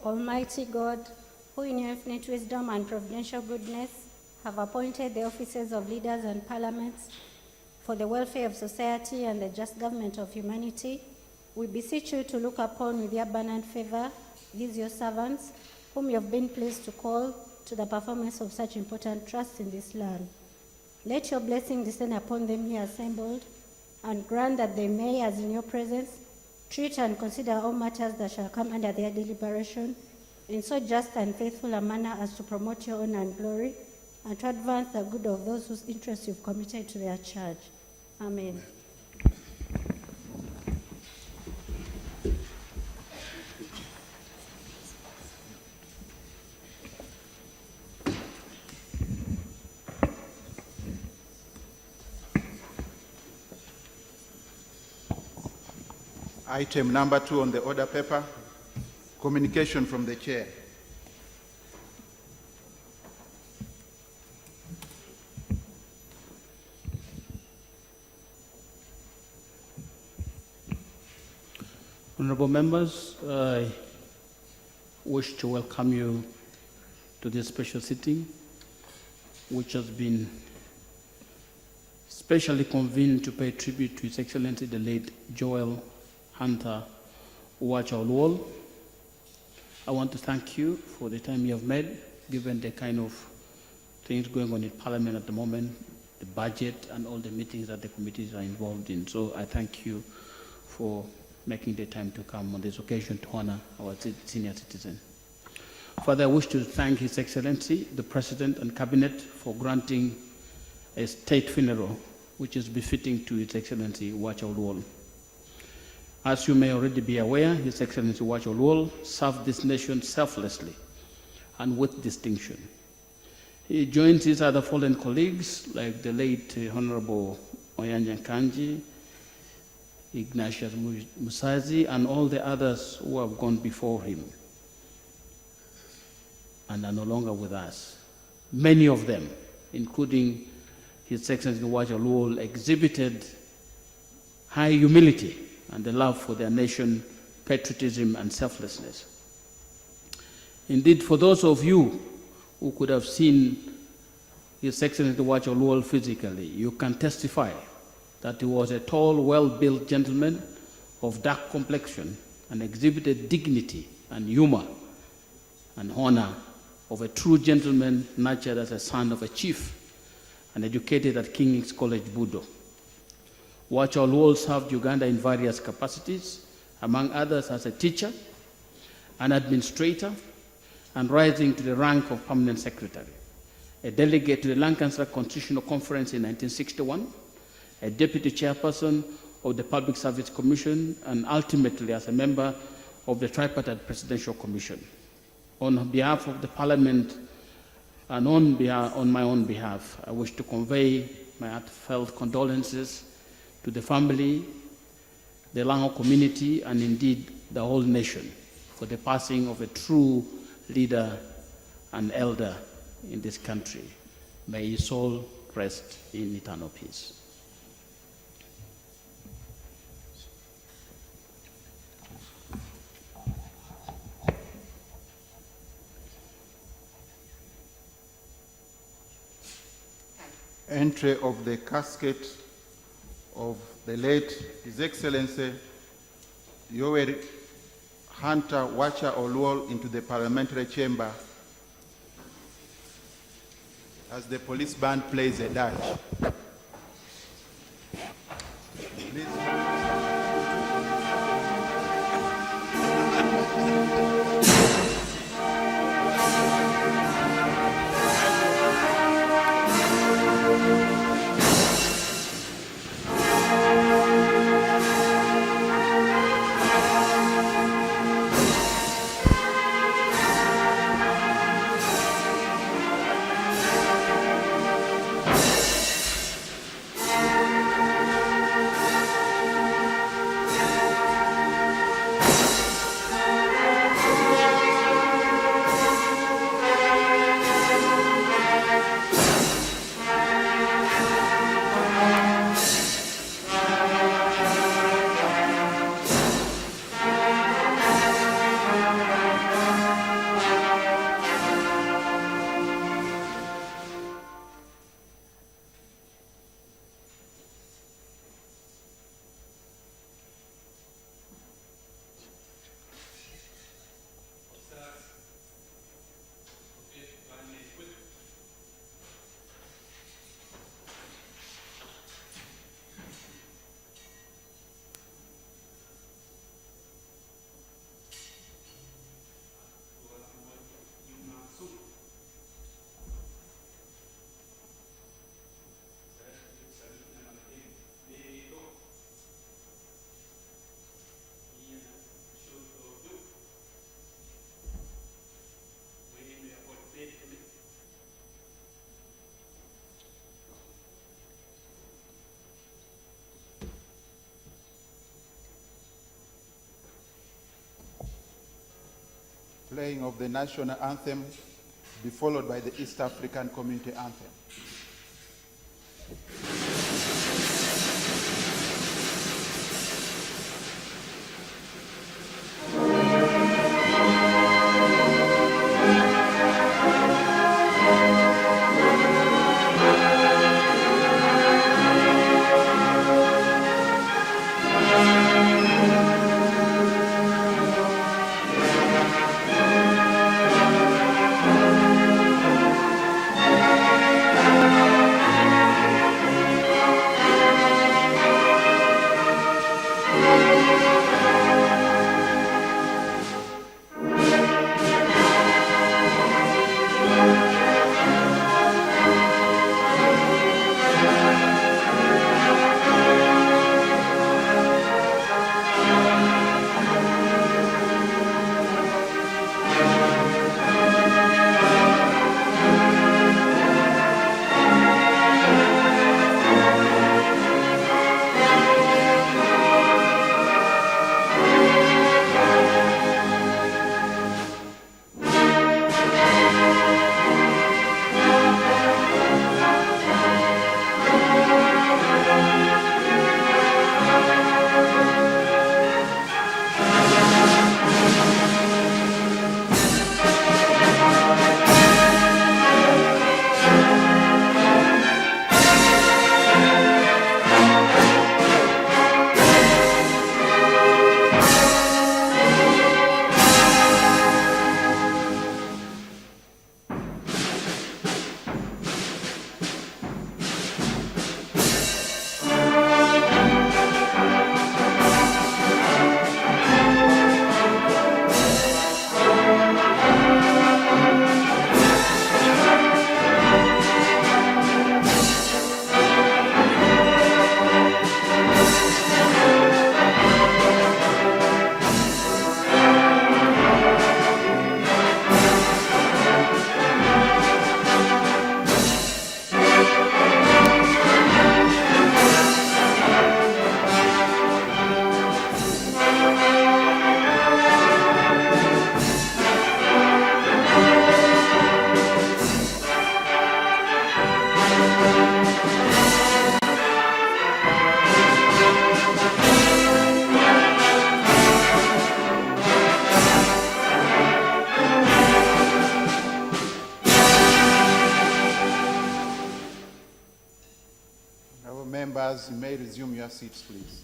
Almighty God, who in your infinite wisdom and providential goodness have appointed the offices of leaders and parliaments for the welfare of society and the just government of humanity, we beseech you to look upon with your abundant favor these your servants, whom you have been pleased to call to the performance of such important trusts in this land. Let your blessing descend upon them here assembled, and grant that they may, as in your presence, treat and consider all matters that shall come under their deliberation in so just and faithful a manner as to promote your honor and glory, and to advance the good of those whose interests you've committed to their charge. Amen. Item number 2 on the order paper, communication from the chair. Honorable members, I wish to welcome you to this special sitting, which has been specially convened to pay tribute to His Excellency the late Joel Hunter Uwacha Oluol. I want to thank you for the time you have made, given the kind of things going on in Parliament at the moment, the budget and all the meetings that the committees are involved in. So I thank you for making the time to come on this occasion to honor our senior citizen. Further, I wish to thank His Excellency, the President and Cabinet, for granting a state funeral, which is befitting to His Excellency Uwacha Oluol. As you may already be aware, His Excellency Uwacha Oluol served this nation selflessly and with distinction. He joins his other fallen colleagues, like the late Honorable Oyanja Kanji, Ignatius Musazi, and all the others who have gone before him and are no longer with us. Many of them, including His Excellency Uwacha Oluol, exhibited high humility and the love for their nation, patriotism, and selflessness. Indeed, for those of you who could have seen His Excellency Uwacha Oluol physically, you can testify that he was a tall, well-built gentleman of dark complexion and exhibited dignity and humor and honor of a true gentleman nurtured as a son of a chief and educated at King's College, Budo. Uwacha Oluol served Uganda in various capacities, among others as a teacher, an administrator, and rising to the rank of permanent secretary, a delegate to the Lancaster Constitutional Conference in 1961, a deputy chairperson of the Public Service Commission, and ultimately as a member of the Tripartite Presidential Commission. On behalf of the Parliament and on my own behalf, I wish to convey my heartfelt condolences to the family, the Lango community, and indeed the whole nation for the passing of a true leader and elder in this country. May his soul rest in eternal peace. Entry of the casket of the late His Excellency Joel Hunter Uwacha Oluol into the parliamentary chamber as the police band plays a dirge. Please. playing of the national anthem be followed by the East African Community Anthem. Members, you may resume your seats, please.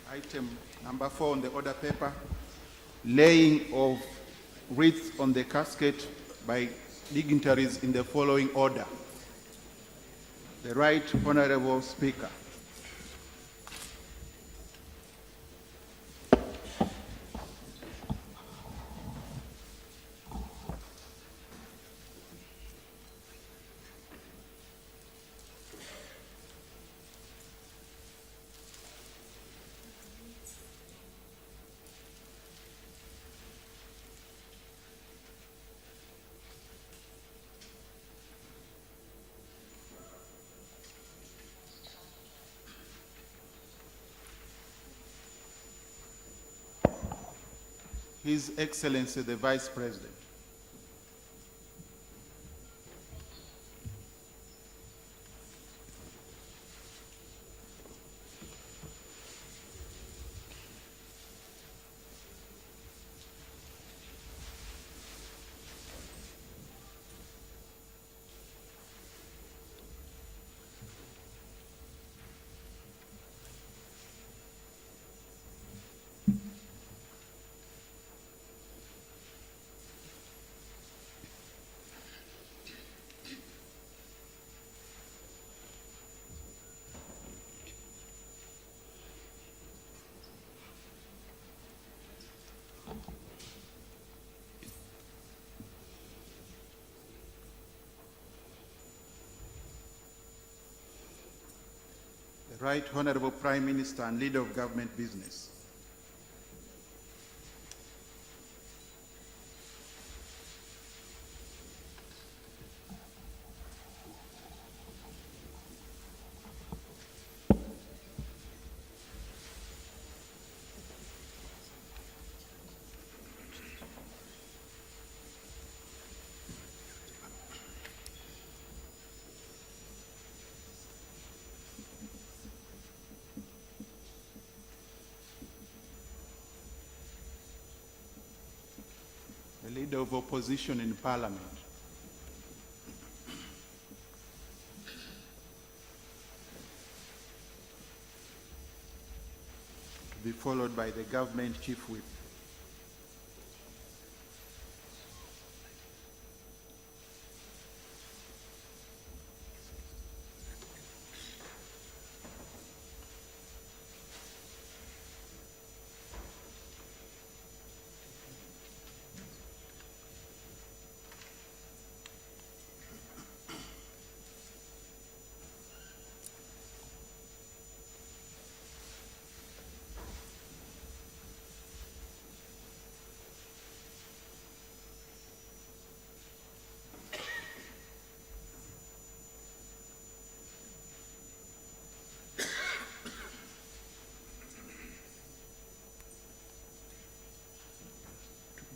Item number 4 on the order paper, laying of wreaths on the casket by dignitaries in the following order. The Right Honorable Speaker. His Excellency the Vice President. The Right Honorable Prime Minister and Leader of Government Business. Leader of Opposition in Parliament. To be followed by the Government Chief Whip.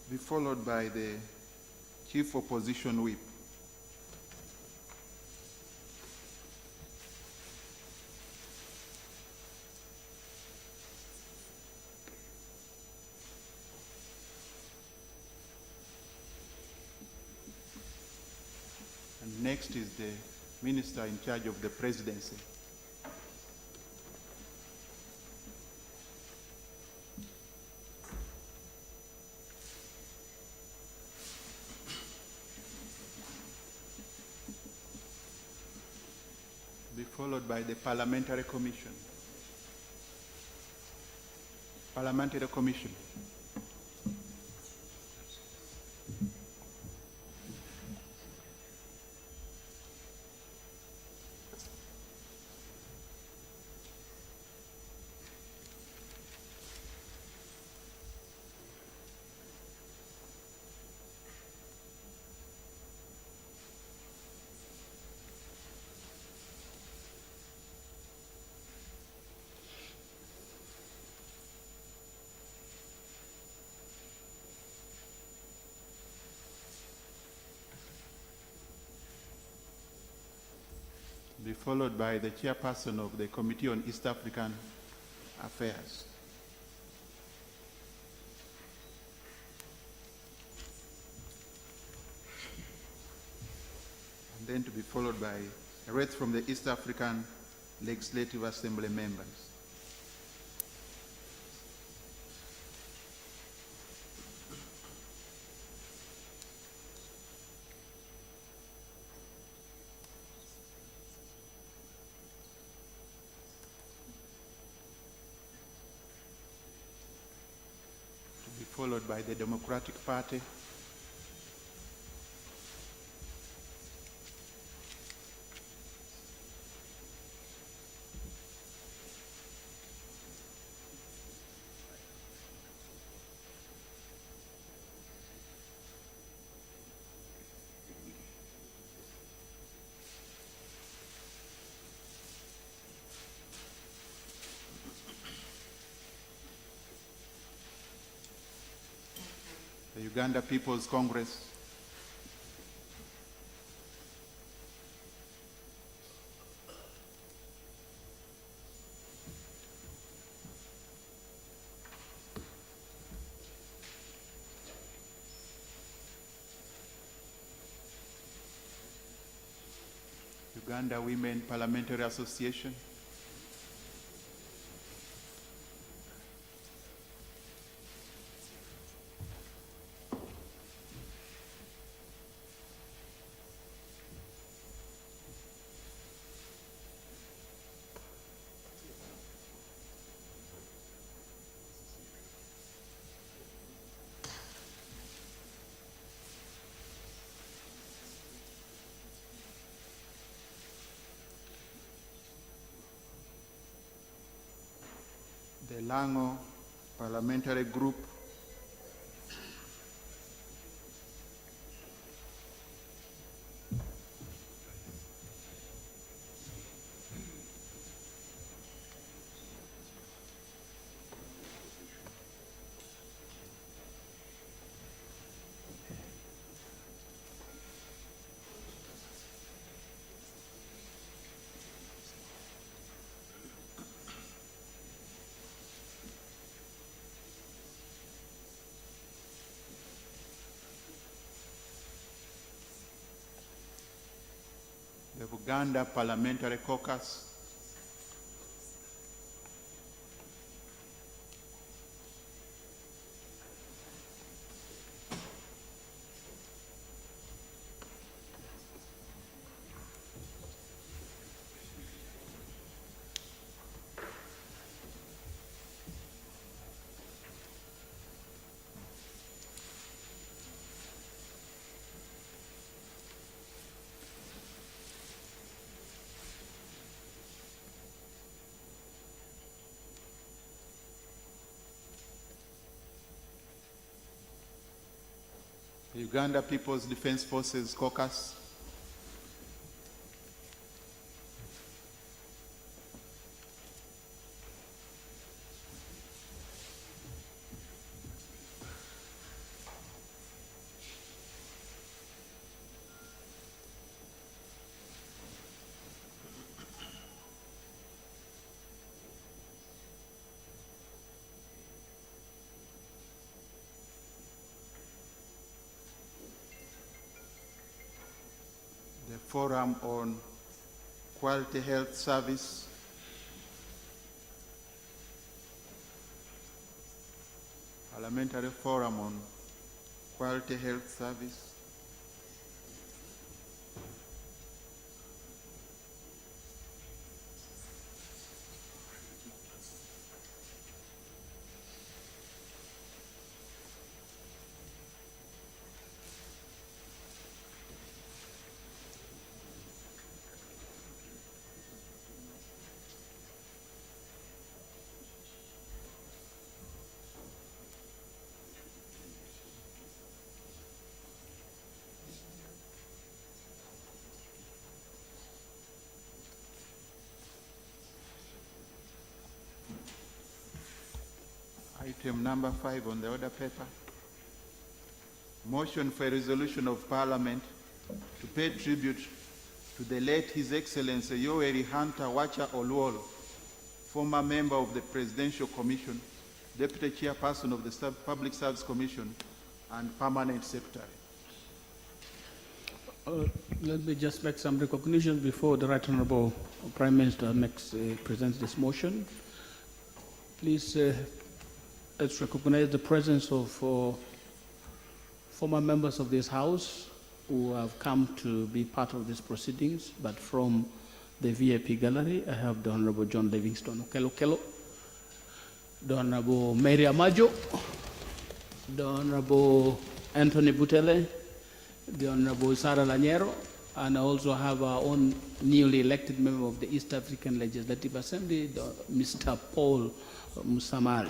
To be followed by the Chief Opposition Whip. And next is the Minister in charge of the Presidency. Be followed by the Parliamentary Commission. Parliamentary Commission. Be followed by the chairperson of the Committee on East African Affairs. And then to be followed by a rest from the East African Legislative Assembly members. Followed by the Democratic Party. The Uganda People's Congress. Uganda Women Parliamentary Association. The Lango Parliamentary Group. Uganda Parliamentary Caucus, Uganda People's Defense Forces Caucus, the Forum on Quality Health Service, Parliamentary Forum on Quality Health Service, Item number 5 on the order paper. Motion for a resolution of Parliament to pay tribute to the late His Excellency Yoweri Hunter Wacha Oluol, former member of the Presidential Commission, Deputy Chairperson of the Public Service Commission, and Permanent Secretary. Let me just make some recognition before the Right Honourable Prime Minister presents this motion. Please, let's recognize the presence of former members of this House who have come to be part of these proceedings, but from the VIP gallery, I have the Honourable John Livingstone Okello, the Honourable Mary Amajo, the Honourable Anthony Butele, the Honourable Sarah Laniero, and I also have our own newly elected member of the East African Legislative Assembly, Mr. Paul Musamari.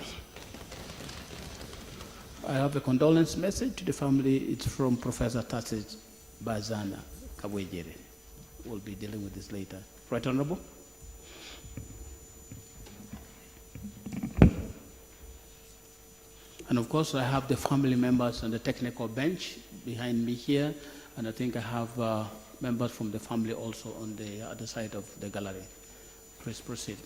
I have a condolence message to the family. It's from Professor Tatsej Bazana Kabwejere. We'll be dealing with this later. Right Honourable? And of course, I have the family members on the technical bench behind me here, and I think I have members from the family also on the other side of the gallery. Please proceed.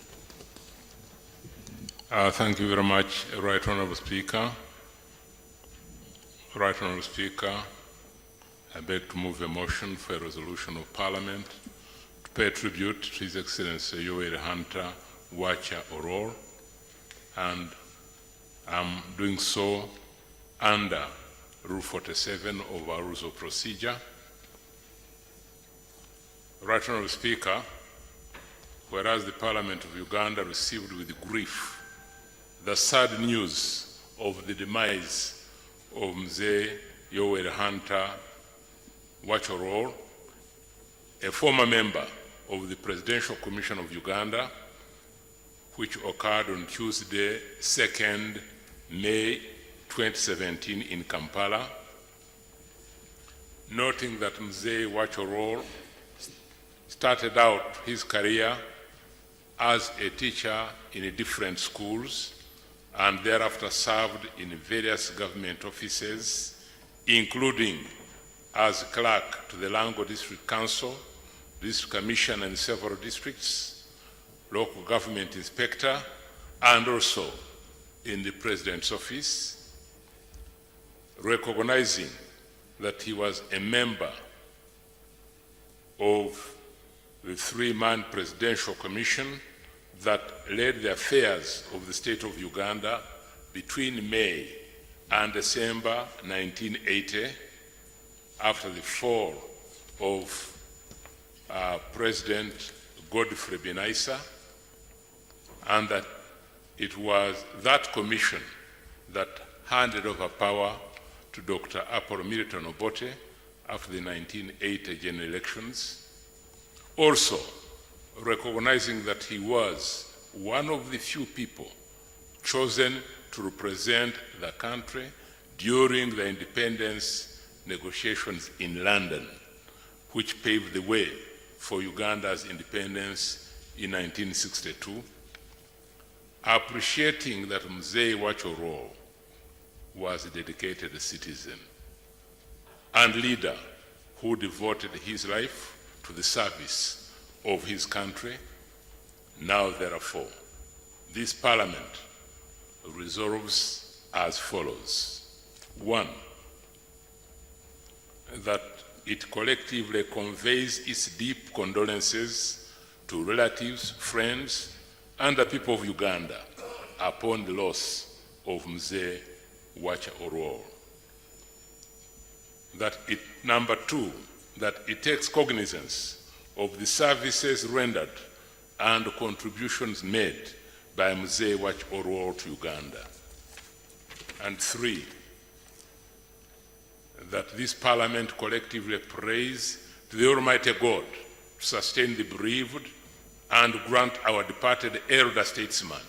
Thank you very much, Right Honourable Speaker. Right Honourable Speaker, I beg to move a motion for a resolution of Parliament to pay tribute to His Excellency Yoweri Hunter Wacha Oluol, and I'm doing so under Rule 47 of our Rules of Procedure. Right Honourable Speaker, whereas the Parliament of Uganda received with grief the sad news of the demise of Mzee Yoweri Hunter Wacha Oluol, a former member of the Presidential Commission of Uganda, which occurred on Tuesday, 2nd May 2017 in Kampala, noting that Mzee Wacha Oluol started out his career as a teacher in different schools and thereafter served in various government offices, including as clerk to the Lango District Council, District Commission in several districts, local government inspector, and also in the President's office, recognizing that he was a member of the three-man presidential commission that led the affairs of the state of Uganda between May and December 1980, after the fall of President Godfrey Binaisa, and that it was that commission that handed over power to Dr. Apollo Milton Obote after the 1980 general elections. Also, recognizing that he was one of the few people chosen to represent the country during the independence negotiations in London, which paved the way for Uganda's independence in 1962, appreciating that Mzee Wachororo was a dedicated citizen and leader who devoted his life to the service of his country. Now, therefore, this Parliament resolves as follows. 1, that it collectively conveys its deep condolences to relatives, friends, and the people of Uganda upon the loss of Mzee Wachororo. That it, number 2, that it takes cognizance of the services rendered and contributions made by Mzee Wachororo to Uganda. And 3, that this Parliament collectively prays to the Almighty God to sustain the bereaved and grant our departed elder statesman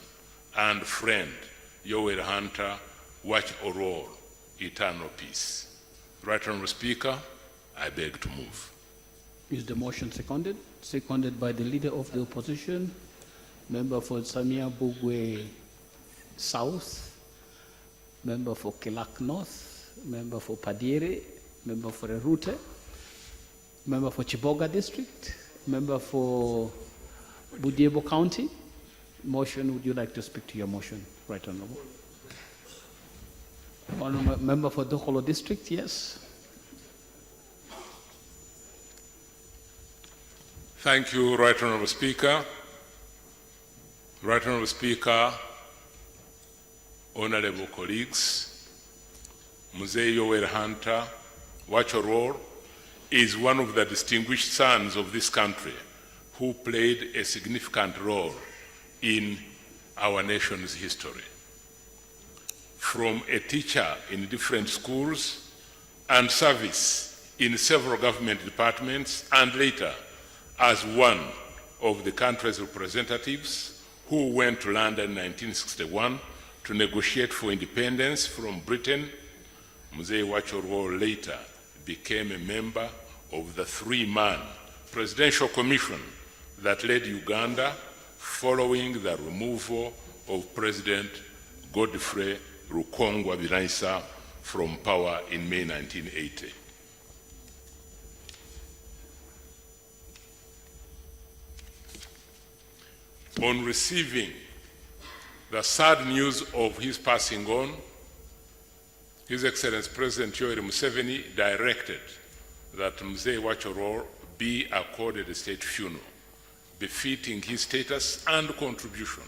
and friend, Yoweri Hunter Wachororo, eternal peace. Right Honourable Speaker, I beg to move. Is the motion seconded? Seconded by the Leader of the Opposition, Member for Samia Bugwe South, Member for Kilak North, Member for Padire, Member for Erute, Member for Chiboga District, Member for Budiebo County. Motion, would you like to speak to your motion? Right Honourable. Honourable Member for Dokolo District, yes. Thank you, Right Honourable Speaker. Right Honourable Speaker, honourable colleagues, Mzee Yoweri Hunter Wachororo is one of the distinguished sons of this country who played a significant role in our nation's history. From a teacher in different schools and service in several government departments, and later as one of the country's representatives who went to London in 1961 to negotiate for independence from Britain, Mzee Wachororo later became a member of the three-man presidential commission that led Uganda following the removal of President Godfrey Rukongwa Binaisa from power in May 1980. On receiving the sad news of his passing on, His Excellency President Yoweri Museveni directed that Mzee Wachororo be accorded a state funeral befitting his status and contribution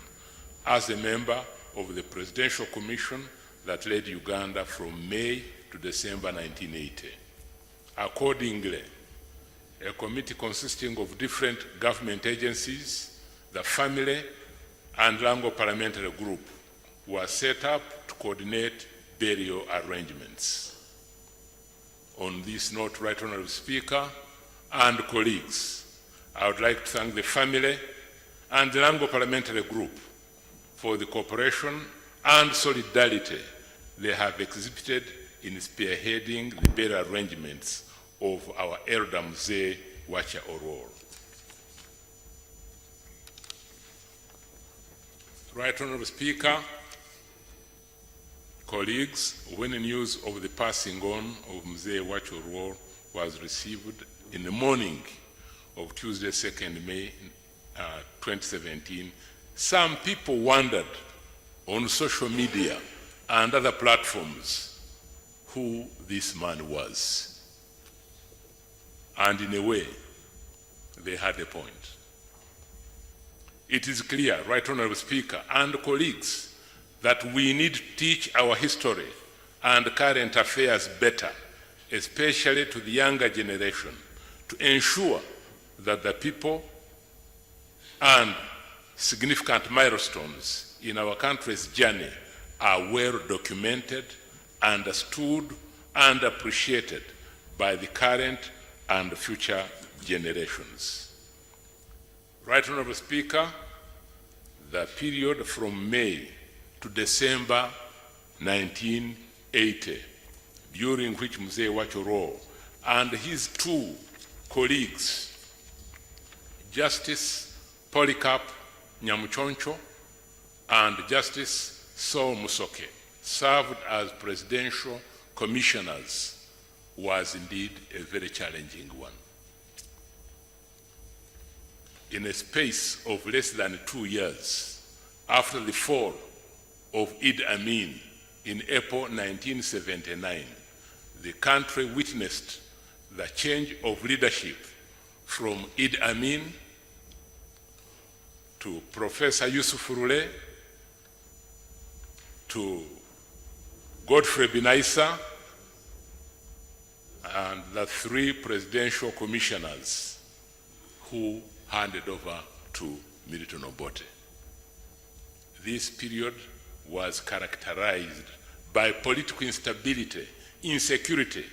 as a member of the Presidential Commission that led Uganda from May to December 1980. Accordingly, a committee consisting of different government agencies, the family, and Lango Parliamentary Group was set up to coordinate burial arrangements. On this note, Right Honourable Speaker and colleagues, I would like to thank the family and the Lango Parliamentary Group for the cooperation and solidarity they have exhibited in spearheading the burial arrangements of our elder Mzee Wachororo. Right Honourable Speaker, colleagues, when the news of the passing on of Mzee Wachororo was received in the morning of Tuesday, 2nd May 2017, some people wondered on social media and other platforms who this man was. And in a way, they had a point. It is clear, Right Honourable Speaker and colleagues, that we need to teach our history and current affairs better, especially to the younger generation, to ensure that the people and significant milestones in our country's journey are well documented, understood, and appreciated by the current and future generations. Right Honourable Speaker, the period from May to December 1980, during which Mzee Wachororo and his two colleagues, Justice Polycarp Nyamuchoncho and Justice Saul Musoke, served as presidential commissioners, was indeed a very challenging one. In a space of less than 2 years, after the fall of Idi Amin in April 1979, the country witnessed the change of leadership from Idi Amin to Professor Yusuf Rule to Godfrey Binaisa and the three presidential commissioners who handed over to Milton Obote. This period was characterized by political instability, insecurity,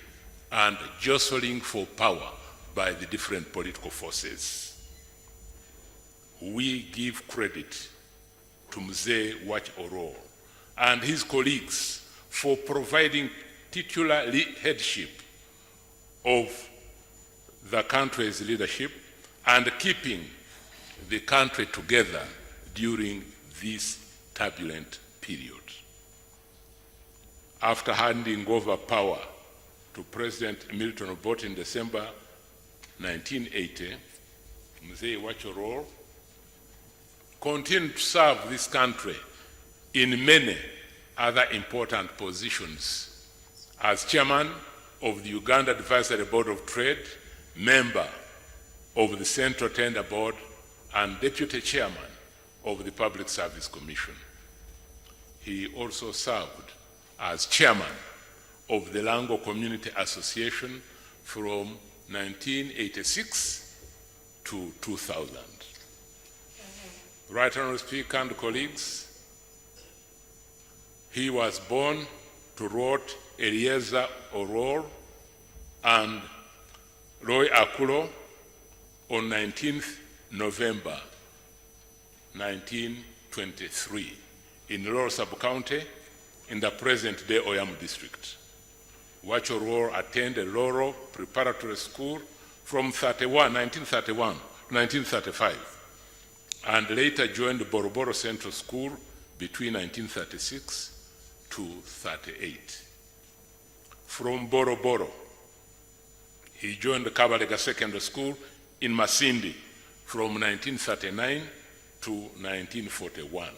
and jostling for power by the different political forces. We give credit to Mzee Wachororo and his colleagues for providing titular headship of the country's leadership and keeping the country together during this turbulent period. After handing over power to President Milton Obote in December 1980, Mzee Wachororo continued to serve this country in many other important positions as chairman of the Uganda Advisory Board of Trade, member of the Central Tender Board, and deputy chairman of the Public Service Commission. He also served as chairman of the Lango Community Association from 1986 to 2000. Right Honourable Speaker and colleagues, he was born to Ruth Eliezer Ororo and Roy Akulo on 19th November 1923 in Loro Sub-County in the present-day Oyam district. Wachororo attended Loro Preparatory School from 1931 to 1935 and later joined Boroboro Central School between 1936 to 38. From Boroboro, he joined the Kabalega Secondary School in Masindi from 1939 to 1941.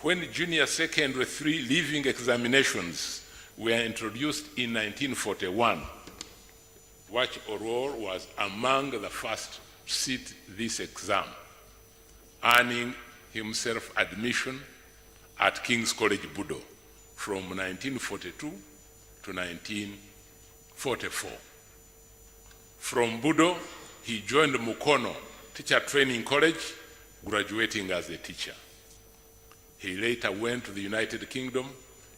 When junior secondary 3 leaving examinations were introduced in 1941, Wachororo was among the first to sit this exam, earning himself admission at King's College Budo from 1942 to 1944. From Budo, he joined Mukono Teacher Training College, graduating as a teacher. He later went to the United Kingdom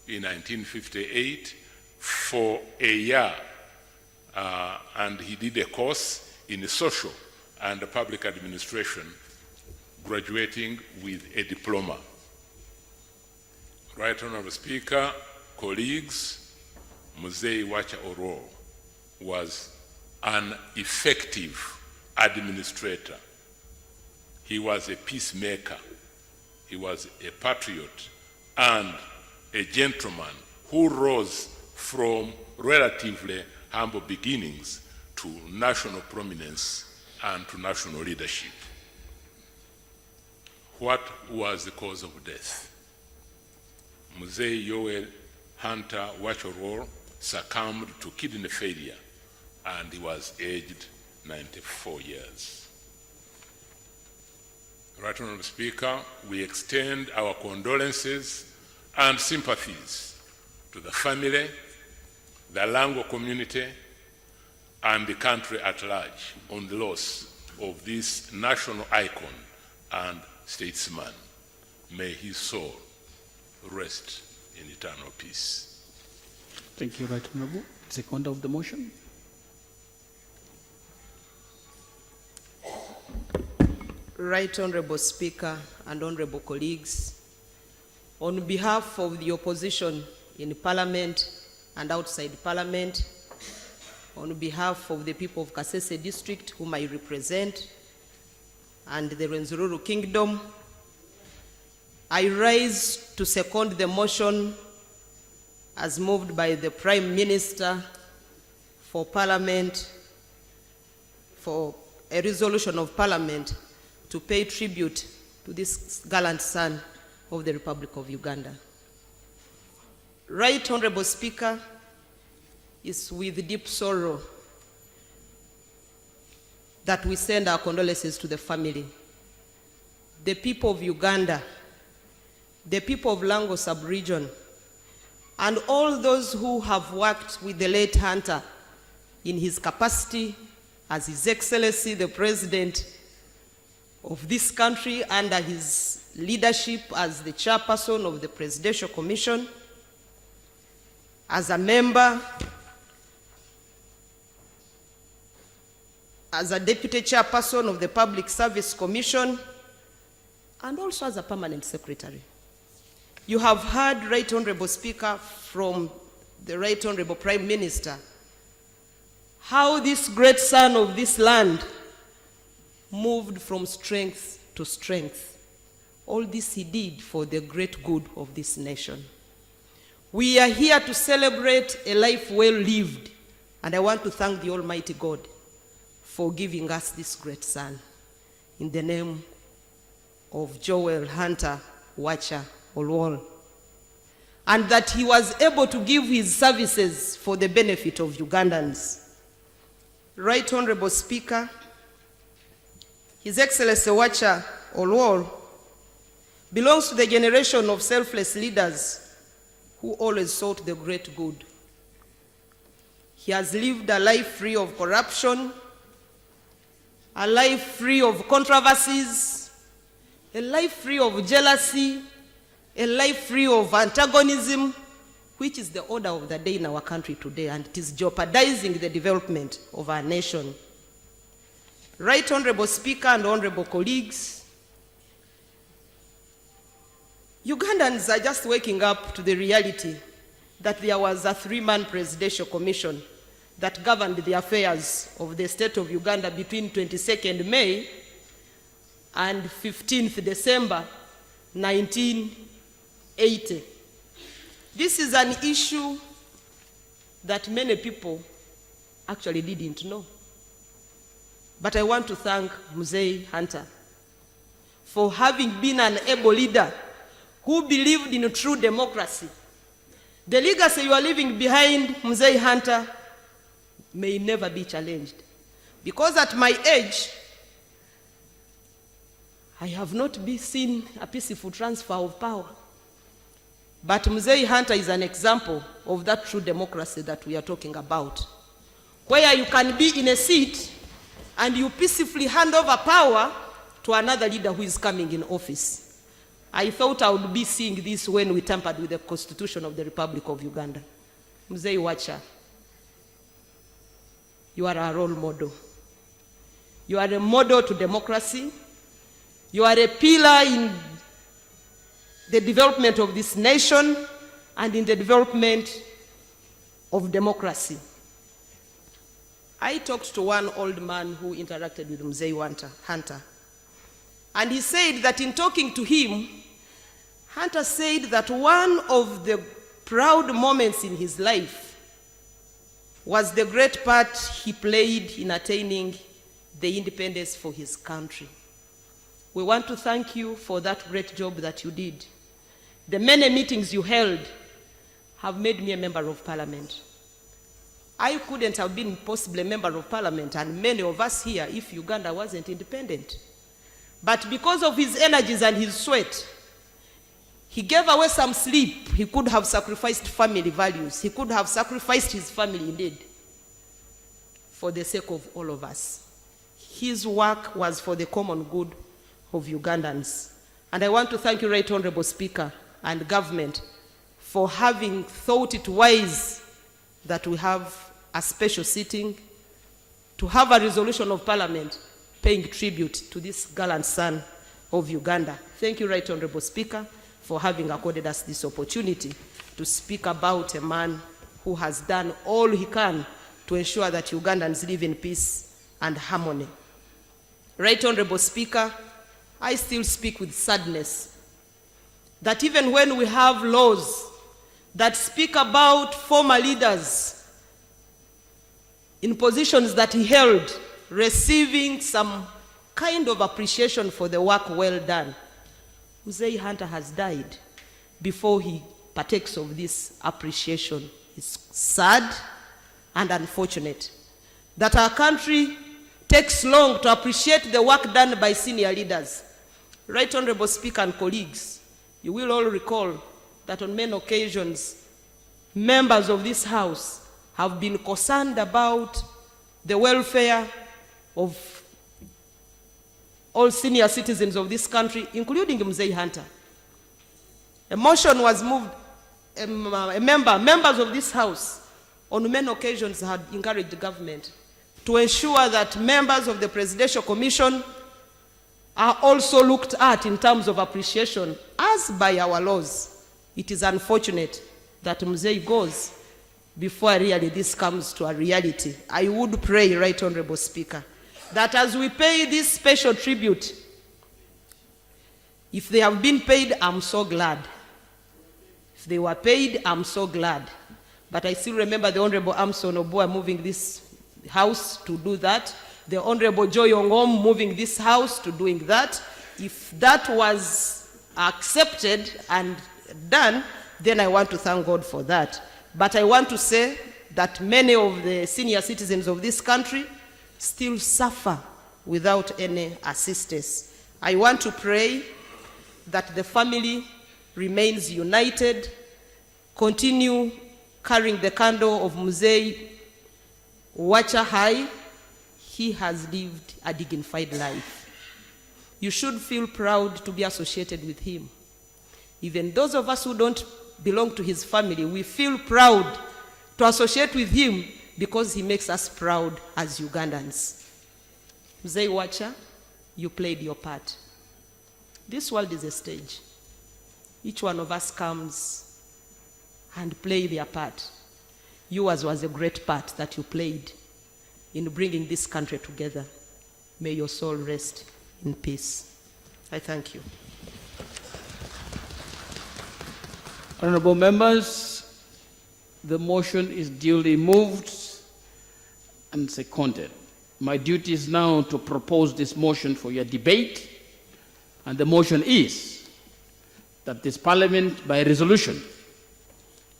in 1958 for a year, and he did a course in social and public administration, graduating with a diploma. Right Honourable Speaker, colleagues, Mzee Wachororo was an effective administrator. He was a peacemaker. He was a patriot and a gentleman who rose from relatively humble beginnings to national prominence and to national leadership. What was the cause of death? Mzee Yoel Hunter Wachororo succumbed to kidney failure, and he was aged 94 years. Right Honorable Speaker, we extend our condolences and sympathies to the family, the Lango community, and the country at large on the loss of this national icon and statesman. May his soul rest in eternal peace. Thank you, Right Honorable. Seconder of the motion. Right Honorable Speaker and honorable colleagues, on behalf of the opposition in Parliament and outside Parliament, on behalf of the people of Kasese District, whom I represent, and the Rwenzururu Kingdom, I rise to second the motion as moved by the Prime Minister for Parliament, for a resolution of Parliament to pay tribute to this gallant son of the Republic of Uganda. Right Honorable Speaker, it's with deep sorrow that we send our condolences to the family, the people of Uganda, the people of Lango sub-region, and all those who have worked with the late Hunter in his capacity as His Excellency the President of this country under his leadership as the chairperson of the Presidential Commission, as a member, as a deputy chairperson of the Public Service Commission, and also as a permanent secretary. You have heard, Right Honorable Speaker, from the Right Honorable Prime Minister, how this great son of this land moved from strength to strength. All this he did for the great good of this nation. We are here to celebrate a life well lived, and I want to thank the Almighty God for giving us this great son. In the name of Joel Hunter Wacha Olwol, and that he was able to give his services for the benefit of Ugandans. Right Honorable Speaker, His Excellency Wacha Olwol belongs to the generation of selfless leaders who always sought the great good. He has lived a life free of corruption, a life free of controversies, a life free of jealousy, a life free of antagonism, which is the order of the day in our country today, and it is jeopardizing the development of our nation. Right Honorable Speaker and honorable colleagues, Ugandans are just waking up to the reality that there was a 3-man presidential commission that governed the affairs of the state of Uganda between 22nd May and 15th December 1980. This is an issue that many people actually didn't know. But I want to thank Mzee Hunter for having been an able leader who believed in true democracy. The legacy you are leaving behind, Mzee Hunter, may never be challenged. Because at my age, I have not seen a peaceful transfer of power. But Mzee Hunter is an example of that true democracy that we are talking about, where you can be in a seat and you peacefully hand over power to another leader who is coming in office. I thought I would be seeing this when we tampered with the Constitution of the Republic of Uganda. Mzee Wacha, you are a role model. You are a model to democracy. You are a pillar in the development of this nation and in the development of democracy. I talked to one old man who interacted with Mzee Hunter, and he said that in talking to him, Hunter said that one of the proud moments in his life was the great part he played in attaining the independence for his country. We want to thank you for that great job that you did. The many meetings you held have made me a member of Parliament. I couldn't have been possibly a member of parliament, and many of us here, if Uganda wasn't independent. But because of his energies and his sweat, he gave away some sleep. He could have sacrificed family values. He could have sacrificed his family indeed for the sake of all of us. His work was for the common good of Ugandans. And I want to thank you, Right Honorable Speaker, and government for having thought it wise that we have a special sitting to have a resolution of parliament paying tribute to this gallant son of Uganda. Thank you, Right Honorable Speaker, for having accorded us this opportunity to speak about a man who has done all he can to ensure that Ugandans live in peace and harmony. Right Honorable Speaker, I still speak with sadness that even when we have laws that speak about former leaders in positions that he held receiving some kind of appreciation for the work well done, Mzee Hunter has died before he partakes of this appreciation. It's sad and unfortunate that our country takes long to appreciate the work done by senior leaders. Right Honorable Speaker and colleagues, you will all recall that on many occasions, members of this House have been concerned about the welfare of all senior citizens of this country, including Mzee Hunter. A motion was moved, members of this House on many occasions had encouraged the government to ensure that members of the Presidential Commission are also looked at in terms of appreciation as by our laws. It is unfortunate that Mzee goes before really this comes to a reality. I would pray, Right Honorable Speaker, that as we pay this special tribute, if they have been paid, I'm so glad. If they were paid, I'm so glad. But I still remember the Honorable Amson Oboa moving this House to do that, the Honorable Joy Ongom moving this House to doing that. If that was accepted and done, then I want to thank God for that. But I want to say that many of the senior citizens of this country still suffer without any assistance. I want to pray that the family remains united, continue carrying the candle of Mzee Wacha high. He has lived a dignified life. You should feel proud to be associated with him. Even those of us who don't belong to his family, we feel proud to associate with him because he makes us proud as Ugandans. Mzee Wacha, you played your part. This world is a stage. Each one of us comes and play their part. Yours was a great part that you played in bringing this country together. May your soul rest in peace. I thank you. Honorable members, the motion is duly moved and seconded. My duty is now to propose this motion for your debate, and the motion is that this Parliament, by resolution,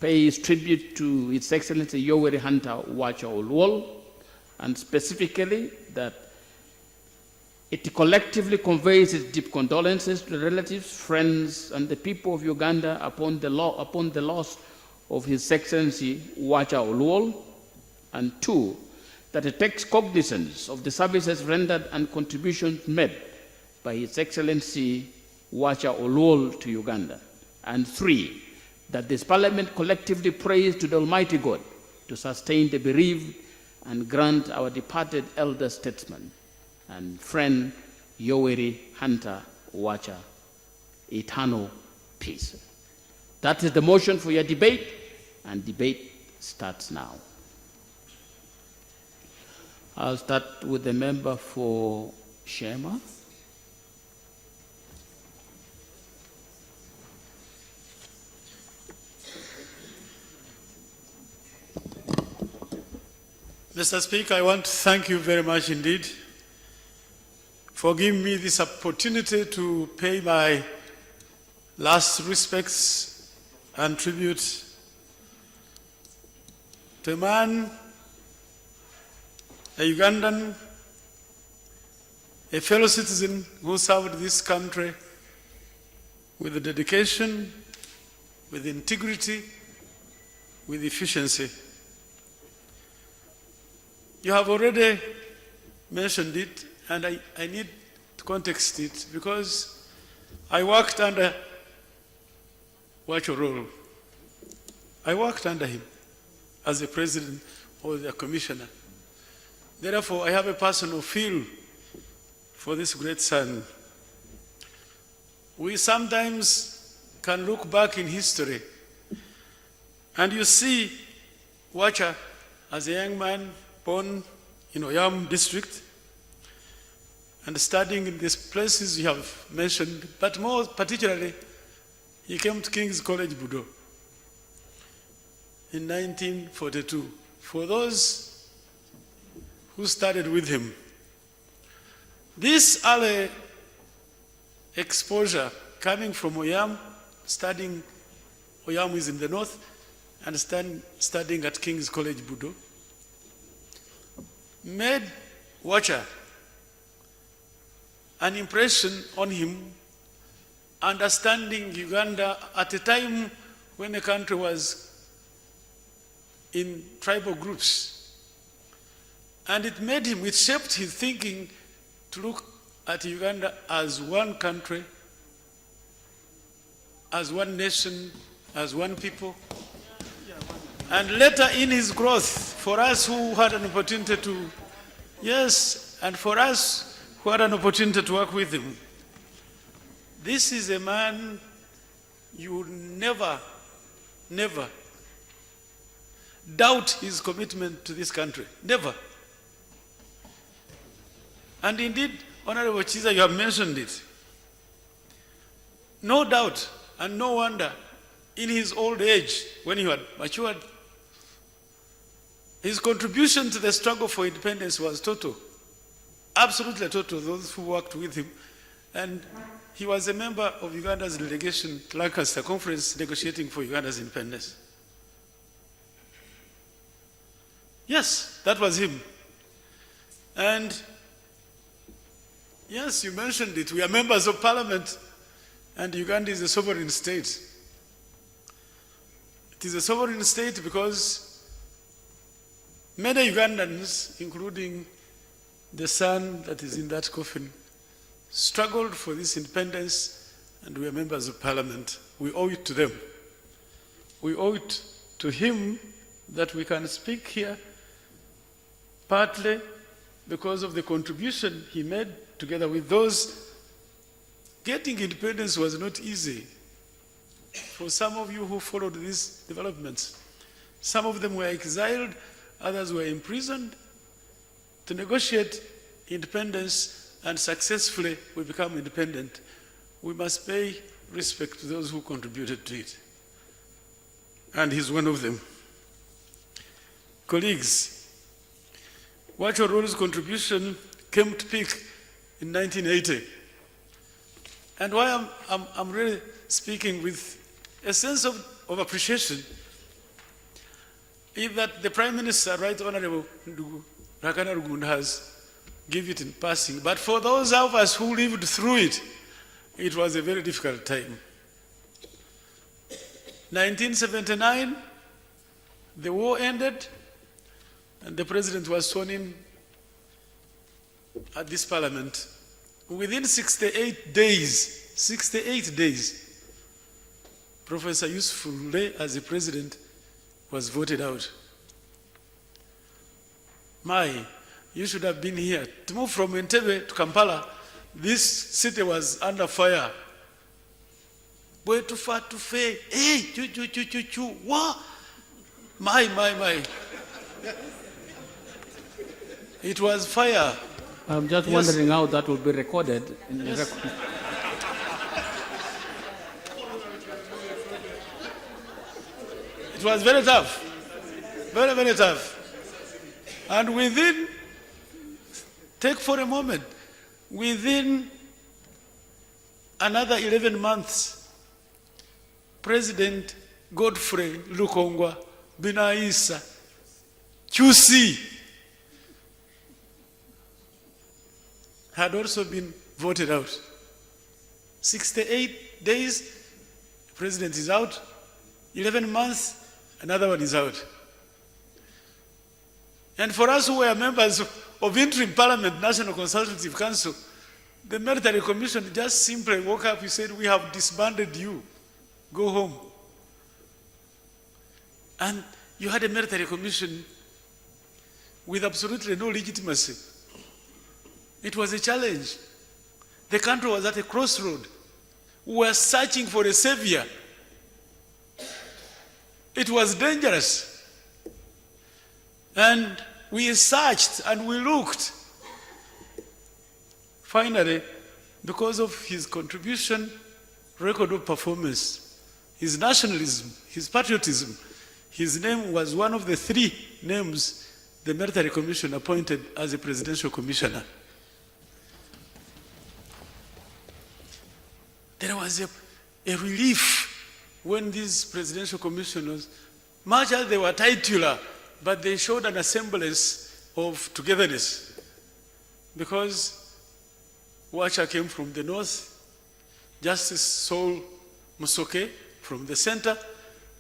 pays tribute to His Excellency Yoweri Hunter Wacha Oluol, and specifically that it collectively conveys its deep condolences to the relatives, friends, and the people of Uganda upon the loss of His Excellency Wacha Oluol, and two, that it takes cognizance of the services rendered and contributions made by His Excellency Wacha Oluol to Uganda, and three, that this Parliament collectively prays to the Almighty God to sustain the bereaved and grant our departed elder statesman and friend Yoweri Hunter Wacha eternal peace. That is the motion for your debate, and debate starts now. I'll start with the member for Shema. Mr. Speaker, I want to thank you very much indeed for giving me this opportunity to pay my last respects and tribute to a man a Ugandan, a fellow citizen who served this country with dedication, with integrity, with efficiency. You have already mentioned it, and I need to context it because I worked under Wachorolo. I worked under him as a president or a commissioner. Therefore, I have a personal feel for this great son. We sometimes can look back in history and you see Wacha as a young man born in Oyam district and studying in these places you have mentioned, but more particularly, he came to King's College, Budo, in 1942. For those who studied with him, this early exposure coming from Oyam, studying, Oyam is in the north, and studying at King's College, Budo, made Wacha an impression on him, understanding Uganda at a time when the country was in tribal groups. And it made him, it shaped his thinking to look at Uganda as one country, as one nation, as one people. And later in his growth, for us who had an opportunity to, yes, and for us who had an opportunity to work with him, this is a man you would never, never doubt his commitment to this country. Never. And indeed, Honorable Chiza, you have mentioned it. No doubt and no wonder, in his old age, when he had matured, his contribution to the struggle for independence was total. Absolutely total, those who worked with him. And he was a member of Uganda's delegation to Lancaster Conference negotiating for Uganda's independence. Yes, that was him. And yes, you mentioned it. We are members of parliament, and Uganda is a sovereign state. It is a sovereign state because many Ugandans, including the son that is in that coffin, struggled for this independence, and we are members of parliament. We owe it to them. We owe it to him that we can speak here, partly because of the contribution he made together with those. Getting independence was not easy. For some of you who followed these developments, some of them were exiled, others were imprisoned. To negotiate independence and successfully we become independent, we must pay respect to those who contributed to it. And he's one of them. Colleagues, Wachorolo's contribution came to peak in 1980. And why I'm really speaking with a sense of appreciation is that the Prime Minister, Right Honorable Rakana Rugunda, has given it in passing. But for those of us who lived through it, it was a very difficult time. 1979, the war ended, and the president was sworn in at this parliament. Within 68 days, Professor Yusuf Lule, as the president, was voted out. You should have been here. To move from Entebbe to Kampala, this city was under fire. Boy, too far to fail. Hey, what? My. It was fire. I'm just Yes. wondering how that will be recorded. In the Yes. It was very tough. Very, very tough. And within, take for a moment, within another 11 months, President Godfrey Lukongwa Binaisa, QC, had also been voted out. 68 days, the president is out. 11 months, another one is out. And for us who were members of interim parliament, National Consultative Council, the military commission just simply woke up and said, we have disbanded you. Go home. And you had a military commission with absolutely no legitimacy. It was a challenge. The country was at a crossroad. We were searching for a savior. It was dangerous. And we searched and we looked. Finally, because of his contribution, record of performance, his nationalism, his patriotism, his name was one of the 3 names the military commission appointed as a presidential commissioner. There was a relief when these presidential commissioners, much as they were titular, but they showed an semblance of togetherness. Because Wacha came from the north, Justice Saul Musoke from the center,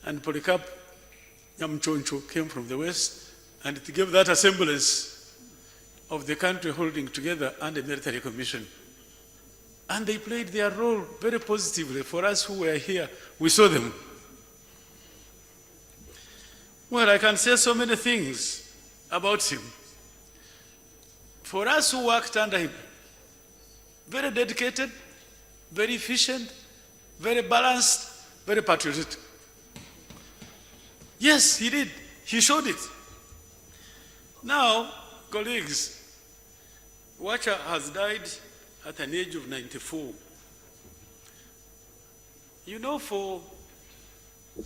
and Polycarp Nyamchoncho came from the west, and it gave that semblance of the country holding together under military commission. And they played their role very positively. For us who were here, we saw them. Well, I can say so many things about him. For us who worked under him, very dedicated, very efficient, very balanced, very patriotic. Yes, he did. He showed it. Now, colleagues, Wacha has died at an age of 94. You know, for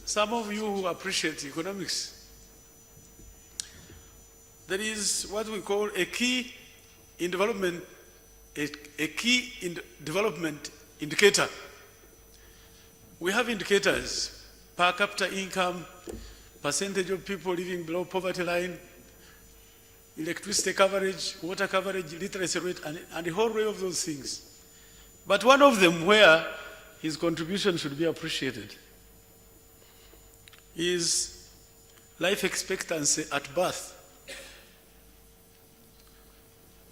some of you who appreciate economics, there is what we call a key in development, a key in development indicator. We have indicators: per capita income, percentage of people living below poverty line, electricity coverage, water coverage, literacy rate, and a whole array of those things. But one of them where his contribution should be appreciated is life expectancy at birth.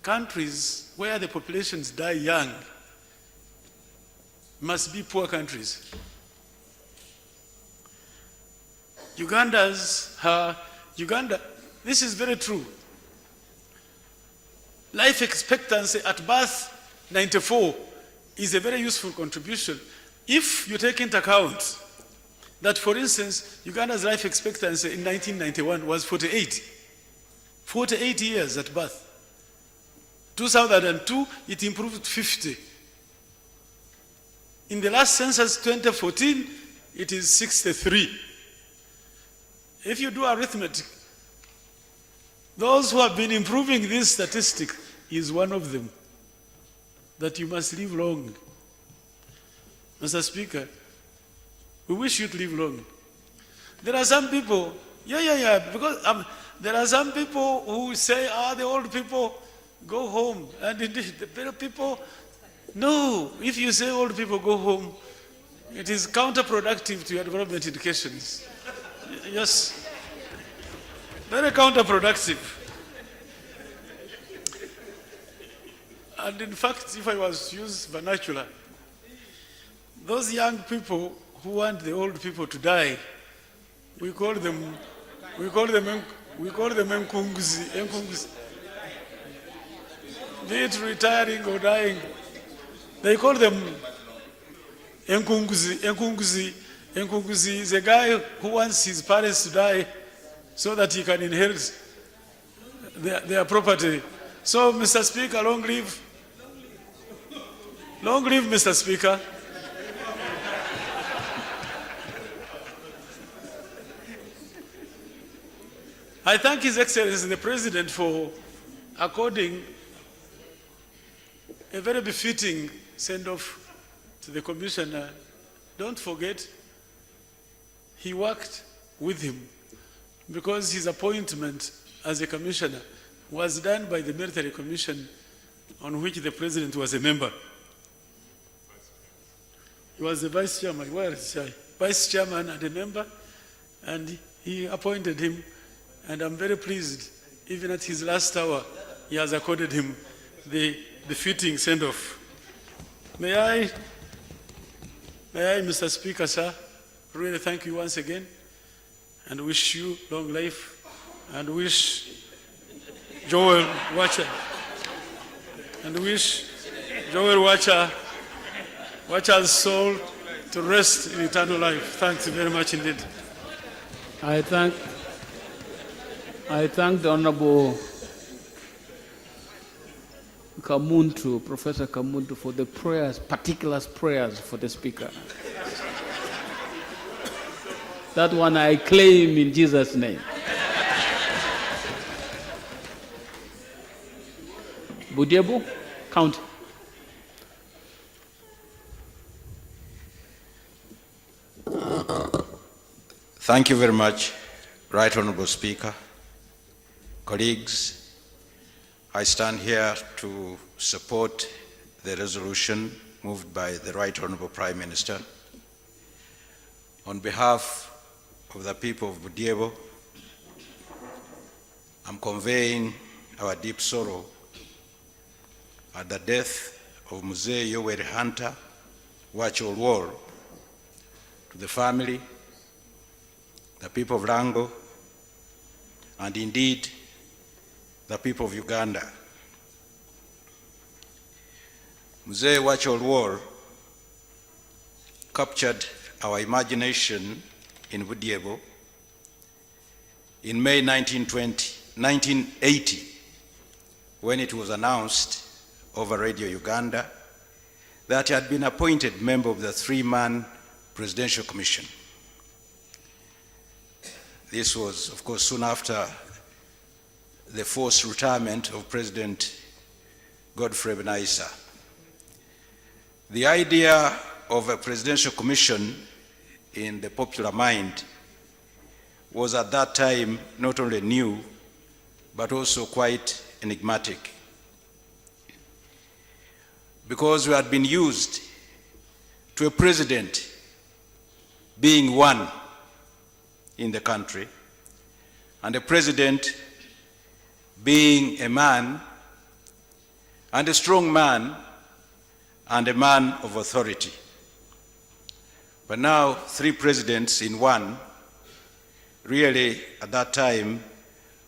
Countries where the populations die young must be poor countries. Uganda, this is very true. Life expectancy at birth, 94, is a very useful contribution. If you take into account that, for instance, Uganda's life expectancy in 1991 was 48. 48 years at birth. 2002, it improved 50. In the last census, 2014, it is 63. If you do arithmetic, those who have been improving this statistic is one of them, that you must live long. Mr. Speaker, we wish you to live long. There are some people, because there are some people who say, the old people go home. And indeed, the better people, no, if you say old people go home, it is counterproductive to your development indications. Yes, very counterproductive. And in fact, if I was to use vernacular, those young people who want the old people to die, we call them enkunguzi. Be it retiring or dying, they call them enkunguzi. Enkunguzi is a guy who wants his parents to die so that he can inherit their property. So, Mr. Speaker, long live. Long live, Mr. Speaker. I thank His Excellency the President for according a very befitting send-off to the Commissioner. Don't forget, he worked with him because his appointment as a Commissioner was done by the Military Commission on which the president was a member. He was the vice chairman. Where is he? Vice chairman and a member, and he appointed him, and I'm very pleased, even at his last hour, he has accorded him the fitting send-off. May I, Mr. Speaker, sir, really thank you once again, and wish you long life, and wish Joel Wacha, Wacha's soul to rest in eternal life. Thanks very much indeed. I thank the Honorable Kamuntu, Professor Kamuntu, for the prayers, particular prayers for the Speaker. That one I claim in Jesus' name. Budiebo, count. Thank you very much, Right Honorable Speaker. Colleagues, I stand here to support the resolution moved by the Right Honorable Prime Minister. On behalf of the people of Budiebo, I'm conveying our deep sorrow at the death of Mzee Yoweri Hunter Wacha Olwor, to the family, the people of Rango, and indeed the people of Uganda. Mzee Wacha Olwor captured our imagination in Budiebo in May 1980, when it was announced over Radio Uganda that he had been appointed member of the three-man Presidential Commission. This was, of course, soon after the forced retirement of President Godfrey Benaissa. The idea of a presidential commission in the popular mind was at that time not only new, but also quite enigmatic. Because we had been used to a president being one in the country, and a president being a man, and a strong man, and a man of authority. But now, three presidents in one, really at that time,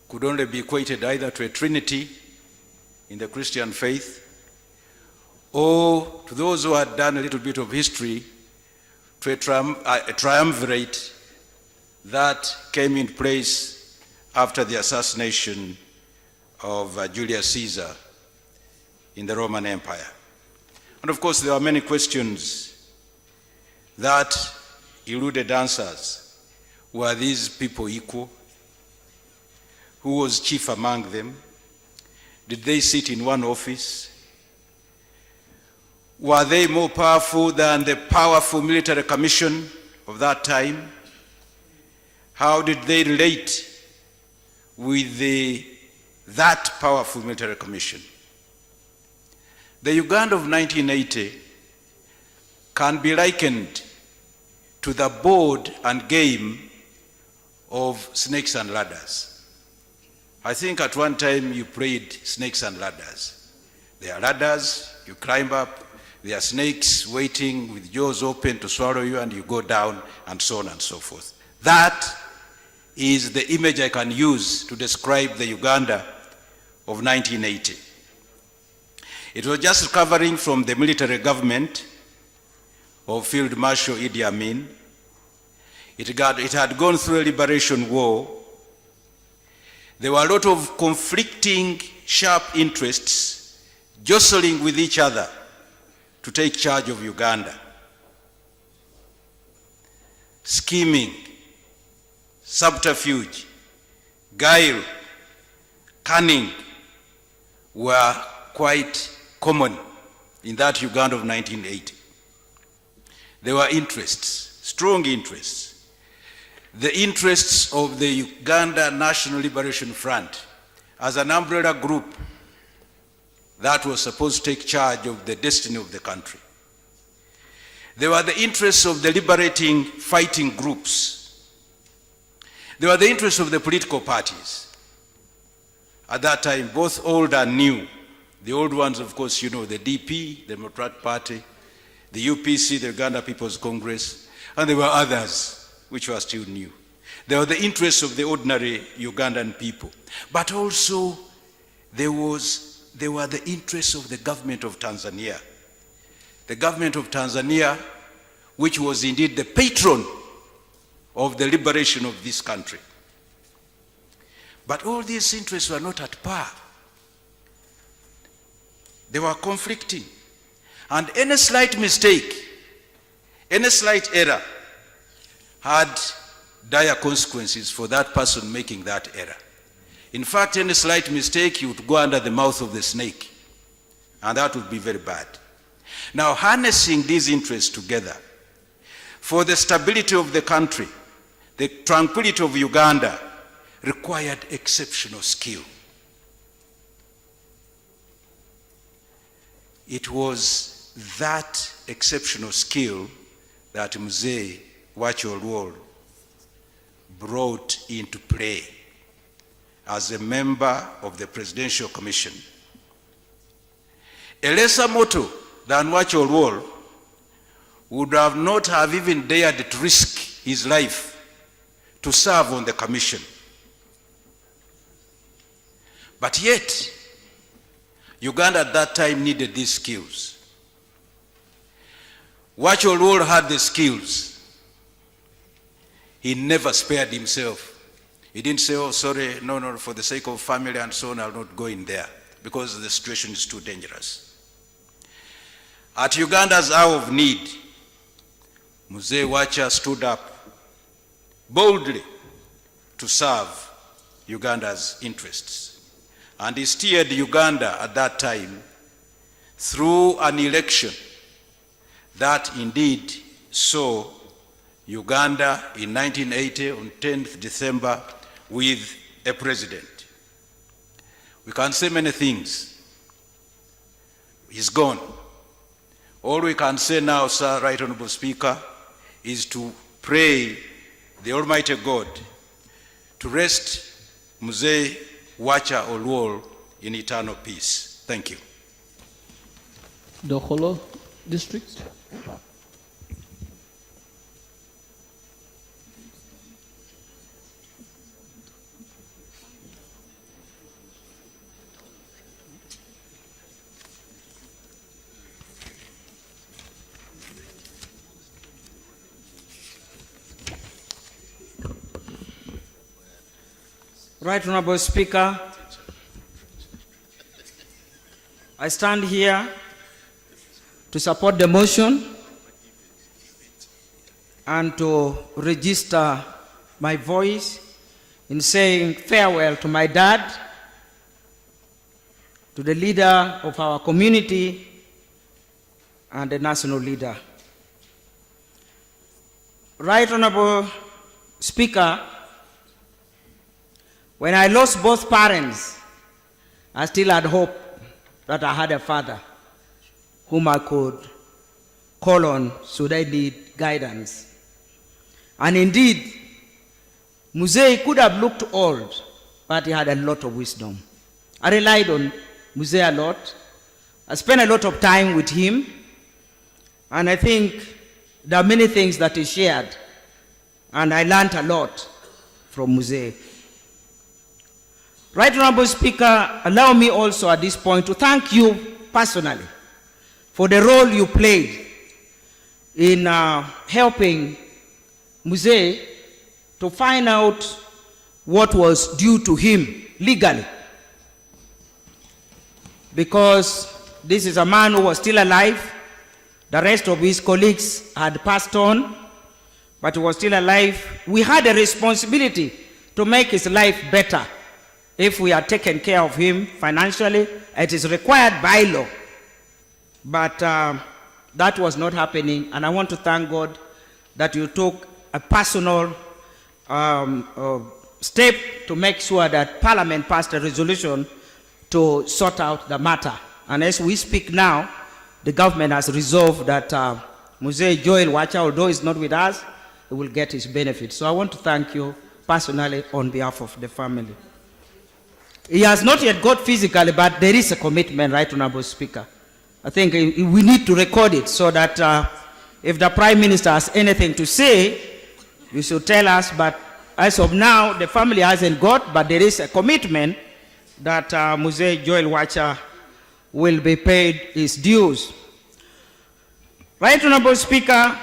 could only be equated either to a trinity in the Christian faith, or to those who had done a little bit of history, to a triumvirate that came in place after the assassination of Julius Caesar in the Roman Empire. And of course, there are many questions that eluded answers. Were these people equal? Who was chief among them? Did they sit in one office? Were they more powerful than the powerful military commission of that time? How did they relate with that powerful military commission? The Uganda of 1980 can be likened to the board and game of snakes and ladders. I think at one time you played snakes and ladders. There are ladders, you climb up, there are snakes waiting with jaws open to swallow you, and you go down, and so on and so forth. That is the image I can use to describe the Uganda of 1980. It was just recovering from the military government of Field Marshal Idi Amin. It had gone through a liberation war. There were a lot of conflicting, sharp interests jostling with each other to take charge of Uganda. Scheming, subterfuge, guile, cunning were quite common in that Uganda of 1980. There were interests, strong interests. The interests of the Uganda National Liberation Front as an umbrella group that was supposed to take charge of the destiny of the country. There were the interests of the liberating fighting groups. There were the interests of the political parties. At that time, both old and new. The old ones, of course, you know, the DP, the Democratic Party, the UPC, the Uganda People's Congress, and there were others which were still new. There were the interests of the ordinary Ugandan people. But also, there were the interests of the government of Tanzania. The government of Tanzania, which was indeed the patron of the liberation of this country. But all these interests were not at par. They were conflicting. And any slight mistake, any slight error had dire consequences for that person making that error. In fact, any slight mistake, he would go under the mouth of the snake. And that would be very bad. Now, harnessing these interests together for the stability of the country, the tranquility of Uganda, required exceptional skill. It was that exceptional skill that Mzee Wacho Oluol brought into play as a member of the Presidential Commission. A lesser mortal than Wacho Oluol would have not have even dared to risk his life to serve on the commission. But yet, Uganda at that time needed these skills. Wacho Oluol had the skills. He never spared himself. He didn't say, oh, sorry, no, for the sake of family and so on, I'll not go in there because the situation is too dangerous. At Uganda's hour of need, Mzee Wacha stood up boldly to serve Uganda's interests. And he steered Uganda at that time through an election that indeed saw Uganda in 1980 on 10th December with a president. We can say many things. He's gone. All we can say now, Sir, Right Honorable Speaker, is to pray the Almighty God to rest Mzee Wacha Oluol in eternal peace. Thank you. Dokholo District. Right Honorable Speaker, I stand here to support the motion and to register my voice in saying farewell to my dad, to the leader of our community, and the national leader. Right Honorable Speaker, when I lost both parents, I still had hope that I had a father whom I could call on should I need guidance. And indeed, Mzee could have looked old, but he had a lot of wisdom. I relied on Mzee a lot. I spent a lot of time with him, and I think there are many things that he shared, and I learned a lot from Mzee. Right Honorable Speaker, allow me also at this point to thank you personally for the role you played in helping Mzee to find out what was due to him legally. Because this is a man who was still alive. The rest of his colleagues had passed on, but he was still alive. We had a responsibility to make his life better. If we had taken care of him financially, it is required by law. But that was not happening, and I want to thank God that you took a personal step to make sure that Parliament passed a resolution to sort out the matter And as we speak now, the government has resolved that Mzee Joel Wacha, although he's not with us, he will get his benefit. So I want to thank you personally on behalf of the family. He has not yet got physically, but there is a commitment, right, Honorable Speaker. I think we need to record it so that if the Prime Minister has anything to say, you should tell us. But as of now, the family hasn't got, but there is a commitment that Mzee Joel Wacha will be paid his dues. Right, Honorable Speaker,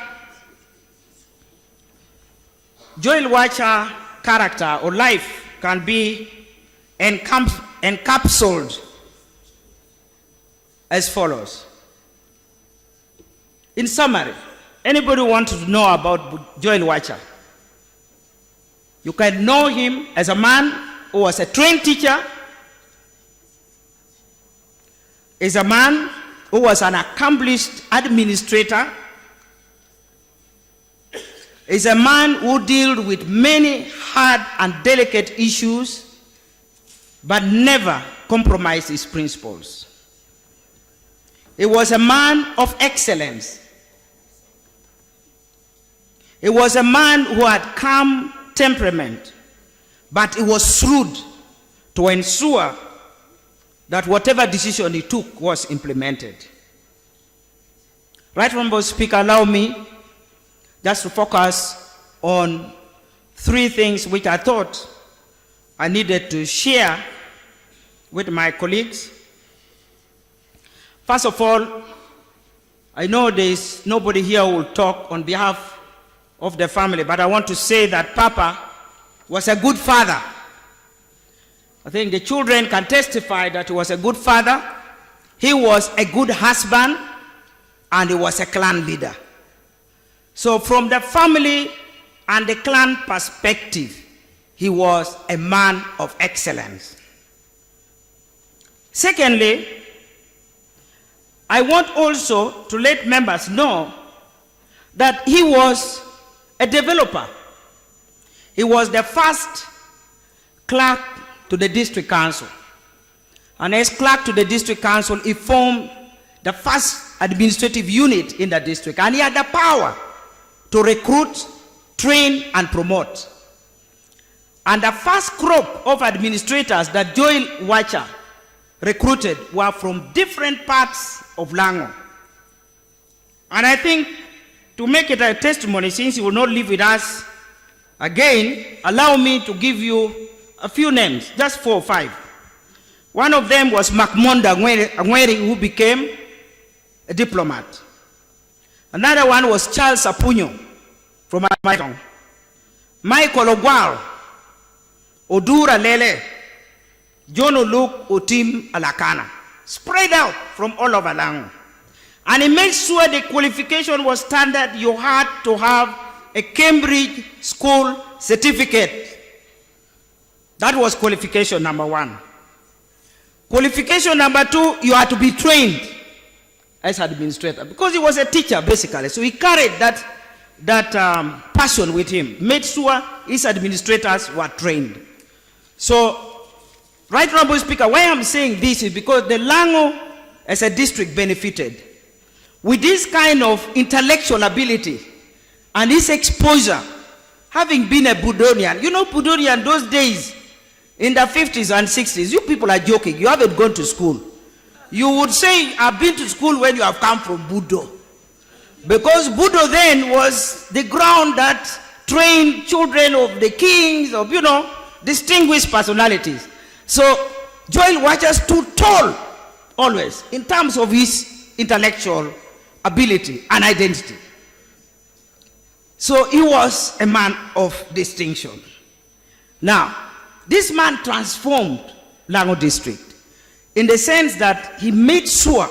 Joel Wacha character or life can be encapsulated as follows. In summary, anybody wants to know about Joel Wacha, you can know him as a man who was a trained teacher, is a man who was an accomplished administrator, is a man who dealt with many hard and delicate issues, but never compromised his principles. He was a man of excellence. He was a man who had calm temperament, but he was shrewd to ensure that whatever decision he took was implemented. Right, Honorable Speaker, allow me just to focus on three things which I thought I needed to share with my colleagues. First of all, I know there is nobody here who will talk on behalf of the family, but I want to say that Papa was a good father. I think the children can testify that he was a good father, he was a good husband, and he was a clan leader. So from the family and the clan perspective, he was a man of excellence. Secondly, I want also to let members know that he was a developer. He was the first clerk to the district council. And as clerk to the district council, he formed the first administrative unit in the district. And he had the power to recruit, train, and promote. And the first crop of administrators that Joel Wacha recruited were from different parts of Lango. And I think to make it a testimony, since he will not live with us again, allow me to give you a few names, just 4 or 5. One of them was Macmonda Angweri, who became a diplomat. Another one was Charles Apunyo from Amaitong. Michael Ogwal, Odura Lele, John Oluk Otim Alakana, spread out from all over Lango. And he made sure the qualification was standard. You had to have a Cambridge school certificate. That was qualification number 1. Qualification number 2, you had to be trained as administrator, because he was a teacher basically. So he carried that passion with him, made sure his administrators were trained. So, right, Honorable Speaker, why I'm saying this is because the Lango as a district benefited with this kind of intellectual ability and this exposure, having been a Budonian. You know, Budonian those days, in the 50s and 60s, you people are joking, you haven't gone to school. You would say, I've been to school when you have come from Budo. Because Budo then was the ground that trained children of the kings, of, you know, distinguished personalities. So Joel Wacha stood tall, always, in terms of his intellectual ability and identity. So he was a man of distinction. Now, this man transformed Lango district in the sense that he made sure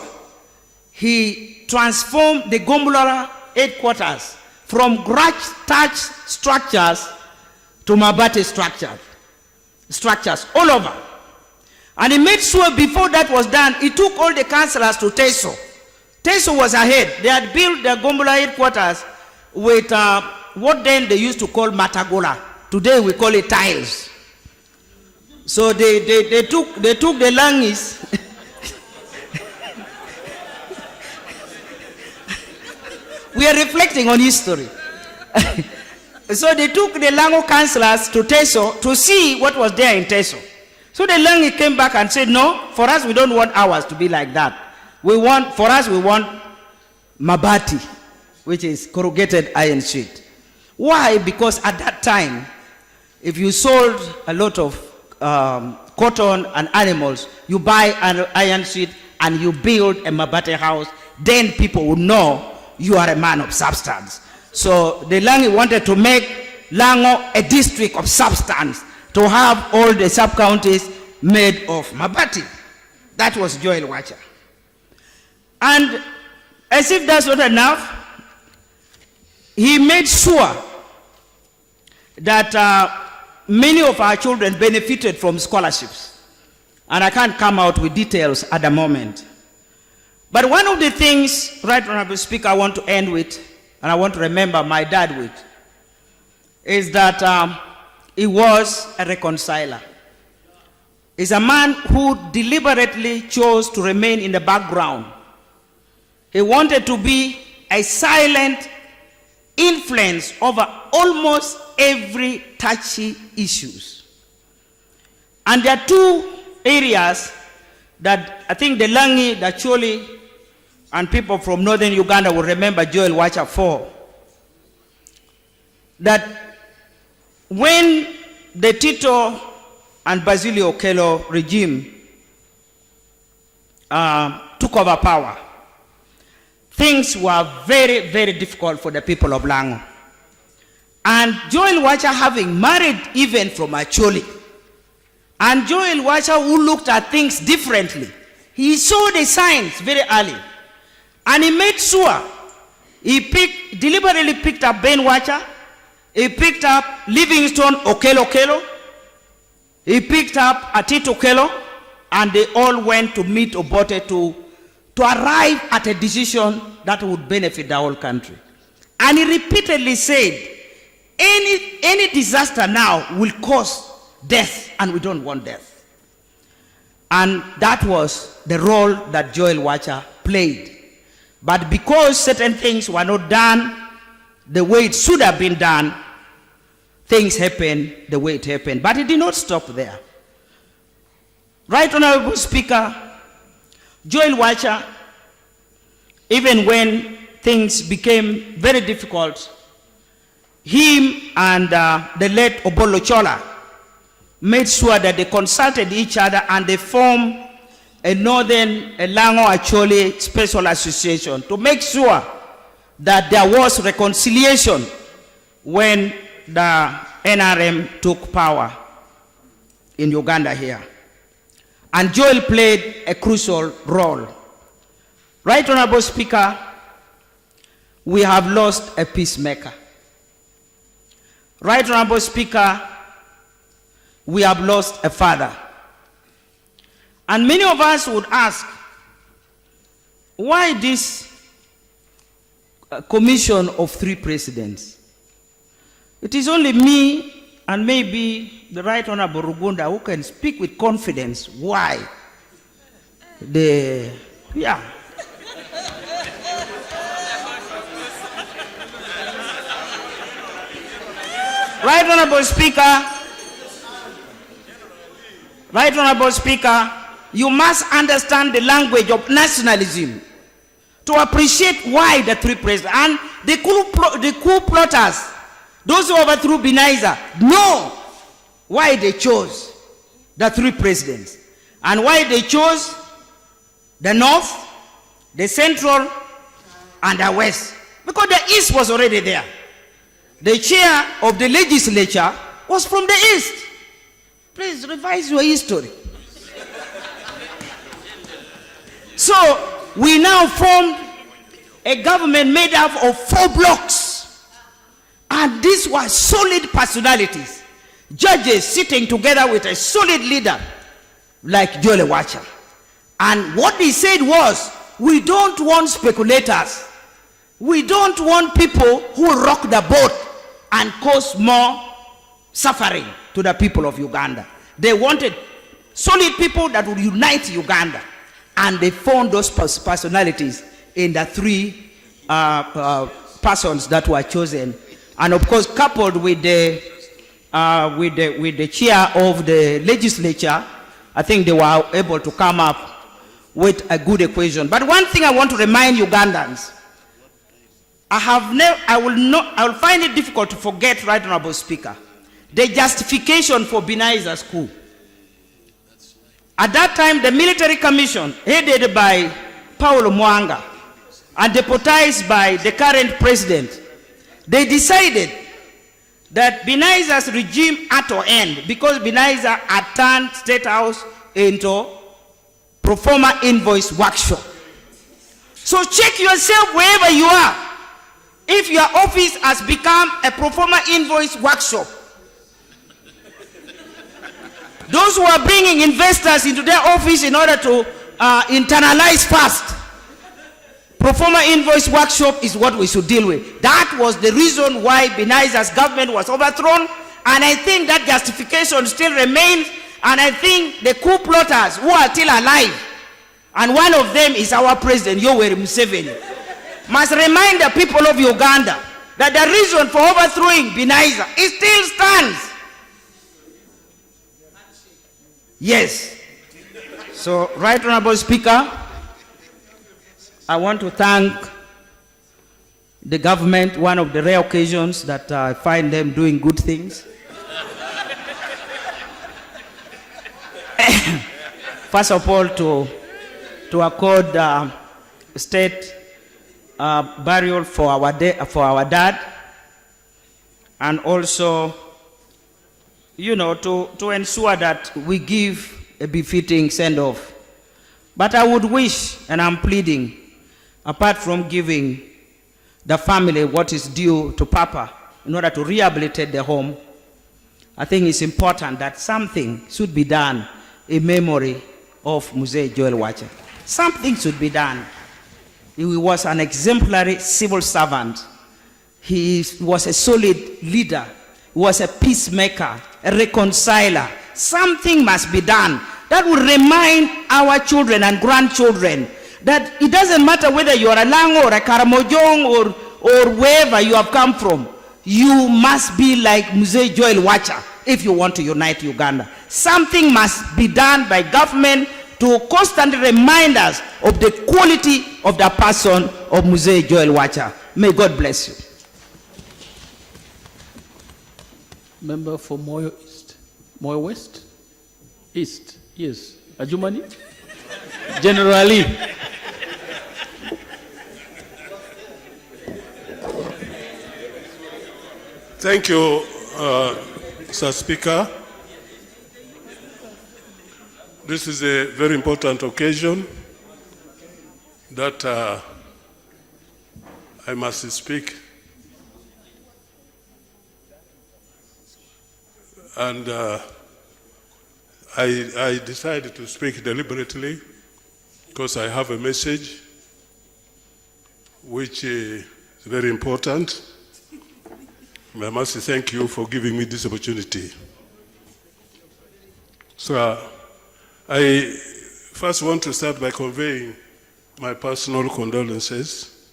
he transformed the Gombolola headquarters from thatch structures to Mabate structures all over. And he made sure before that was done, he took all the councillors to Teso. Teso was ahead. They had built the Gombolola headquarters with what then they used to call Matagola. Today we call it tiles. So they took the Langis We are reflecting on history. So they took the Lango councillors to Teso to see what was there in Teso. So the Langi came back and said, no, for us, we don't want ours to be like that. We want Mabati, which is corrugated iron sheet. Why? Because at that time, if you sold a lot of cotton and animals, you buy an iron sheet and you build a Mabati house, then people would know you are a man of substance. So the Langi wanted to make Lango a district of substance, to have all the sub-counties made of Mabati. That was Joel Wacha. And as if that's not enough, he made sure that many of our children benefited from scholarships. And I can't come out with details at the moment. But one of the things, Right Honorable Speaker, I want to end with, and I want to remember my dad with, is that he was a reconciler. He's a man who deliberately chose to remain in the background. He wanted to be a silent influence over almost every touchy issues. And there are two areas that I think the Langi, the Choli, and people from northern Uganda will remember Joel Wacha for. That when the Tito and Basilio Okello regime took over power, things were very, very difficult for the people of Lango. And Joel Wacha, having married even from Acholi, and Joel Wacha, who looked at things differently, he saw the signs very early. And he made sure he deliberately picked up Ben Wacha, he picked up Livingstone Okello, he picked up Atito Okello, and they all went to meet Obote to arrive at a decision that would benefit the whole country. And he repeatedly said, any disaster now will cause death, and we don't want death. And that was the role that Joel Wacha played. But because certain things were not done the way it should have been done, things happened the way it happened. But it did not stop there. Right Honorable Speaker, Joel Wacha, even when things became very difficult, him and the late Obolo Chola made sure that they consulted each other and they formed a Northern Lango Acholi Special Association to make sure that there was reconciliation when the NRM took power in Uganda here. And Joel played a crucial role. Right Honorable Speaker, we have lost a peacemaker. Right Honorable Speaker, we have lost a father. And many of us would ask, why this commission of 3 presidents? It is only me and maybe the Right Honorable Rugunda who can speak with confidence why Right Honorable Speaker, you must understand the language of nationalism to appreciate why the 3 presidents and the coup plotters, those who overthrew Binaiza, know why they chose the 3 presidents and why they chose the North, the Central, and the West. Because the East was already there. The chair of the legislature was from the East. Please revise your history. So we now formed a government made up of 4 blocks. And these were solid personalities. Judges sitting together with a solid leader like Joel Wacha. And what they said was, we don't want speculators. We don't want people who rock the boat and cause more suffering to the people of Uganda. They wanted solid people that would unite Uganda. And they found those personalities in the 3 persons that were chosen, and of course coupled with the chair of the legislature, I think they were able to come up with a good equation. But one thing I want to remind Ugandans, I will find it difficult to forget, Right Honorable Speaker, the justification for Binaiza's coup. At that time, the military commission, headed by Paulo Mwanga and deputized by the current president, they decided that Binaiza's regime had to end because Binaiza had turned State House into pro forma invoice workshop. So check yourself wherever you are. If your office has become a pro forma invoice workshop, those who are bringing investors into their office in order to internalize fast, pro forma invoice workshop is what we should deal with. That was the reason why Binaiza's government was overthrown, and I think that justification still remains, and I think the coup plotters who are still alive, and one of them is our president, Yoweri Museveni, must remind the people of Uganda that the reason for overthrowing Binaiza, it still stands. Yes. So, Right Honorable Speaker, I want to thank the government, one of the rare occasions that I find them doing good things. First of all, to accord state burial for our dad, and also, you know, to ensure that we give a befitting send-off. But I would wish, and I'm pleading, apart from giving the family what is due to Papa in order to rehabilitate the home, I think it's important that something should be done in memory of Mzee Joel Wacha. Something should be done. He was an exemplary civil servant. He was a solid leader. He was a peacemaker, a reconciler. Something must be done that will remind our children and grandchildren that it doesn't matter whether you are a Lango or a Karamojong or wherever you have come from. You must be like Mzee Joel Wacha if you want to unite Uganda. Something must be done by government to constantly remind us of the quality of the person of Mzee Joel Wacha. May God bless you. Member for Moyo East. Moyo West? East, yes. Ajumani? Generally. Thank you, Mr. Speaker. This is a very important occasion that I must speak. And I decided to speak deliberately because I have a message which is very important. I must thank you for giving me this opportunity. So I first want to start by conveying my personal condolences,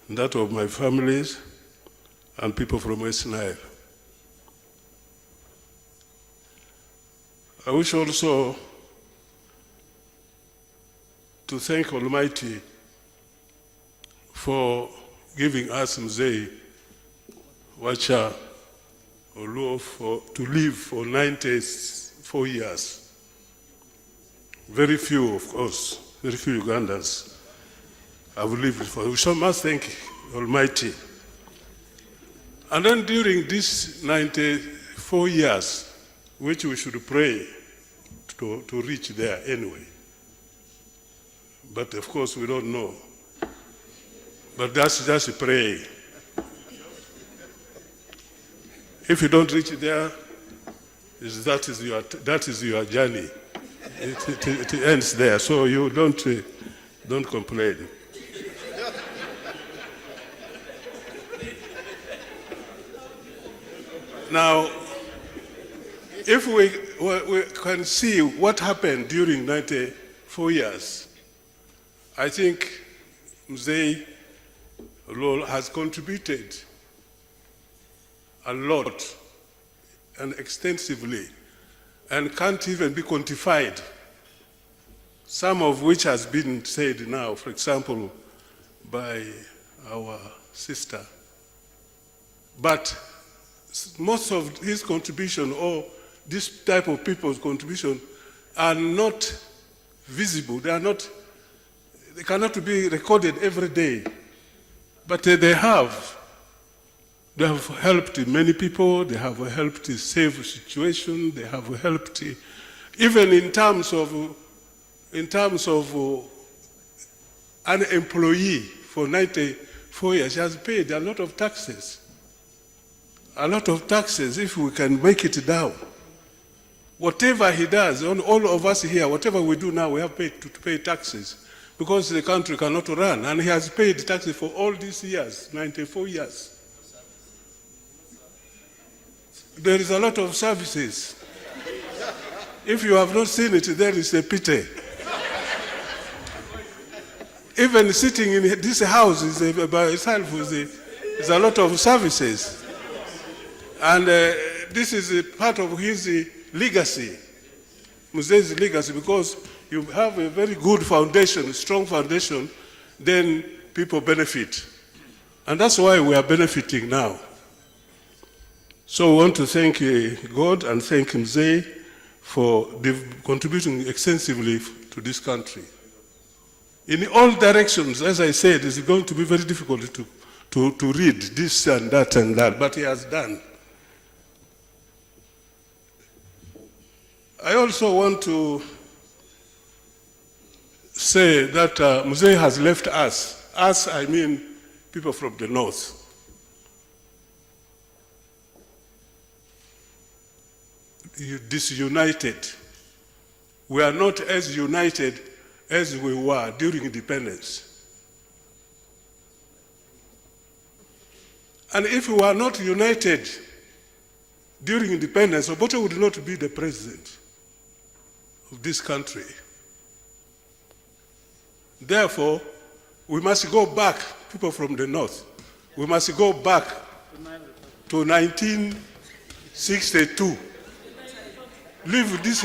and that of my families and people from West Nile. I wish also to thank Almighty for giving us Mzee Wacha Oluo to live for 94 years. Very few, of course, very few Ugandans have lived for. We must thank Almighty. And then during these 94 years, which we should pray to reach there anyway. But of course, we don't know. But that's just a pray. If you don't reach there, that is your journey. It ends there, so you don't complain. Now, if we can see what happened during 94 years, I think Mzee Lowell has contributed a lot and extensively and can't even be quantified, some of which has been said now, for example, by our sister. But most of his contribution, or this type of people's contribution, are not visible. They cannot be recorded every day. But they have helped many people. They have helped save situations. They have helped, even in terms of an employee for 94 years. He has paid a lot of taxes. A lot of taxes, if we can make it down. Whatever he does, all of us here, whatever we do now, we have to pay taxes because the country cannot run. And he has paid taxes for all these years, 94 years. There is a lot of services. If you have not seen it, there is a pity. Even sitting in this house by itself is a lot of services. And this is a part of his legacy, Mzei's legacy, because you have a very good foundation, strong foundation, then people benefit. And that's why we are benefiting now. So we want to thank God and thank Mzei for contributing extensively to this country. In all directions, as I said, it's going to be very difficult to read this and that, but he has done. I also want to say that Mzei has left us. Us, I mean people from the north. Disunited. We are not as united as we were during independence. And if we were not united during independence, Obote would not be the president of this country. Therefore, we must go back, people from the north, we must go back to 1962. Leave this.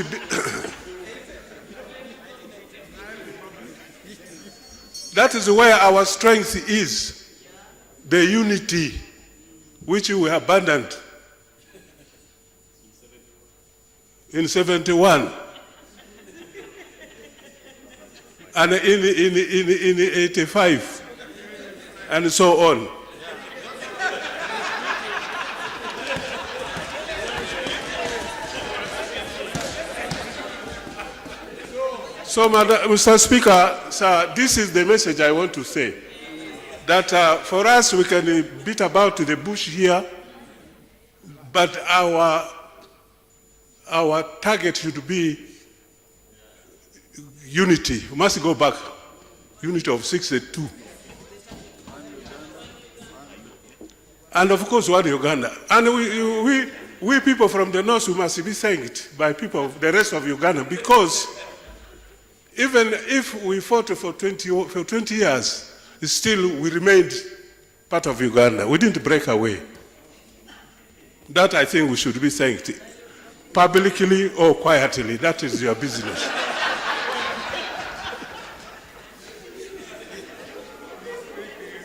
That is where our strength is, the unity which we abandoned in 71. And in 85, and so on. So, Mr. Speaker, sir, this is the message I want to say. That for us, we can beat about the bush here, but our target should be unity. We must go back. Unity of 62. And of course, one Uganda. And we people from the north, we must be thanked by people of the rest of Uganda, because even if we fought for 20 years, still we remained part of Uganda. We didn't break away. That I think we should be thanked. Publicly or quietly, that is your business.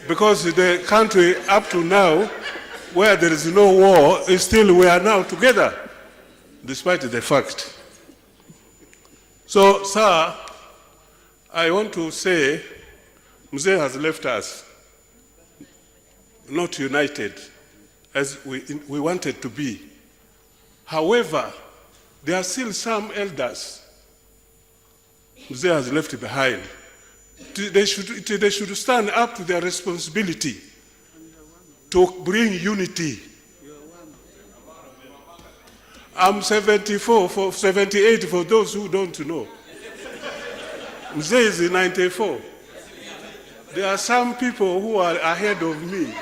Because the country up to now, where there is no war, is still we are now together, despite the fact. So, sir, I want to say, Mzei has left us not united as we wanted to be. However, there are still some elders Mzei has left behind. They should stand up to their responsibility to bring unity. I'm 74, 78 for those who don't know. Mzei is 94. There are some people who are ahead of me.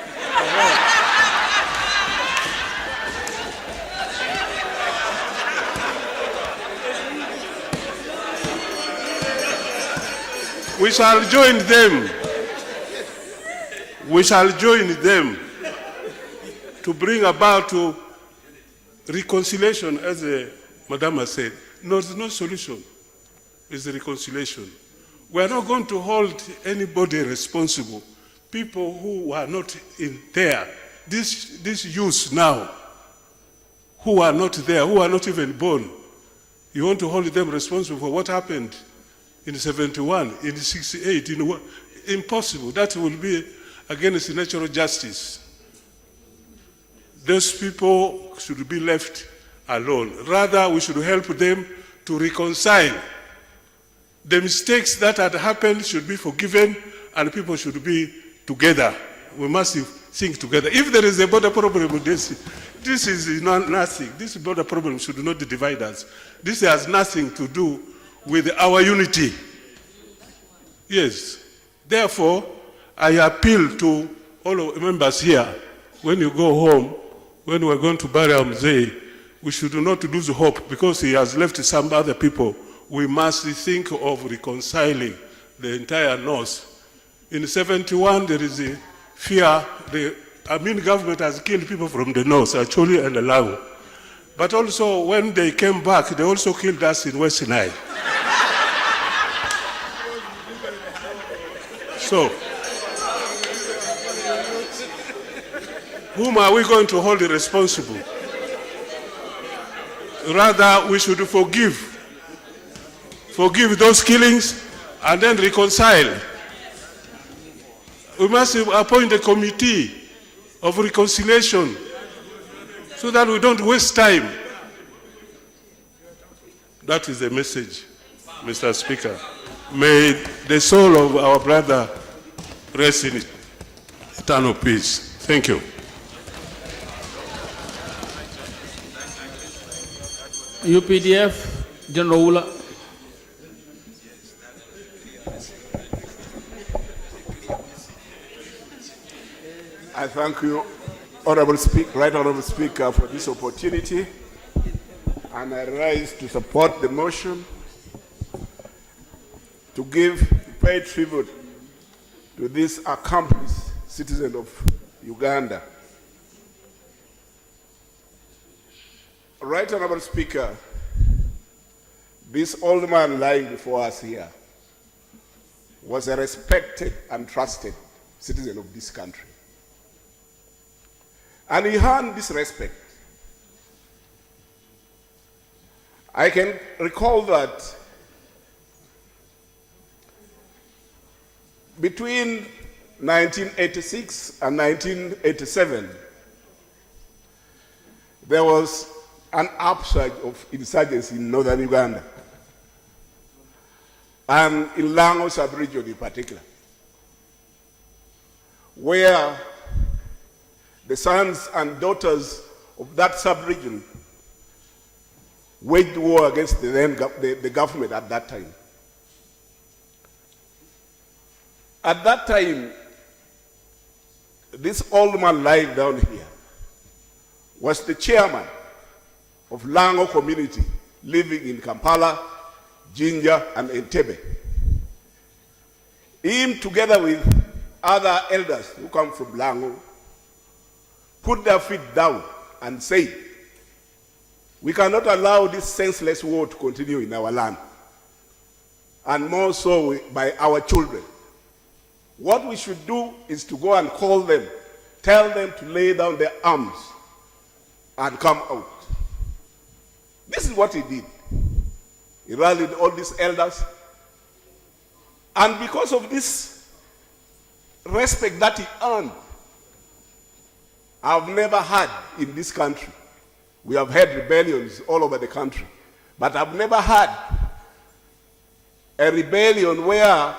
We shall join them. we shall join them to bring about to reconciliation, as Madam has said. No, there's no solution. It's the reconciliation. We are not going to hold anybody responsible. People who are not in there, these youths now, who are not there, who are not even born, you want to hold them responsible for what happened in 71, in 68, impossible. That will be against natural justice. Those people should be left alone. Rather, we should help them to reconcile. The mistakes that had happened should be forgiven, and people should be together. We must think together. If there is a border problem with this is nothing. This border problem should not divide us. This has nothing to do with our unity. Yes. Therefore, I appeal to all of members here, when you go home, when we're going to bury Mzee, we should not lose hope because he has left some other people. We must think of reconciling the entire North. In 71, there is a fear. The Amin government has killed people from the North, actually, and Laos. But also, when they came back, they also killed us in West Nile. So, whom are we going to hold responsible? Rather, we should forgive those killings and then reconcile. We must appoint a committee of reconciliation so that we don't waste time. That is the message, Mr. Speaker. May the soul of our brother rest in eternal peace. Thank you. UPDF, General Wula. I thank you, Right Honorable Speaker, for this opportunity, and I rise to support the motion to pay tribute to this accomplished citizen of Uganda. Right Honorable Speaker, this old man lying before us here was a respected and trusted citizen of this country. And he earned this respect. I can recall that between 1986 and 1987, there was an upsurge of insurgency in northern Uganda, and in Lango sub-region in particular, where the sons and daughters of that sub-region waged war against the government at that time. At that time, this old man lying down here was the chairman of Lango community living in Kampala, Jinja, and Entebbe. Him, together with other elders who come from Lango, put their feet down and say, we cannot allow this senseless war to continue in our land, and more so by our children. What we should do is to go and call them, tell them to lay down their arms and come out. This is what he did. He rallied all these elders, and because of this respect that he earned, I've never had in this country. We have had rebellions all over the country, but I've never had a rebellion where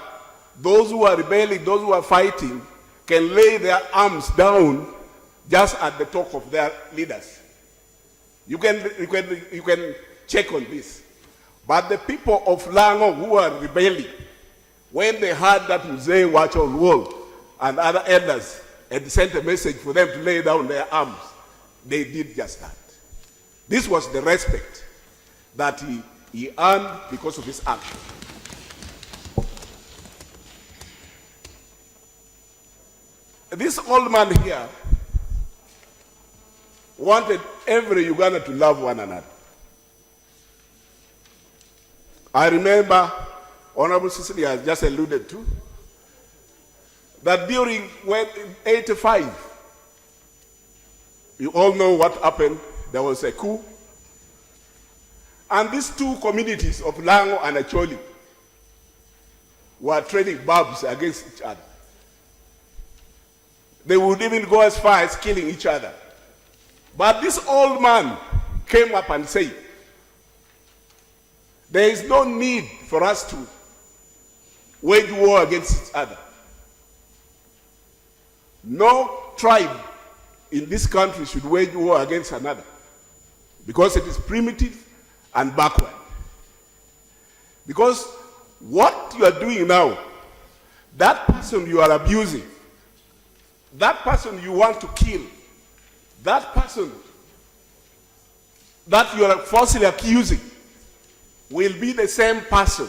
those who are rebelling, those who are fighting, can lay their arms down just at the talk of their leaders. You can check on this. But the people of Lango who are rebelling, when they heard that Mzee Wacho Luol and other elders had sent a message for them to lay down their arms, they did just that. This was the respect that he earned because of his action. This old man here wanted every Uganda to love one another. I remember, Honorable Cicely has just alluded to, that during 85, you all know what happened. There was a coup. And these two communities of Lango and Acholi were trading barbs against each other. They would even go as far as killing each other. But this old man came up and said, there is no need for us to wage war against each other. No tribe in this country should wage war against another because it is primitive and backward. Because what you are doing now, that person you are abusing, that person you want to kill, that person that you are falsely accusing will be the same person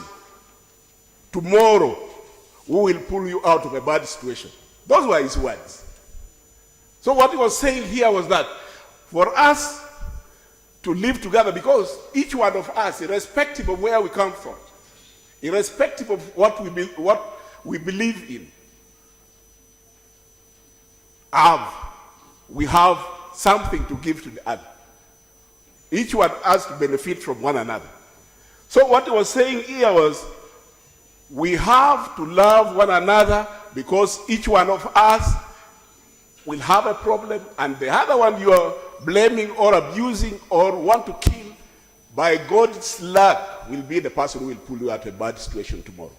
tomorrow who will pull you out of a bad situation. Those were his words. So what he was saying here was that for us to live together, because each one of us, irrespective of where we come from, irrespective of what we believe in, we have something to give to the other. Each one has to benefit from one another. So what he was saying here was, we have to love one another because each one of us will have a problem, and the other one you are blaming or abusing or want to kill, by God's luck, will be the person who will pull you out of a bad situation tomorrow.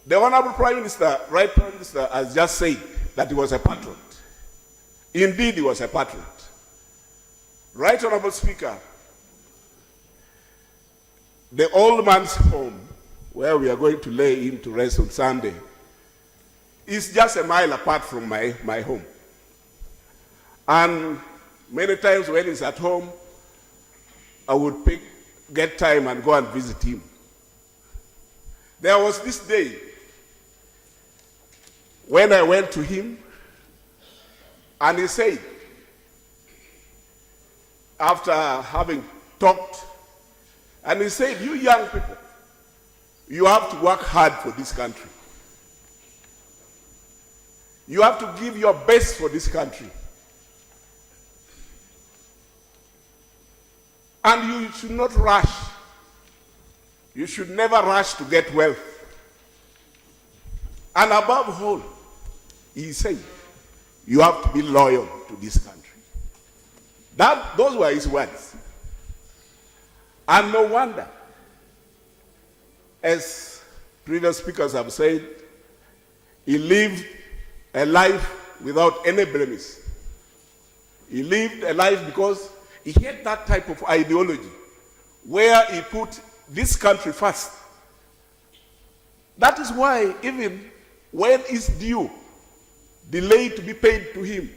The Honorable Prime Minister, Right Prime Minister, has just said that he was a patriot. Indeed, he was a patriot. Right Honorable Speaker, the old man's home, where we are going to lay him to rest on Sunday, is just a mile apart from my home. And many times when he's at home, I would get time and go and visit him. There was this day when I went to him, and he said, after having talked, and he said, you young people, you have to work hard for this country. You have to give your best for this country. And you should not rush. You should never rush to get wealth. And above all, he said, you have to be loyal to this country. Those were his words. And no wonder, as previous speakers have said, he lived a life without any blemish. He lived a life because he had that type of ideology where he put this country first. That is why even when it's due, delayed to be paid to him,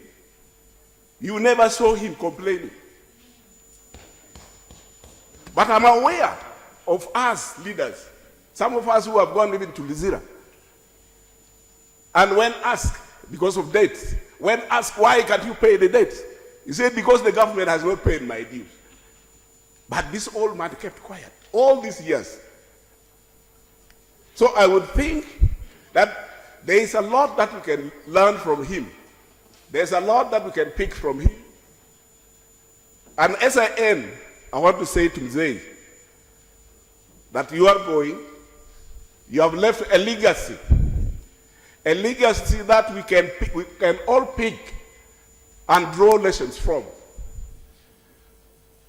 you never saw him complaining. But I'm aware of us leaders, some of us who have gone even to Lizira, and when asked, because of dates, when asked, why can't you pay the debts? He said, because the government has not paid my dues. But this old man kept quiet all these years. So I would think that there is a lot that we can learn from him. There's a lot that we can pick from him. And as I end, I want to say to Mzee that you are going, you have left a legacy that we can all pick and draw lessons from.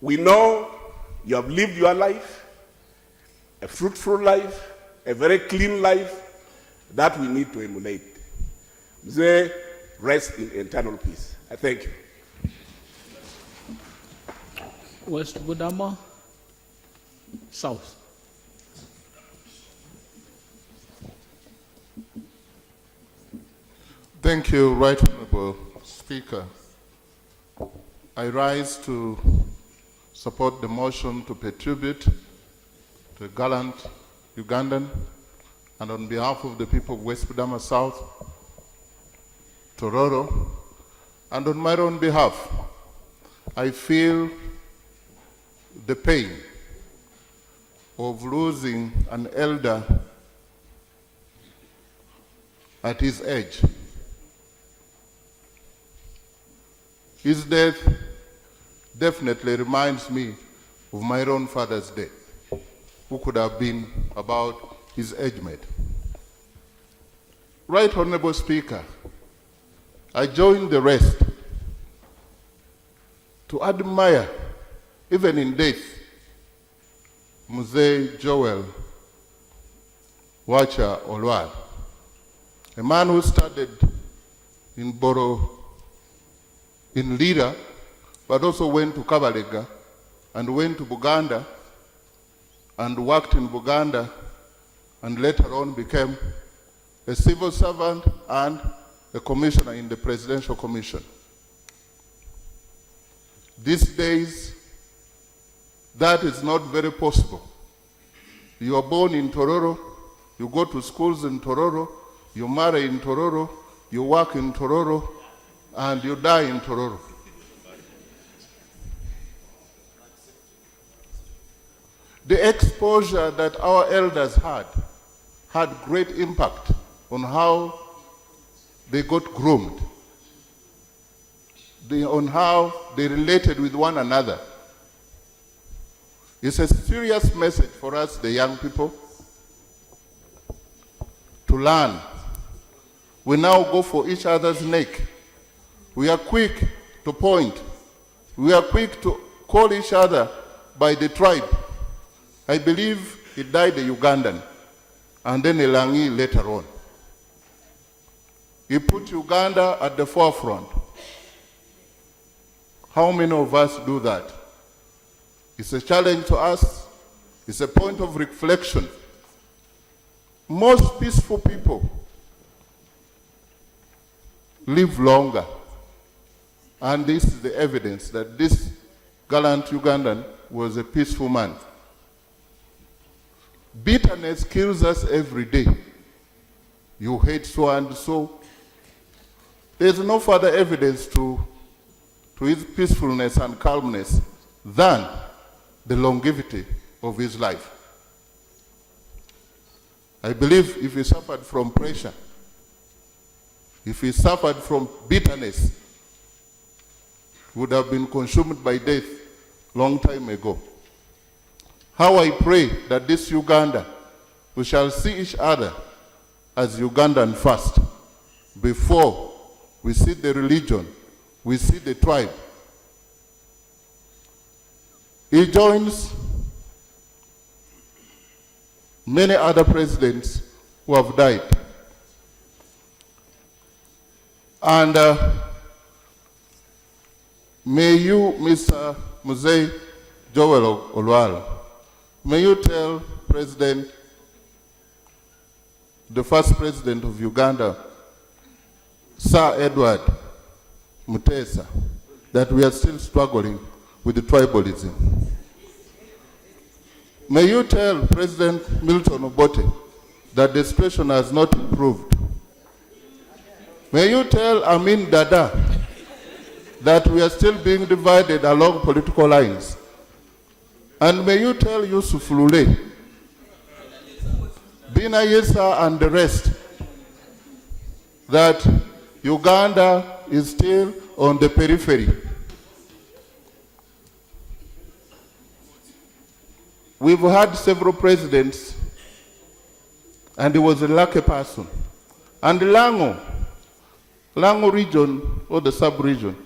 We know you have lived your life, a fruitful life, a very clean life that we need to emulate. Mzee, rest in eternal peace. I thank you. West Budama, South. Thank you, Right Honorable Speaker. I rise to support the motion to pay tribute to a gallant Ugandan, and on behalf of the people of West Budama South, Tororo, and on my own behalf, I feel the pain of losing an elder at his age. His death definitely reminds me of my own father's death, who could have been about his age mate. Right Honorable Speaker, I join the rest to admire, even in death, Mzee Joel Wacha Olwal, a man who studied in Boro, in Lira, but also went to Kabalega and went to Buganda and worked in Buganda and later on became a civil servant and a commissioner in the Presidential Commission. These days, that is not very possible. You are born in Tororo, you go to schools in Tororo, you marry in Tororo, you work in Tororo, and you die in Tororo. The exposure that our elders had great impact on how they got groomed, on how they related with one another. It's a serious message for us, the young people, to learn. We now go for each other's neck. We are quick to point. We are quick to call each other by the tribe. I believe he died a Ugandan, and then Elangi later on. He put Uganda at the forefront. How many of us do that? It's a challenge to us. It's a point of reflection. Most peaceful people live longer. And this is the evidence that this gallant Ugandan was a peaceful man. Bitterness kills us every day. You hate so and so. There's no further evidence to his peacefulness and calmness than the longevity of his life. I believe if he suffered from pressure, if he suffered from bitterness, he would have been consumed by death long time ago. How I pray that this Uganda, we shall see each other as Ugandan first, before we see the religion, we see the tribe. He joins many other presidents who have died. And may you, Mr. Mzee Joel Olwal, may you tell President, the first president of Uganda, Sir Edward Mutesa, that we are still struggling with the tribalism. May you tell President Milton Obote that the situation has not improved. May you tell Amin Dada that we are still being divided along political lines. And may you tell Yusuf Lule, Bina Yesa and the rest that Uganda is still on the periphery. We've had several presidents, and he was a lucky person. And the Lango region, or the sub-region,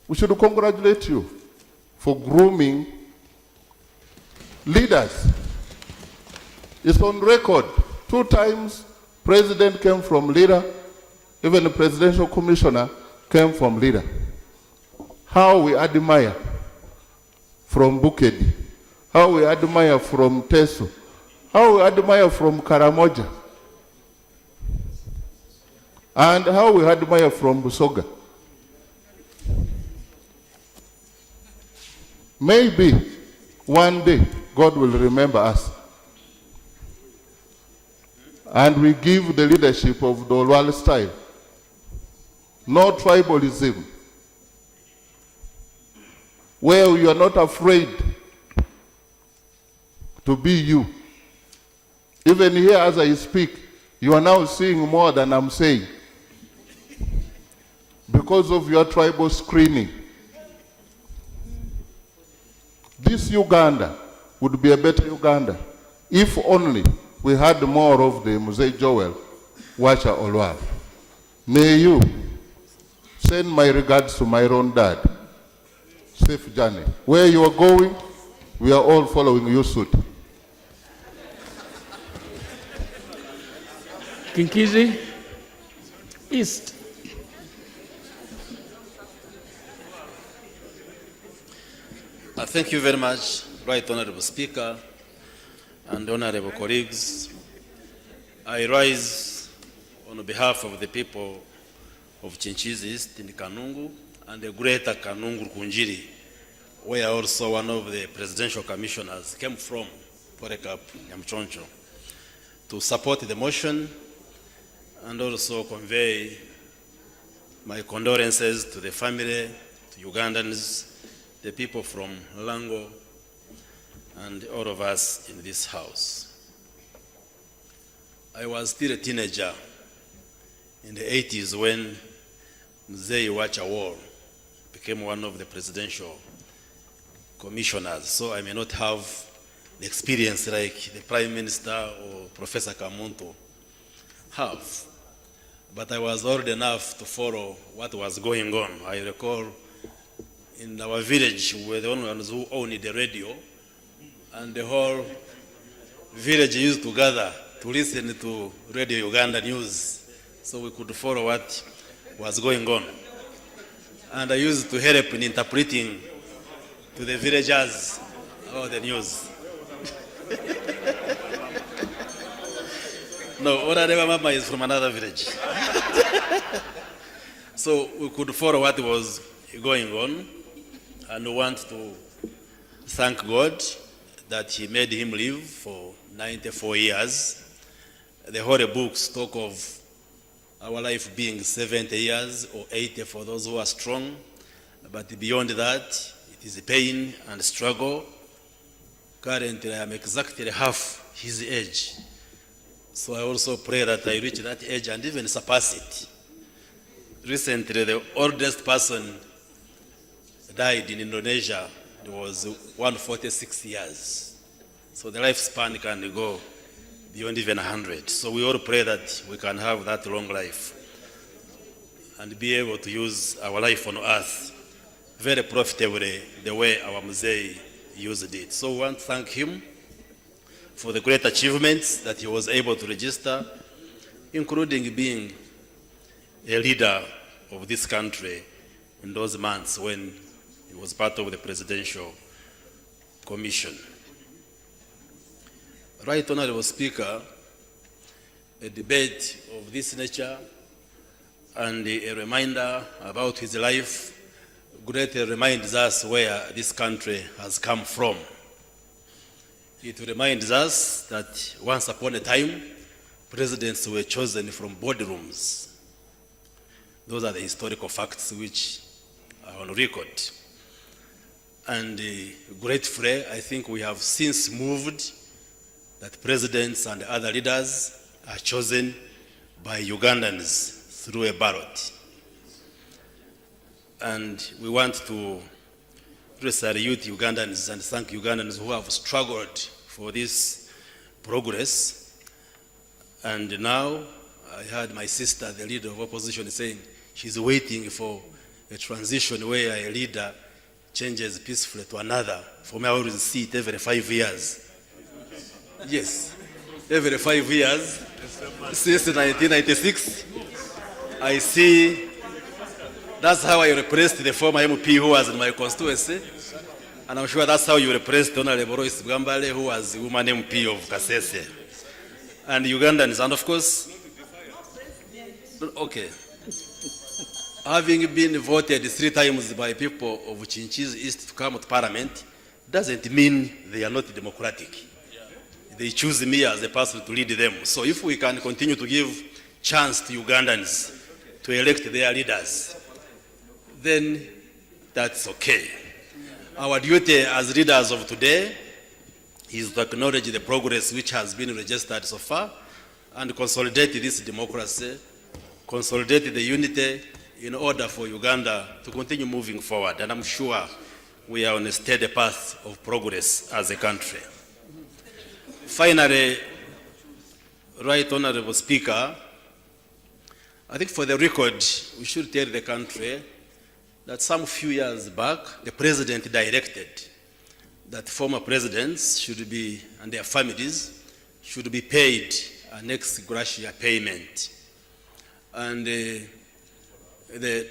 we should congratulate you for grooming leaders. It's on record. 2 times president came from Lira, even the presidential commissioner came from Lira. How we admire from Bukedi, how we admire from Teso, how we admire from Karamoja, and how we admire from Busoga. Maybe one day God will remember us, and we give the leadership of the Olwal style no tribalism, where you are not afraid to be you. Even here as I speak, you are now seeing more than I'm saying because of your tribal screening. This Uganda would be a better Uganda if only we had more of the Mzee Joel Wacha Olwal. May you send my regards to my own dad. Safe journey. Where you are going, we are all following you suit. Kinkizi East. Thank you very much, Right Honorable Speaker and honorable colleagues. I rise on behalf of the people of Chinchizi East in Kanungu and the greater Kanungu Kunjiri, where also one of the presidential commissioners came from, Porekap Nyamchoncho, to support the motion and also convey my condolences to the family, to Ugandans, the people from Lango, and all of us in this house. I was still a teenager in the 80s when Mzee Wacha War became one of the presidential commissioners, so I may not have the experience like the Prime Minister or Professor Kamuntu have. But I was old enough to follow what was going on. I recall in our village, we were the only ones who owned the radio, and the whole village used to gather to listen to Radio Uganda news so we could follow what was going on. And I used to help in interpreting to the villagers about the news. No, Oradeva Mama is from another village. So we could follow what was going on, and we want to thank God that He made him live for 94 years. The Holy Books talk of our life being 70 years or 80 for those who are strong, but beyond that, it is pain and struggle. Currently, I am exactly half his age. So I also pray that I reach that age and even surpass it. Recently, the oldest person died in Indonesia. It was 146 years. So the lifespan can go beyond even 100. So we all pray that we can have that long life and be able to use our life on earth very profitably the way our Mzee used it. So we want to thank him for the great achievements that he was able to register, including being a leader of this country in those months when he was part of the Presidential Commission. Right Honorable Speaker, a debate of this nature and a reminder about his life greatly reminds us where this country has come from. It reminds us that once upon a time, presidents were chosen from boardrooms. Those are the historical facts which are on record. And gratefully, I think we have since moved that presidents and other leaders are chosen by Ugandans through a ballot. And we want to salute Ugandans and thank Ugandans who have struggled for this progress. And now I heard my sister, the leader of opposition, saying she's waiting for a transition where a leader changes peacefully to another. For me, I always see it every 5 years. Yes, every 5 years, since 1996, I see. That's how I replaced the former MP who was in my constituency, and I'm sure that's how you replaced Honorable Royce Bwambale, who was the woman MP of Kasese. And Ugandans, and of course, okay, having been voted 3 times by people of Chinchizi East to come to Parliament doesn't mean they are not democratic. They choose me as a person to lead them. So if we can continue to give chance to Ugandans to elect their leaders, then that's okay. Our duty as leaders of today is to acknowledge the progress which has been registered so far and consolidate this democracy, consolidate the unity in order for Uganda to continue moving forward. And I'm sure we are on a steady path of progress as a country. Finally, Right Honorable Speaker, I think for the record, we should tell the country that some few years back, the President directed that former presidents should be, and their families, should be paid an ex gratia payment. And the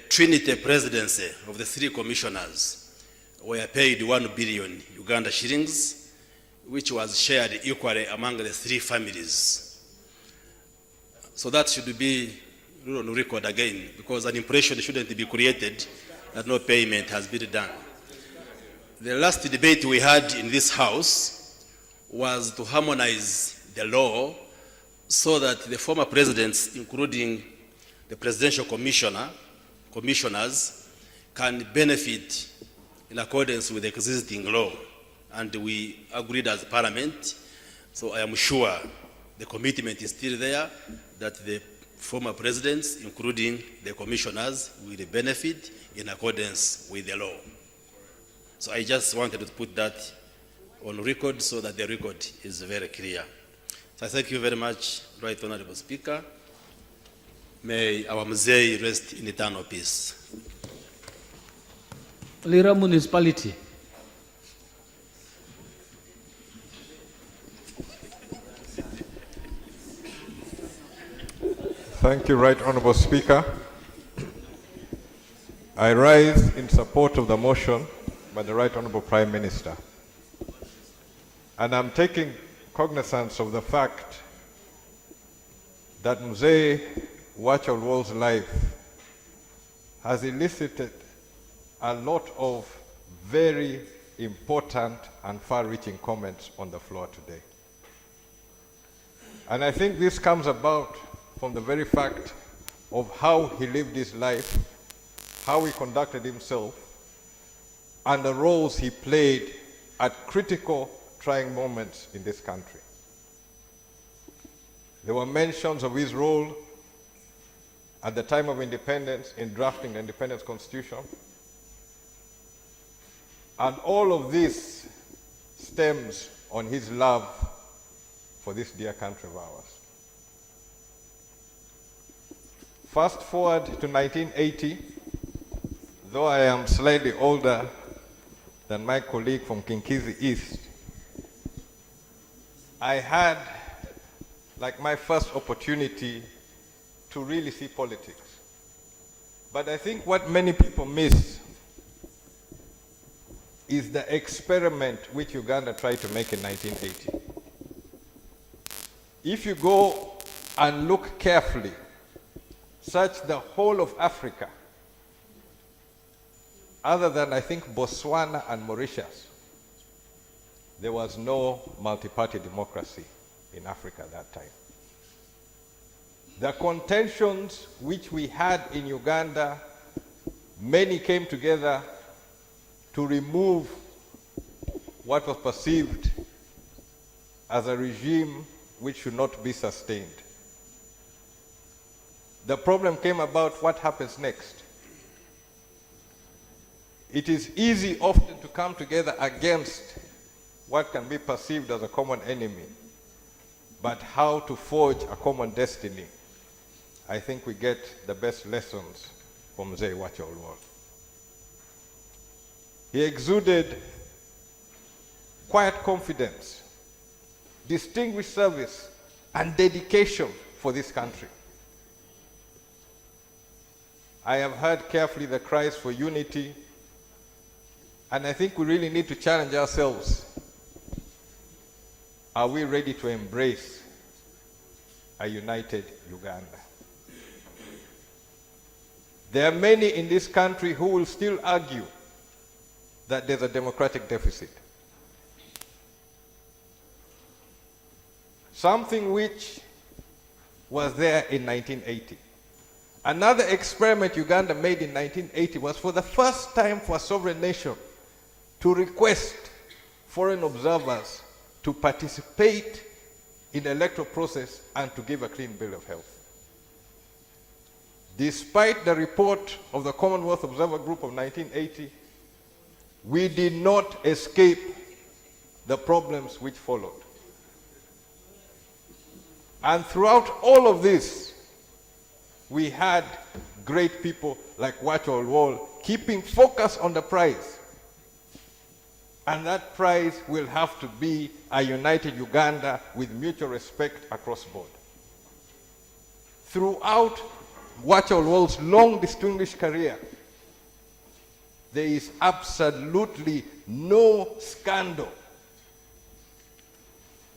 Trinity presidency of the 3 commissioners were paid 1 billion Uganda shillings, which was shared equally among the 3 families. So that should be on record again, because an impression shouldn't be created that no payment has been done. The last debate we had in this House was to harmonize the law so that the former presidents, including the presidential commissioners, can benefit in accordance with the existing law. And we agreed as Parliament, so I am sure the commitment is still there that the former presidents, including the commissioners, will benefit in accordance with the law. So I just wanted to put that on record so that the record is very clear. So I thank you very much, Right Honorable Speaker. May our Mzee rest in eternal peace. Lira Municipality. Thank you, Right Honorable Speaker. I rise in support of the motion by the Right Honorable Prime Minister. And I'm taking cognizance of the fact that Mzee Wacha Olwol's life has elicited a lot of very important and far-reaching comments on the floor today. And I think this comes about from the very fact of how he lived his life, how he conducted himself, and the roles he played at critical, trying moments in this country. There were mentions of his role at the time of independence in drafting the Independence Constitution. And all of this stems on his love for this dear country of ours. Fast forward to 1980, though I am slightly older than my colleague from Kinkizi East, I had like my first opportunity to really see politics. But I think what many people miss is the experiment which Uganda tried to make in 1980. If you go and look carefully, search the whole of Africa, other than I think Botswana and Mauritius, there was no multi-party democracy in Africa at that time. The contentions which we had in Uganda, many came together to remove what was perceived as a regime which should not be sustained. The problem came about what happens next. It is easy often to come together against what can be perceived as a common enemy, but how to forge a common destiny, I think we get the best lessons from Mzee Wacha Olwol. He exuded quiet confidence, distinguished service, and dedication for this country. I have heard carefully the cries for unity, and I think we really need to challenge ourselves. Are we ready to embrace a united Uganda? There are many in this country who will still argue that there's a democratic deficit. Something which was there in 1980. Another experiment Uganda made in 1980 was for the first time for a sovereign nation to request foreign observers to participate in the electoral process and to give a clean bill of health. Despite the report of the Commonwealth Observer Group of 1980, we did not escape the problems which followed. And throughout all of this, we had great people like Wacho Olwol keeping focus on the prize. And that prize will have to be a united Uganda with mutual respect across board. Throughout Wacho Olwol's long distinguished career, there is absolutely no scandal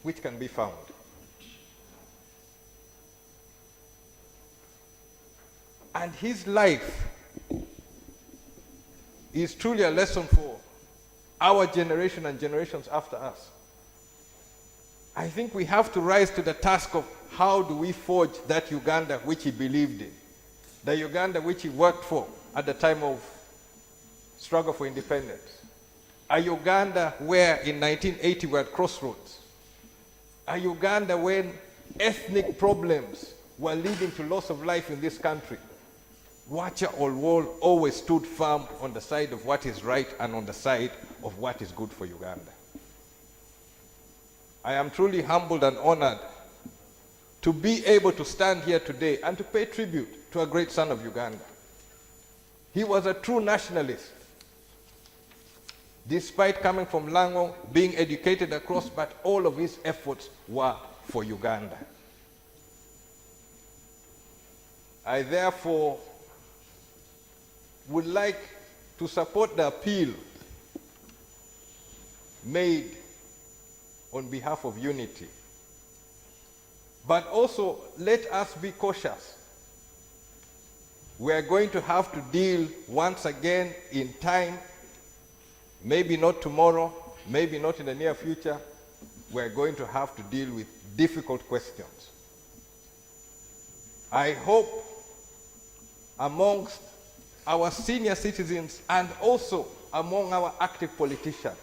which can be found. And his life is truly a lesson for our generation and generations after us. I think we have to rise to the task of how do we forge that Uganda which he believed in, the Uganda which he worked for at the time of struggle for independence, a Uganda where in 1980 we were at crossroads, a Uganda when ethnic problems were leading to loss of life in this country. Wacho Olwol always stood firm on the side of what is right and on the side of what is good for Uganda. I am truly humbled and honored to be able to stand here today and to pay tribute to a great son of Uganda. He was a true nationalist. Despite coming from Lango, being educated across, but all of his efforts were for Uganda. I therefore would like to support the appeal made on behalf of unity. But also, let us be cautious. We are going to have to deal once again in time, maybe not tomorrow, maybe not in the near future, we're going to have to deal with difficult questions. I hope amongst our senior citizens and also among our active politicians,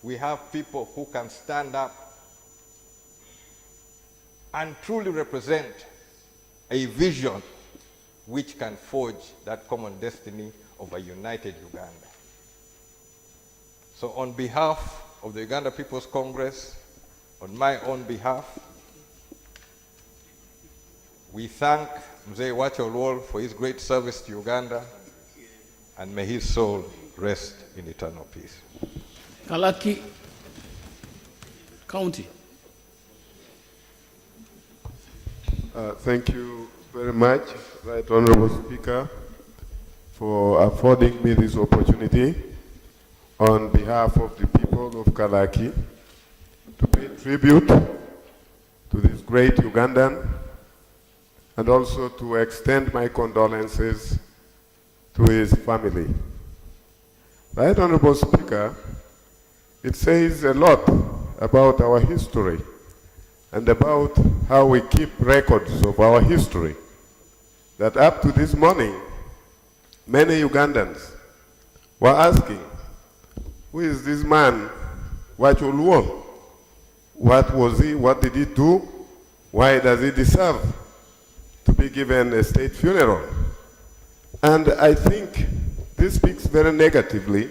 we have people who can stand up and truly represent a vision which can forge that common destiny of a united Uganda. So on behalf of the Uganda People's Congress, on my own behalf, we thank Mzee Wacho Olwol for his great service to Uganda, and may his soul rest in eternal peace. Kalaki County. Thank you very much, Right Honorable Speaker, for affording me this opportunity on behalf of the people of Kalaki to pay tribute to this great Ugandan and also to extend my condolences to his family. Right Honorable Speaker, it says a lot about our history and about how we keep records of our history, that up to this morning, many Ugandans were asking, who is this man, Wacho Olwol? What was he? What did he do? Why does he deserve to be given a state funeral? And I think this speaks very negatively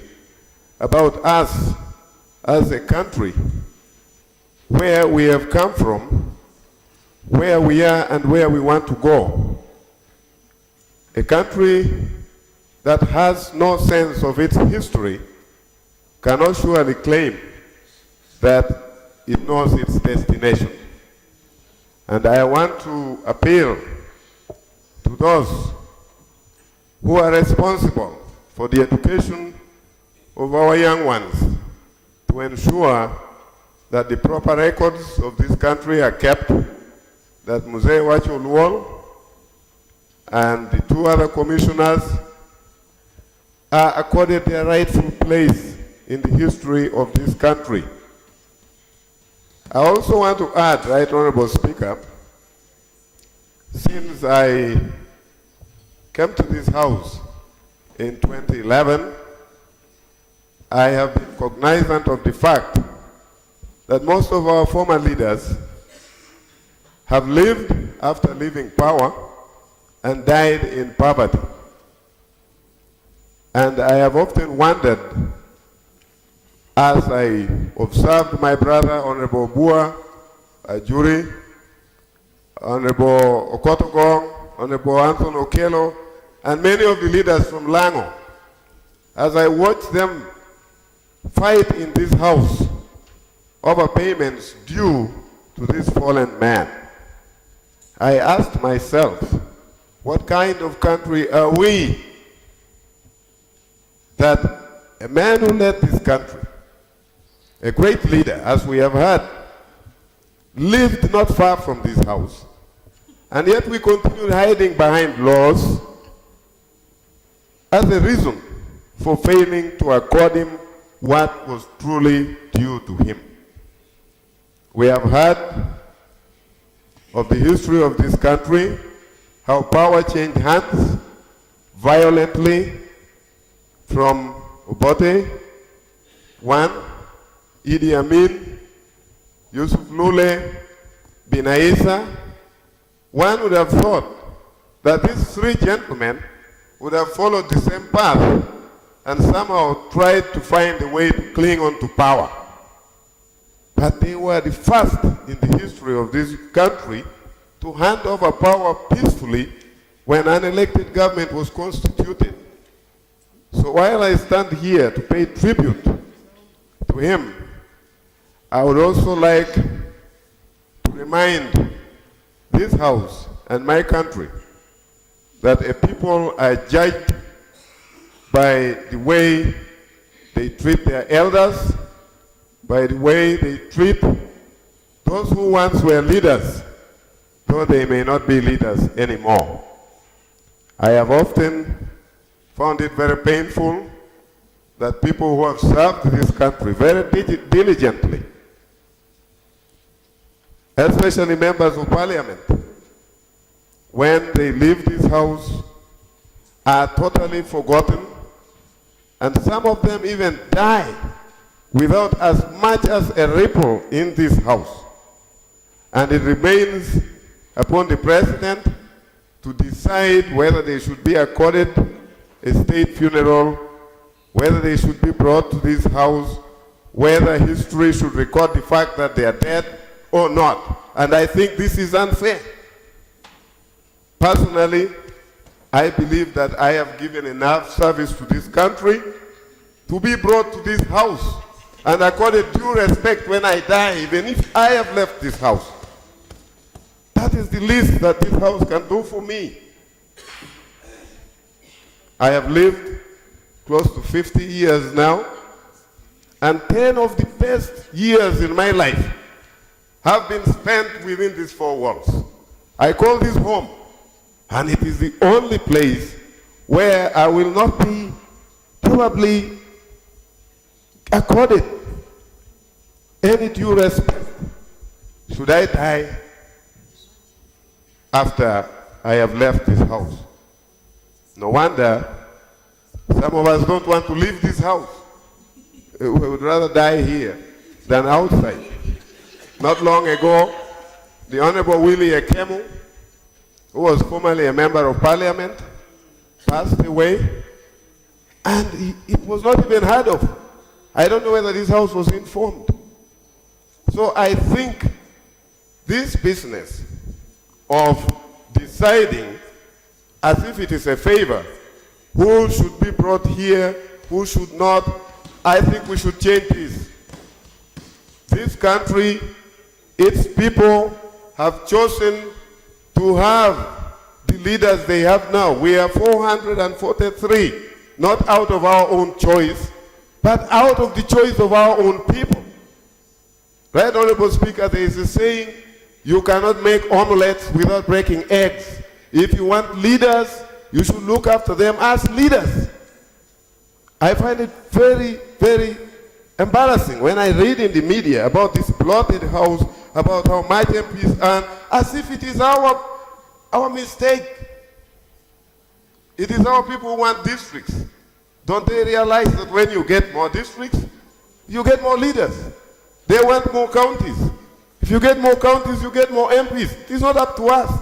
about us as a country, where we have come from, where we are and where we want to go. A country that has no sense of its history cannot surely claim that it knows its destination. And I want to appeal to those who are responsible for the education of our young ones to ensure that the proper records of this country are kept, that Mzee Wacho Olwol and the two other commissioners are accorded their rightful place in the history of this country. I also want to add, Right Honorable Speaker, since I came to this house in 2011, I have been cognizant of the fact that most of our former leaders have lived after leaving power and died in poverty. And I have often wondered, as I observed my brother, Honorable Bua Ajuri, Honorable Okotogong, Honorable Anthony Okello, and many of the leaders from Lango, as I watched them fight in this house over payments due to this fallen man, I asked myself, what kind of country are we that a man who led this country, a great leader, as we have heard, lived not far from this house, and yet we continued hiding behind laws as a reason for failing to accord him what was truly due to him. We have heard of the history of this country, how power changed hands violently from Obote, one, Idi Amin, Yusuf Lule, Bin Aissa. One would have thought that these three gentlemen would have followed the same path and somehow tried to find a way to cling on to power. But they were the first in the history of this country to hand over power peacefully when an elected government was constituted. So while I stand here to pay tribute to him, I would also like to remind this house and my country that a people are judged by the way they treat their elders, by the way they treat those who once were leaders, though they may not be leaders anymore. I have often found it very painful that people who have served this country very diligently, especially members of parliament, when they leave this house, are totally forgotten, and some of them even die without as much as a ripple in this house. And it remains upon the president to decide whether they should be accorded a state funeral, whether they should be brought to this house, whether history should record the fact that they are dead or not. And I think this is unfair. Personally, I believe that I have given enough service to this country to be brought to this house and accorded due respect when I die, even if I have left this house. That is the least that this house can do for me. I have lived close to 50 years now, and 10 of the best years in my life have been spent within these four walls. I call this home, and it is the only place where I will not be probably accorded any due respect should I die after I have left this house. No wonder some of us don't want to leave this house. We would rather die here than outside. Not long ago, the Honorable Willie Ekemu, who was formerly a member of parliament, passed away, and it was not even heard of. I don't know whether this house was informed. So I think this business of deciding as if it is a favor who should be brought here, who should not, I think we should change this. This country, its people have chosen to have the leaders they have now. We are 443, not out of our own choice, but out of the choice of our own people. Right, Honorable Speaker, there is a saying, you cannot make omelets without breaking eggs. If you want leaders, you should look after them as leaders. I find it very, very embarrassing when I read in the media about this bloated house, about how much MPs earn, as if it is our mistake. It is our people who want districts. Don't they realize that when you get more districts, you get more leaders? They want more counties. If you get more counties, you get more MPs. It is not up to us.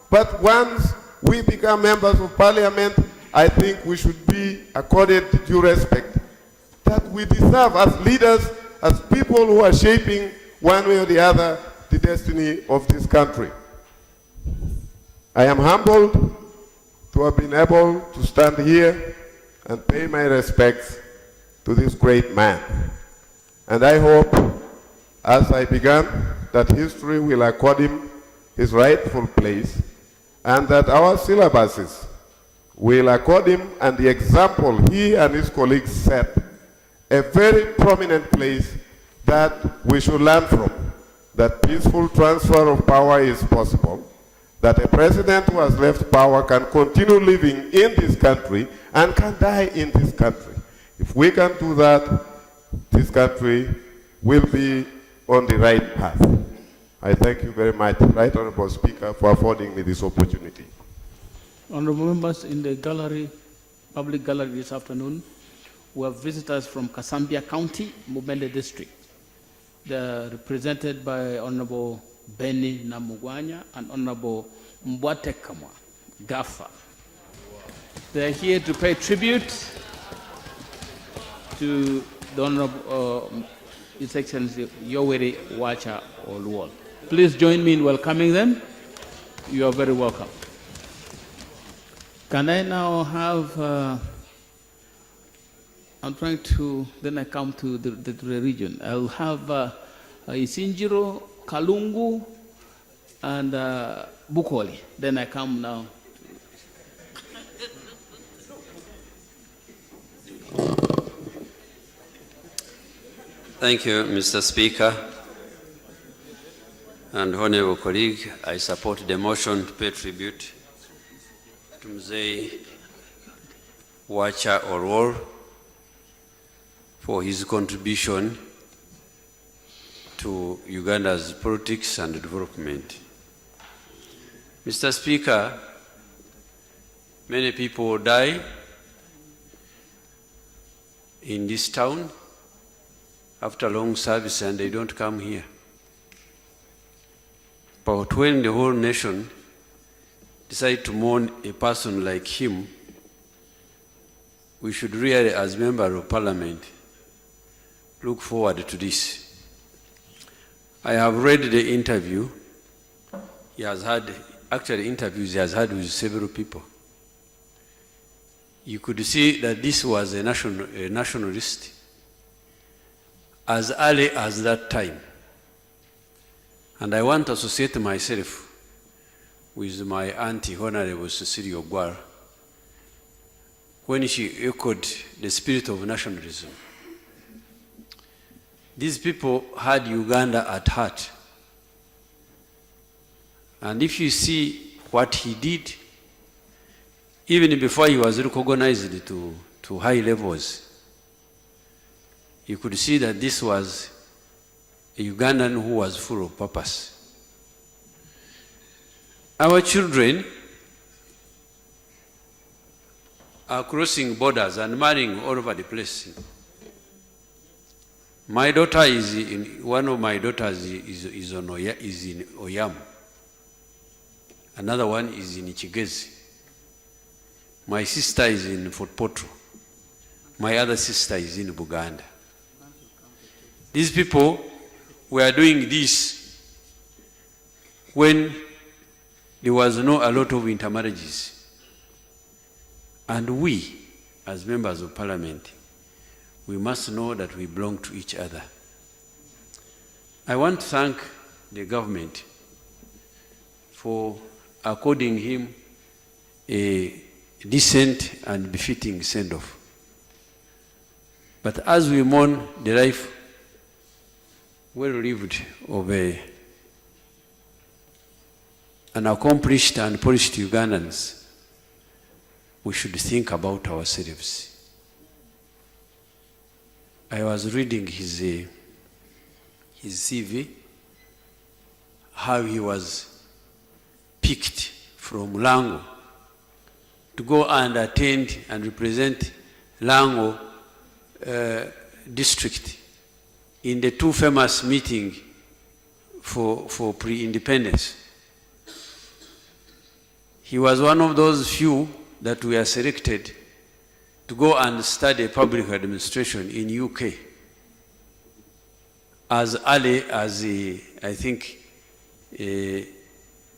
But once we become members of parliament, I think we should be accorded due respect that we deserve as leaders, as people who are shaping one way or the other the destiny of this country. I am humbled to have been able to stand here and pay my respects to this great man. And I hope, as I began, that history will accord him his rightful place, and that our syllabuses will accord him and the example he and his colleagues set a very prominent place that we should learn from, that peaceful transfer of power is possible, that a president who has left power can continue living in this country and can die in this country. If we can do that, this country will be on the right path. I thank you very much, Right Honorable Speaker, for affording me this opportunity. Honorable members in the gallery, public gallery this afternoon, we have visitors from Kasambia County, Mubende District. They are represented by Honorable Benny Namugwanya and Honorable Mbwate Kamwa, Gafa. They are here to pay tribute to the Honorable His Excellency Yoweri Wacha Oluol. Please join me in welcoming them. You are very welcome. Can I now have, I'm trying to, then I come to the region. I'll have Isinjiro, Kalungu, and Bukoli. Then I come now. Thank you, Mr. Speaker. And honorable colleague, I support the motion to pay tribute to Mzee Wacha Oluol for his contribution to Uganda's politics and development. Mr. Speaker, many people die in this town after long service and they don't come here. But when the whole nation decide to mourn a person like him, we should really, as members of parliament, look forward to this. I have read the interview he has had, actually interviews he has had with several people. You could see that this was a nationalist as early as that time. And I want to associate myself with my auntie, Honorable Cecilia Ogwara, when she echoed the spirit of nationalism. These people had Uganda at heart. And if you see what he did, even before he was recognized to high levels, you could see that this was a Ugandan who was full of purpose. Our children are crossing borders and marrying all over the place. My daughter is in, one of my daughters is in Oyam. Another one is in Chigezi. My sister is in Fort Potro. My other sister is in Buganda. These people were doing this when there was not a lot of intermarriages. And we, as members of parliament, we must know that we belong to each other. I want to thank the government for according him a decent and befitting send-off. But as we mourn the life well-lived of an accomplished and polished Ugandans, we should think about ourselves. I was reading his CV, how he was picked from Lango to go and attend and represent Lango district in the two famous meetings for pre-independence. He was one of those few that were selected to go and study public administration in UK as early as, I think,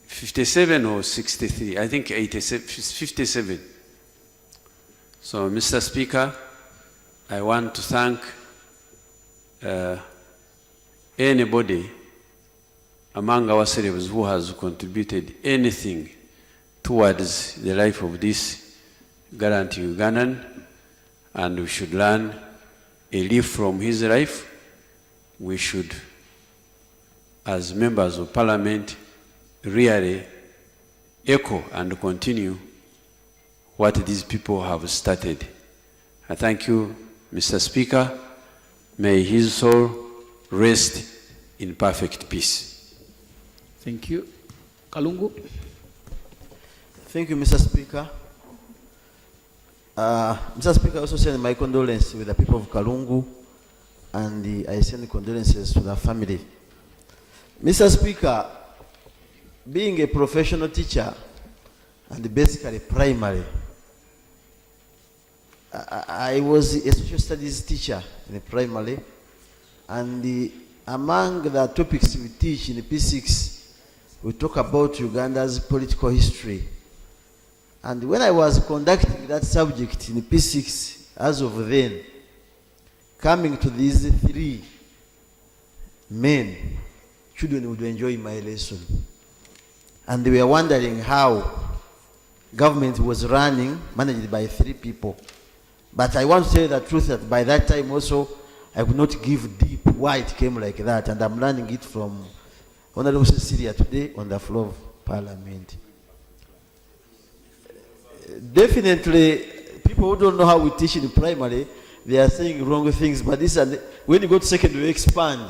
57 or 63, I think 57. So, Mr. Speaker, I want to thank anybody among our celebs who has contributed anything towards the life of this gallant Ugandan, and we should learn a leaf from his life. We should, as members of parliament, really echo and continue what these people have started. I thank you, Mr. Speaker. May his soul rest in perfect peace. Thank you. Kalungu. Thank you, Mr. Speaker. Mr. Speaker, I also send my condolences with the people of Kalungu, and I send condolences to the family. Mr. Speaker, being a professional teacher and basically primary, I was a social studies teacher in the primary, and among the topics we teach in the P6, we talk about Uganda's political history. And when I was conducting that subject in the P6, as of then, coming to these three men, children would enjoy my lesson. And they were wondering how government was running, managed by three people. But I want to tell you the truth that by that time also, I could not give deep why it came like that. And I'm learning it from Honorable Cecilia today on the floor of Parliament. Definitely, people who don't know how we teach in primary, they are saying wrong things. But this, when you go to secondary, you expand.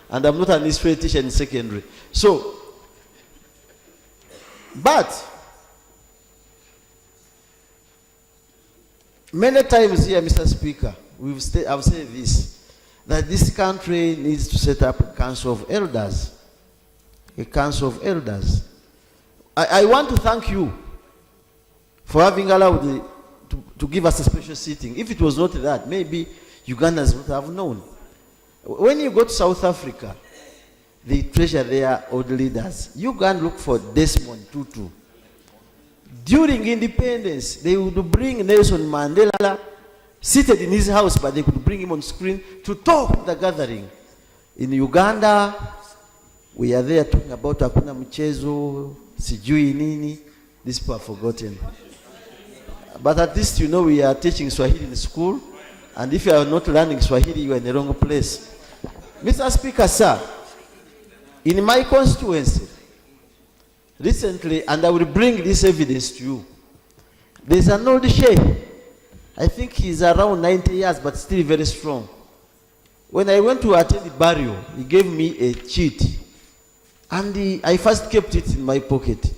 And I'm not an history teacher in secondary. So, but many times here, Mr. Speaker, I've said this, that this country needs to set up a council of elders. A council of elders. I want to thank you for having allowed to give us a special sitting. If it was not that, maybe Ugandans would have known. When you go to South Africa, they treasure their old leaders. You can look for Desmond Tutu. During independence, they would bring Nelson Mandela seated in his house, but they could bring him on screen to talk at the gathering. In Uganda, we are there talking about Hakuna Mchezo, Sijui Nini. These people are forgotten. But at least you know we are teaching Swahili in school, and if you are not learning Swahili, you are in the wrong place. Mr. Speaker, sir, in my constituency, recently, and I will bring this evidence to you, there's an old sheikh. I think he's around 90 years, but still very strong. When I went to attend the burial, he gave me a cheat, and I first kept it in my pocket.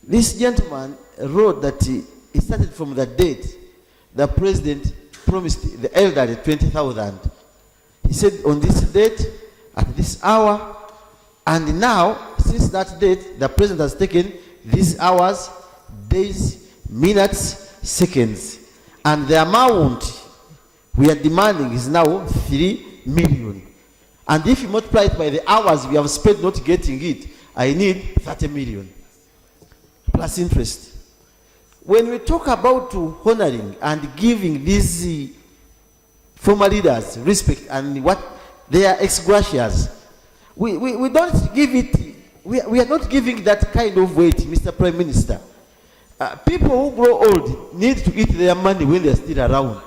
This gentleman wrote that he started from the date the president promised the elderly 20,000. He said on this date, at this hour, and now, since that date, the president has taken these hours, days, minutes, seconds. And the amount we are demanding is now 3 million. And if you multiply it by the hours we have spent not getting it, I need 30 million. Plus interest. When we talk about honoring and giving these former leaders respect and what they are ex gratias, we don't give it, we are not giving that kind of weight, Mr. Prime Minister. People who grow old need to eat their money when they are still around.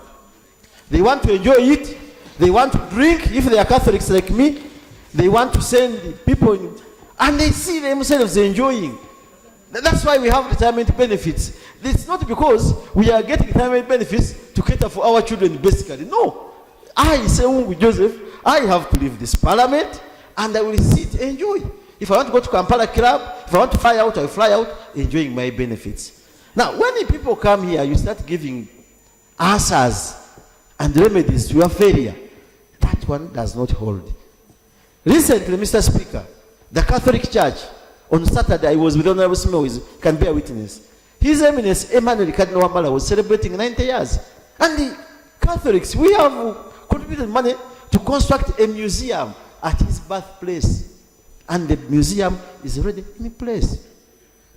They want to enjoy it, they want to drink, if they are Catholics like me, they want to send people, and they see themselves enjoying. That's why we have retirement benefits. It's not because we are getting retirement benefits to cater for our children basically. No. I, Seungu Joseph, I have to leave this parliament and I will sit, enjoy. If I want to go to Kampala Club, if I want to fly out, I fly out, enjoying my benefits. Now, when the people come here, you start giving answers and remedies to your failure. That one does not hold. Recently, Mr. Speaker, the Catholic Church, on Saturday, I was with Honorable Smith, can bear witness. His Eminence Emmanuel Cardinal Wambala was celebrating 90 years. And the Catholics, we have contributed money to construct a museum at his birthplace. And the museum is already in place.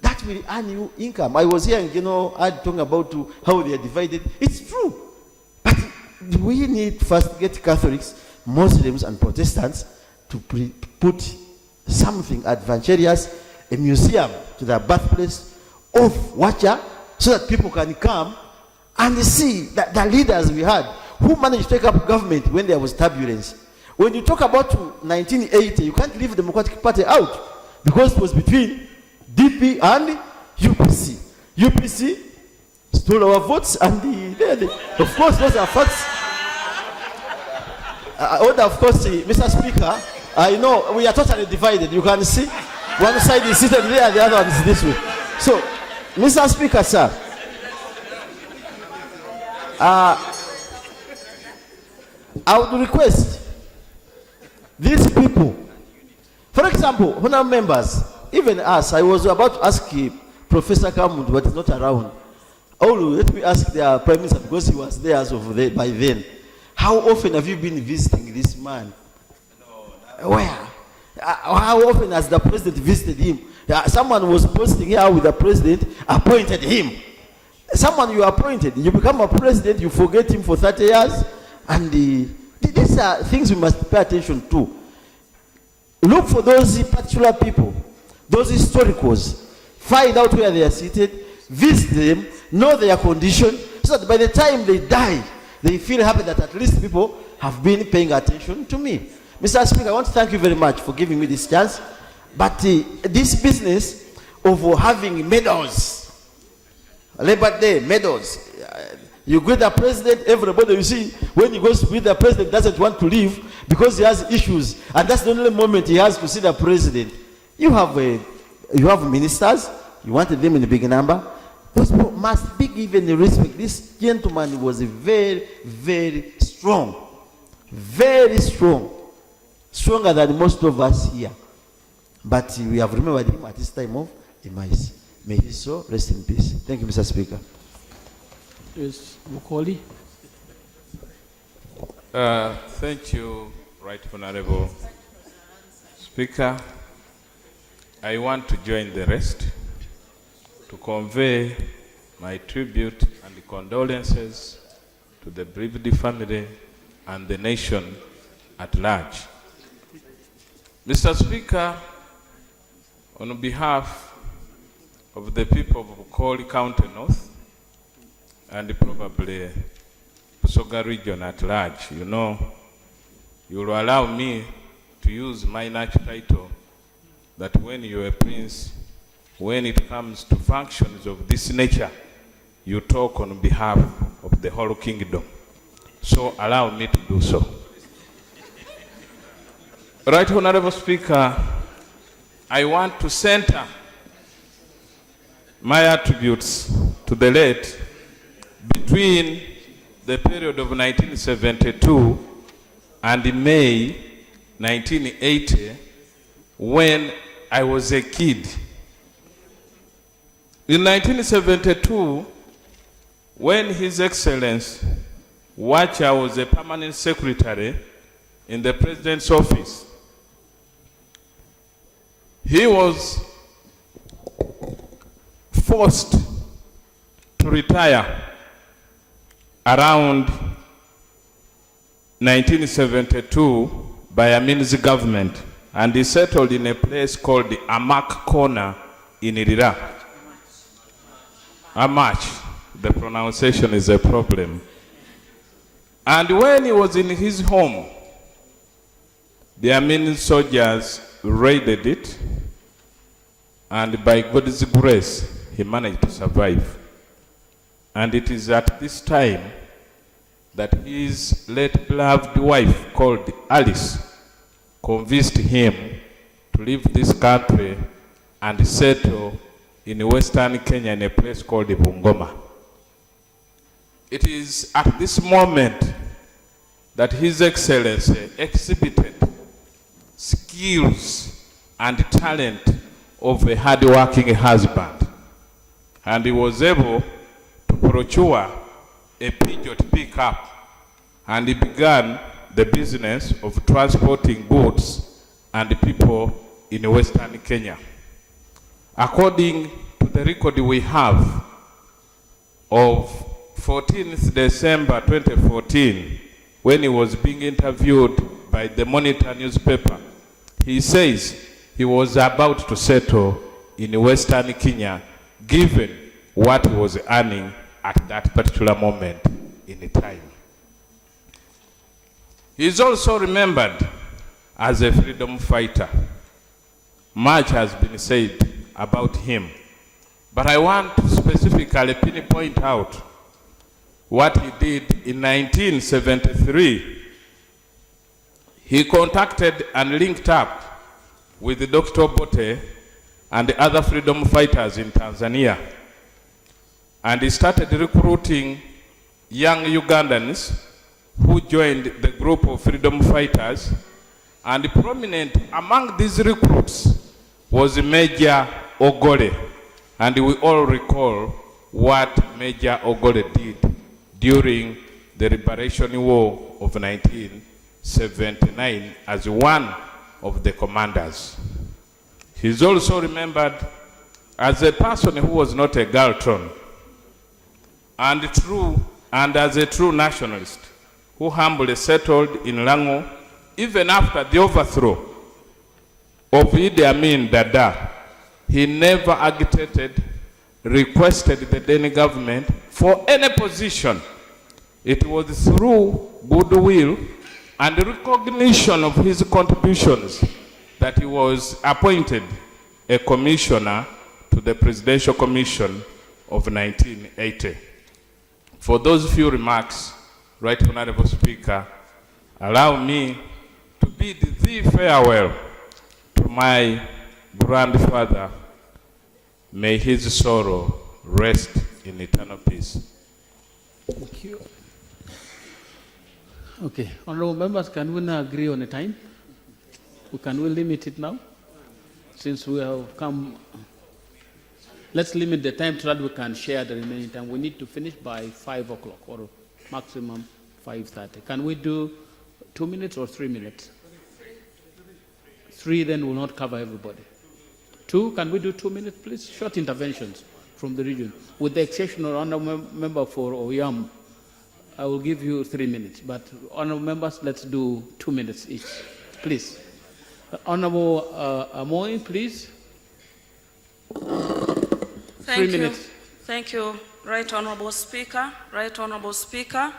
That will earn you income. I was hearing, talking about how they are divided. It's true. But we need first get Catholics, Muslims, and Protestants to put something advantageous, a museum to the birthplace of Wacha, so that people can come and see that the leaders we had who managed to take up government when there was turbulence. When you talk about 1980, you can't leave the Democratic Party out because it was between DP and UPC. UPC stole our votes, and of course, those are facts. Of course, Mr. Speaker, I know we are totally divided. You can see one side is seated there, the other one is this way. So, Mr. Speaker, sir, I would request these people, for example, honorable members, even us, I was about to ask Professor Kamund, but he's not around. Oh, let me ask the Prime Minister, because he was there by then. How often have you been visiting this man? Where? How often has the president visited him? Someone was posting here with the president, appointed him. Someone you appointed, you become a president, you forget him for 30 years. And these are things we must pay attention to. Look for those particular people, those historicals, find out where they are seated, visit them, know their condition, so that by the time they die, they feel happy that at least people have been paying attention to me. Mr. Speaker, I want to thank you very much for giving me this chance. But this business of having medals, Labor Day medals, you greet the president, everybody you see, when he goes to greet the president, doesn't want to leave because he has issues, and that's the only moment he has to see the president. You have ministers, you wanted them in a big number. Those people must be given the respect. This gentleman was very, very strong. Very strong. Stronger than most of us here. But we have remembered him at this time of demise. May his soul rest in peace. Thank you, Mr. Speaker. Yes, Mukoli. Thank you, Right Honorable Speaker. I want to join the rest to convey my tribute and condolences to the bereaved family and the nation at large. Mr. Speaker, on behalf of the people of Bukoli County North and probably Busoga region at large, you will allow me to use my natural title that when you are a prince, when it comes to functions of this nature, you talk on behalf of the whole kingdom. So allow me to do so. Right Honorable Speaker, I want to center my attributes to the late between the period of 1972 and May 1980, when I was a kid. In 1972, when His Excellency Wacha was a permanent secretary in the President's office, he was forced to retire around 1972 by Amin's government, and he settled in a place called the Amak Corner in Irira. Amach, the pronunciation is a problem. And when he was in his home, the Amin soldiers raided it, and by God's grace, he managed to survive. And it is at this time that his late beloved wife, called Alice, convinced him to leave this country and settle in Western Kenya in a place called Bungoma. It is at this moment that His Excellency exhibited skills and talent of a hard-working husband. And he was able to procure a Peugeot pickup, and he began the business of transporting goods and people in Western Kenya. According to the record we have of 14th December 2014, when he was being interviewed by the Monitor newspaper, he says he was about to settle in Western Kenya, given what he was earning at that particular moment in time. He is also remembered as a freedom fighter. Much has been said about him, but I want to specifically pinpoint out what he did in 1973. He contacted and linked up with Dr. Bote and the other freedom fighters in Tanzania, and he started recruiting young Ugandans who joined the group of freedom fighters, and prominent among these recruits was Major Ogole, and we all recall what Major Ogole did during the Liberation War of 1979 as one of the commanders. He is also remembered as a person who was not a Galton, and as a true nationalist who humbly settled in Lango even after the overthrow of Idi Amin Dada. He never agitated, requested the then government for any position. It was through goodwill and recognition of his contributions that he was appointed a commissioner to the Presidential Commission of 1980. For those few remarks, Right Honorable Speaker, allow me to bid thee farewell to my grandfather. May his sorrow rest in eternal peace. Thank you. Okay, honorable members, can we now agree on a time? Can we limit it now? Since we have come, let's limit the time so that we can share the remaining time. We need to finish by 5 o'clock or maximum 5:30. Can we do 2 minutes or 3 minutes? 3 then will not cover everybody. 2, can we do 2 minutes, please? Short interventions from the region. With the exception of honorable member for Oyam, I will give you 3 minutes. But honorable members, let's do 2 minutes each, please. Honorable Amoy, please. 3 minutes. Thank you, Right Honorable Speaker. Right Honorable Speaker,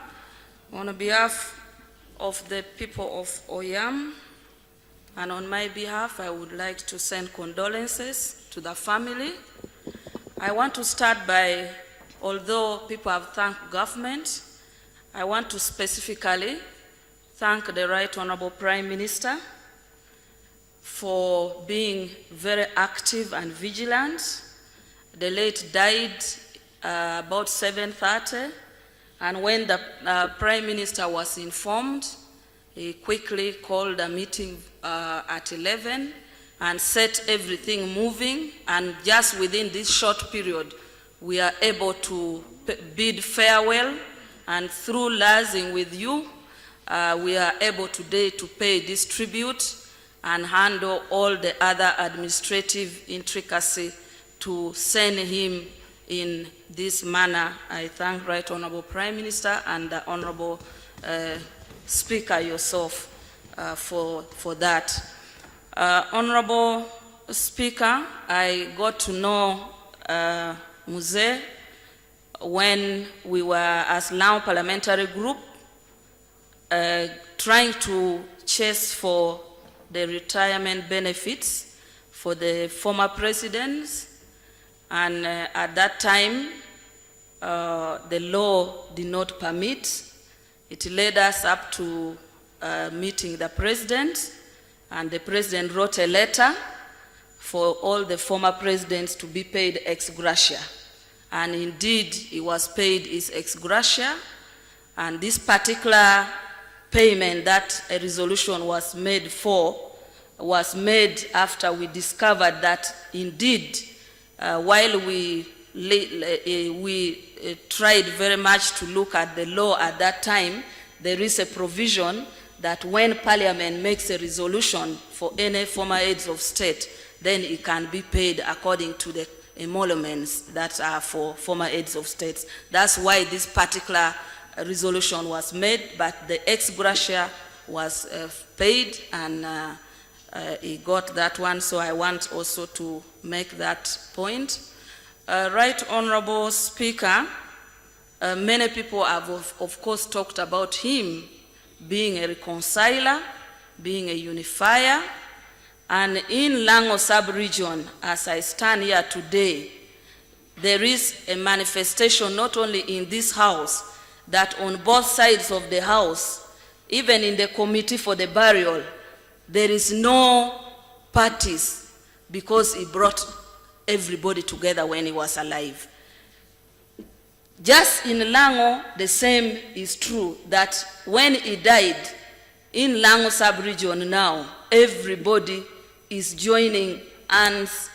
on behalf of the people of Oyam, and on my behalf, I would like to send condolences to the family. I want to start by, although people have thanked government, I want to specifically thank the Right Honorable Prime Minister for being very active and vigilant. The late died about 7:30, and when the Prime Minister was informed, he quickly called a meeting at 11 and set everything moving, and just within this short period, we are able to bid farewell, and through liaising with you, we are able today to pay this tribute and handle all the other administrative intricacy to send him in this manner. I thank Right Honorable Prime Minister and the Honorable Speaker yourself for that. Honorable Speaker, I got to know Mzee when we were, as now parliamentary group, trying to chase for the retirement benefits for the former presidents. And at that time, the law did not permit. It led us up to meeting the president, and the president wrote a letter for all the former presidents to be paid ex gratia. And indeed, he was paid his ex gratia, and this particular payment that a resolution was made for was made after we discovered that indeed, while we tried very much to look at the law at that time, there is a provision that when Parliament makes a resolution for any former heads of state, then it can be paid according to the emoluments that are for former heads of states. That's why this particular resolution was made, but the ex gratia was paid, and he got that one, so I want also to make that point. Right Honorable Speaker, many people have of course talked about him being a reconciler, being a unifier, and in Lango sub-region, as I stand here today, there is a manifestation not only in this house, that on both sides of the house, even in the committee for the burial, there is no parties, because he brought everybody together when he was alive. Just in Lango, the same is true, that when he died, in Lango sub-region now, everybody is joining hands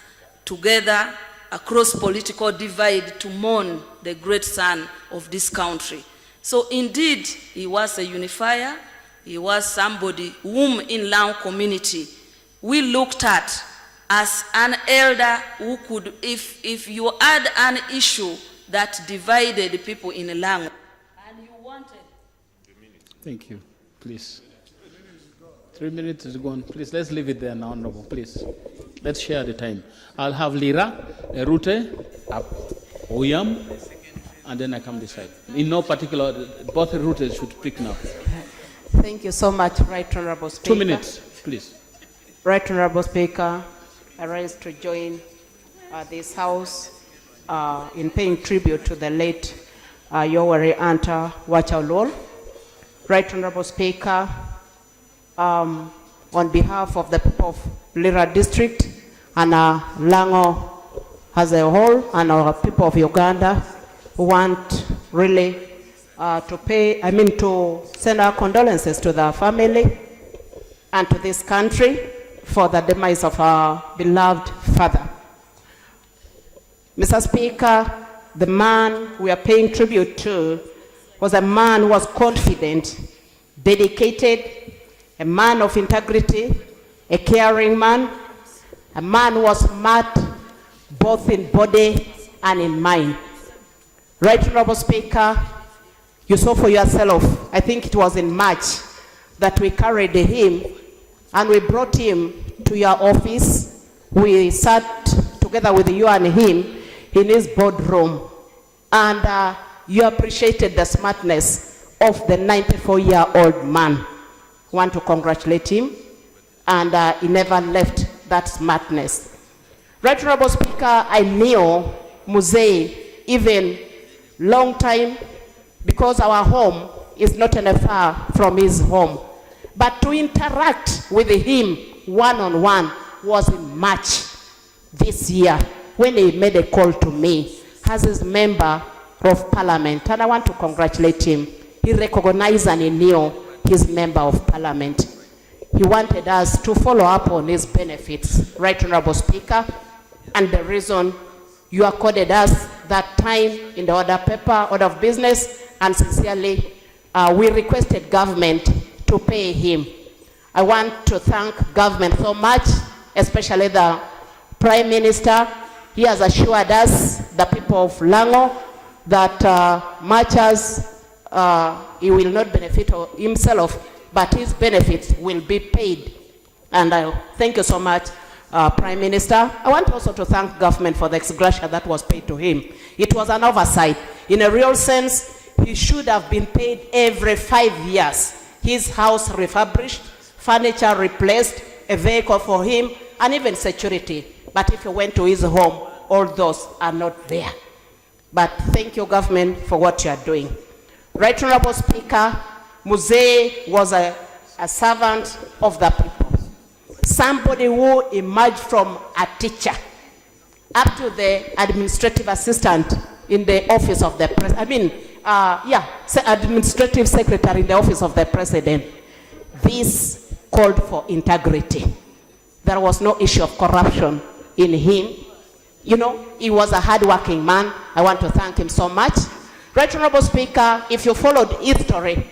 together across political divide to mourn the great son of this country. So indeed, he was a unifier. He was somebody whom in Lango community we looked at as an elder who could, if you had an issue that divided the people in Lango, and you wanted. Thank you. Please. 3 minutes is gone. Please, let's leave it there now, Honorable. Please. Let's share the time. I'll have Lira, Erute, Oyam, and then I come this side. In no particular, both routes should pick now. Thank you so much, Right Honorable Speaker. 2 minutes, please. Right Honorable Speaker, I rise to join this House in paying tribute to the late Yoweri Anta Wacha-Olwol. Right Honorable Speaker, on behalf of the people of Lira District and Lango as a whole, and our people of Uganda, we want really to send our condolences to the family and to this country for the demise of our beloved father. Mr. Speaker, the man we are paying tribute to was a man who was confident, dedicated, a man of integrity, a caring man, a man who was smart both in body and in mind. Right Honorable Speaker, you saw for yourself, I think it was in March, that we carried him and we brought him to your office. We sat together with you and him in his boardroom, and you appreciated the smartness of the 94-year-old man. I want to congratulate him, and he never left that smartness. Right Honorable Speaker, I knew Muzee even long time, because our home is not far from his home. But to interact with him one-on-one was in March this year, when he made a call to me as his member of Parliament. And I want to congratulate him. He recognized and he knew his member of Parliament. He wanted us to follow up on his benefits, Right Honorable Speaker, and the reason you accorded us that time in the order of business, and sincerely, we requested government to pay him. I want to thank government so much, especially the Prime Minister. He has assured us, the people of Lango, that much as he will not benefit himself, but his benefits will be paid. And I thank you so much, Prime Minister. I want also to thank government for the ex gratia that was paid to him. It was an oversight. In a real sense, he should have been paid every 5 years. His house refurbished, furniture replaced, a vehicle for him, and even security. But if you went to his home, all those are not there. But thank you, government, for what you are doing. Right Honorable Speaker, Muzee was a servant of the people. somebody who emerged from a teacher up to the administrative assistant in the office of the president. Administrative secretary in the office of the president. This called for integrity. There was no issue of corruption in him. You know, he was a hardworking man. I want to thank him so much. Right Honorable Speaker, if you followed history,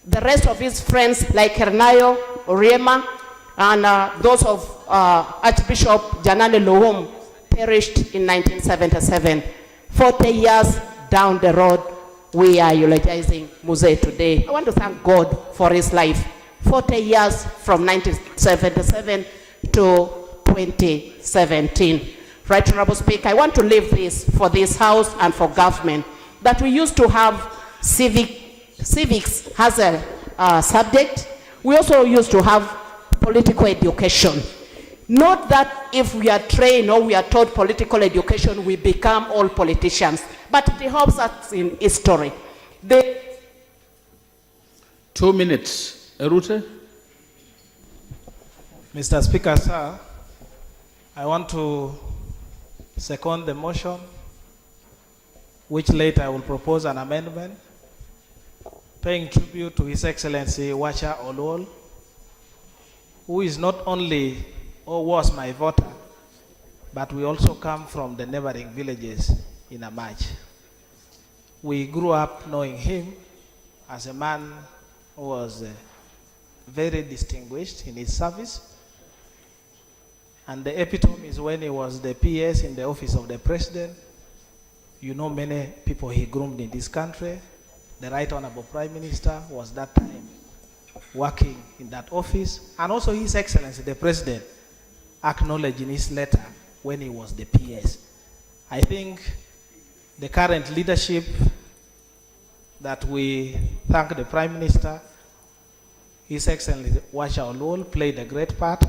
the rest of his friends like Hernayo, Oriema, and those of Archbishop Janane Luhum perished in 1977. 40 years down the road, we are eulogizing Mzee today. I want to thank God for his life. 40 years from 1977 to 2017. Right Honorable Speaker, I want to leave this for this House and for government, that we used to have civics as a subject. We also used to have political education. Not that if we are trained or we are taught political education, we become all politicians, but it helps us in history. 2 minutes. Erute? Mr. Speaker, sir, I want to second the motion, which later I will propose an amendment, paying tribute to His Excellency Wacha Oluol, who is not only or was my voter, but we also come from the neighboring villages in Amach. We grew up knowing him as a man who was very distinguished in his service. And the epitome is when he was the PS in the office of the president. You know many people he groomed in this country. The Right Honorable Prime Minister was that time working in that office. And also His Excellency, the President, acknowledged in his letter when he was the PS. I think the current leadership that we thank the Prime Minister, His Excellency Wacha Oluol played a great part.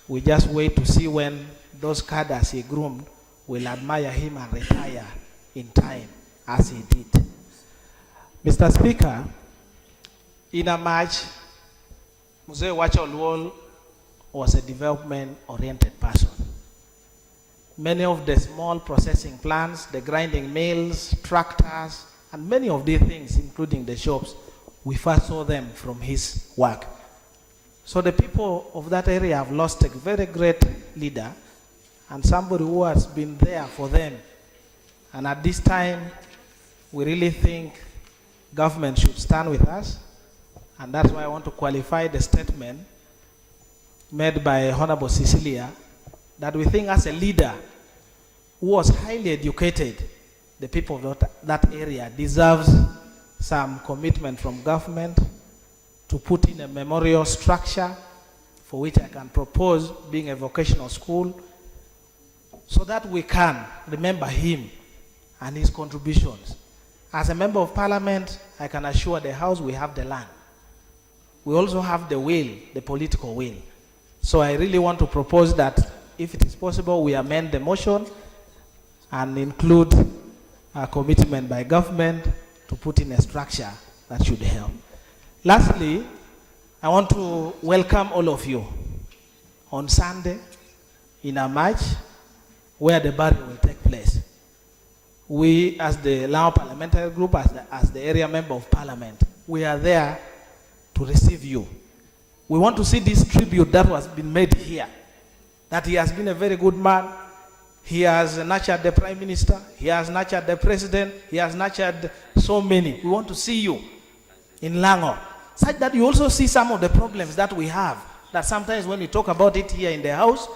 We just wait to see when those cadres he groomed will admire him and retire in time, as he did. Mr. Speaker, in Amach, Mzee Wacha Oluol was a development-oriented person. Many of the small processing plants, the grinding mills, tractors, and many of these things, including the shops, we first saw them from his work. So the people of that area have lost a very great leader and somebody who has been there for them. And at this time, we really think government should stand with us. And that's why I want to qualify the statement made by Honorable Cecilia, that we think as a leader who was highly educated, the people of that area deserves some commitment from government to put in a memorial structure for which I can propose being a vocational school, so that we can remember him and his contributions. As a member of parliament, I can assure the House we have the land. We also have the will, the political will. So I really want to propose that if it is possible, we amend the motion and include a commitment by government to put in a structure that should help. Lastly, I want to welcome all of you on Sunday in Amach, where the burial will take place. We, as the Lao Parliamentary Group, as the area member of parliament, we are there to receive you. We want to see this tribute that has been made here, that he has been a very good man. He has nurtured the Prime Minister, he has nurtured the President, he has nurtured so many. We want to see you in Lango, such that you also see some of the problems that we have, that sometimes when we talk about it here in the House,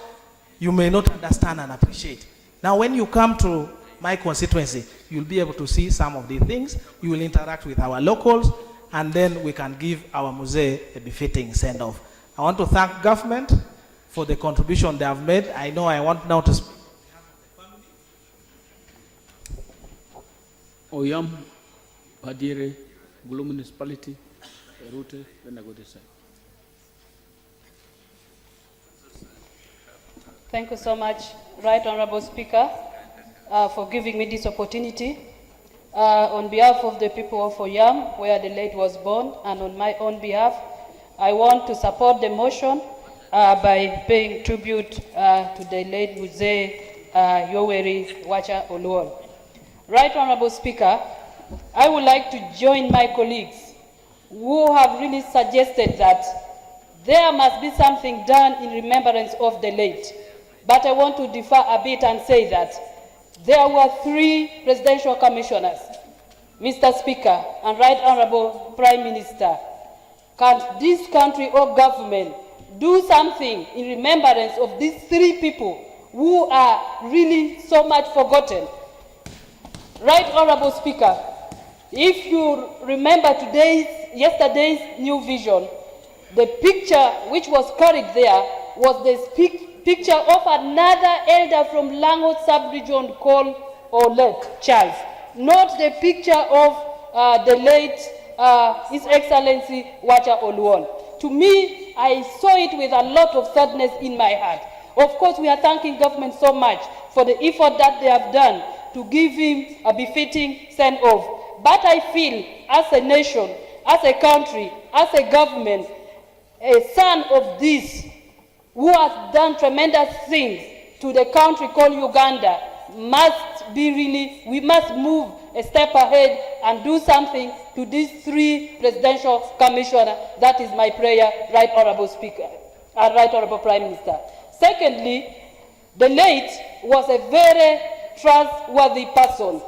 you may not understand and appreciate. Now when you come to my constituency, you'll be able to see some of the things, you will interact with our locals, and then we can give our Mzee a befitting send-off. I want to thank government for the contribution they have made. I know I want now to speak. Oyam, Padire, Gulu Municipality, Erute, then I go this side. Thank you so much, Right Honorable Speaker, for giving me this opportunity. On behalf of the people of Oyam, where the late was born, and on my own behalf, I want to support the motion by paying tribute to the late Mzee Yoweri Wacha Oluol. Right Honorable Speaker, I would like to join my colleagues who have really suggested that there must be something done in remembrance of the late. But I want to differ a bit and say that there were 3 presidential commissioners, Mr. Speaker and Right Honorable Prime Minister. Can this country or government do something in remembrance of these 3 people who are really so much forgotten? Right Honorable Speaker, if you remember yesterday's New Vision, the picture which was carried there was the picture of another elder from Lango sub-region called Olet Charles, not the picture of the late His Excellency Wacha Oluol. To me, I saw it with a lot of sadness in my heart. Of course, we are thanking government so much for the effort that they have done to give him a befitting send-off. But I feel, as a nation, as a country, as a government, a son of this who has done tremendous things to the country called Uganda must be really, we must move a step ahead and do something to these 3 presidential commissioners. That is my prayer, Right Honorable Speaker, and Right Honorable Prime Minister. Secondly, the late was a very trustworthy person.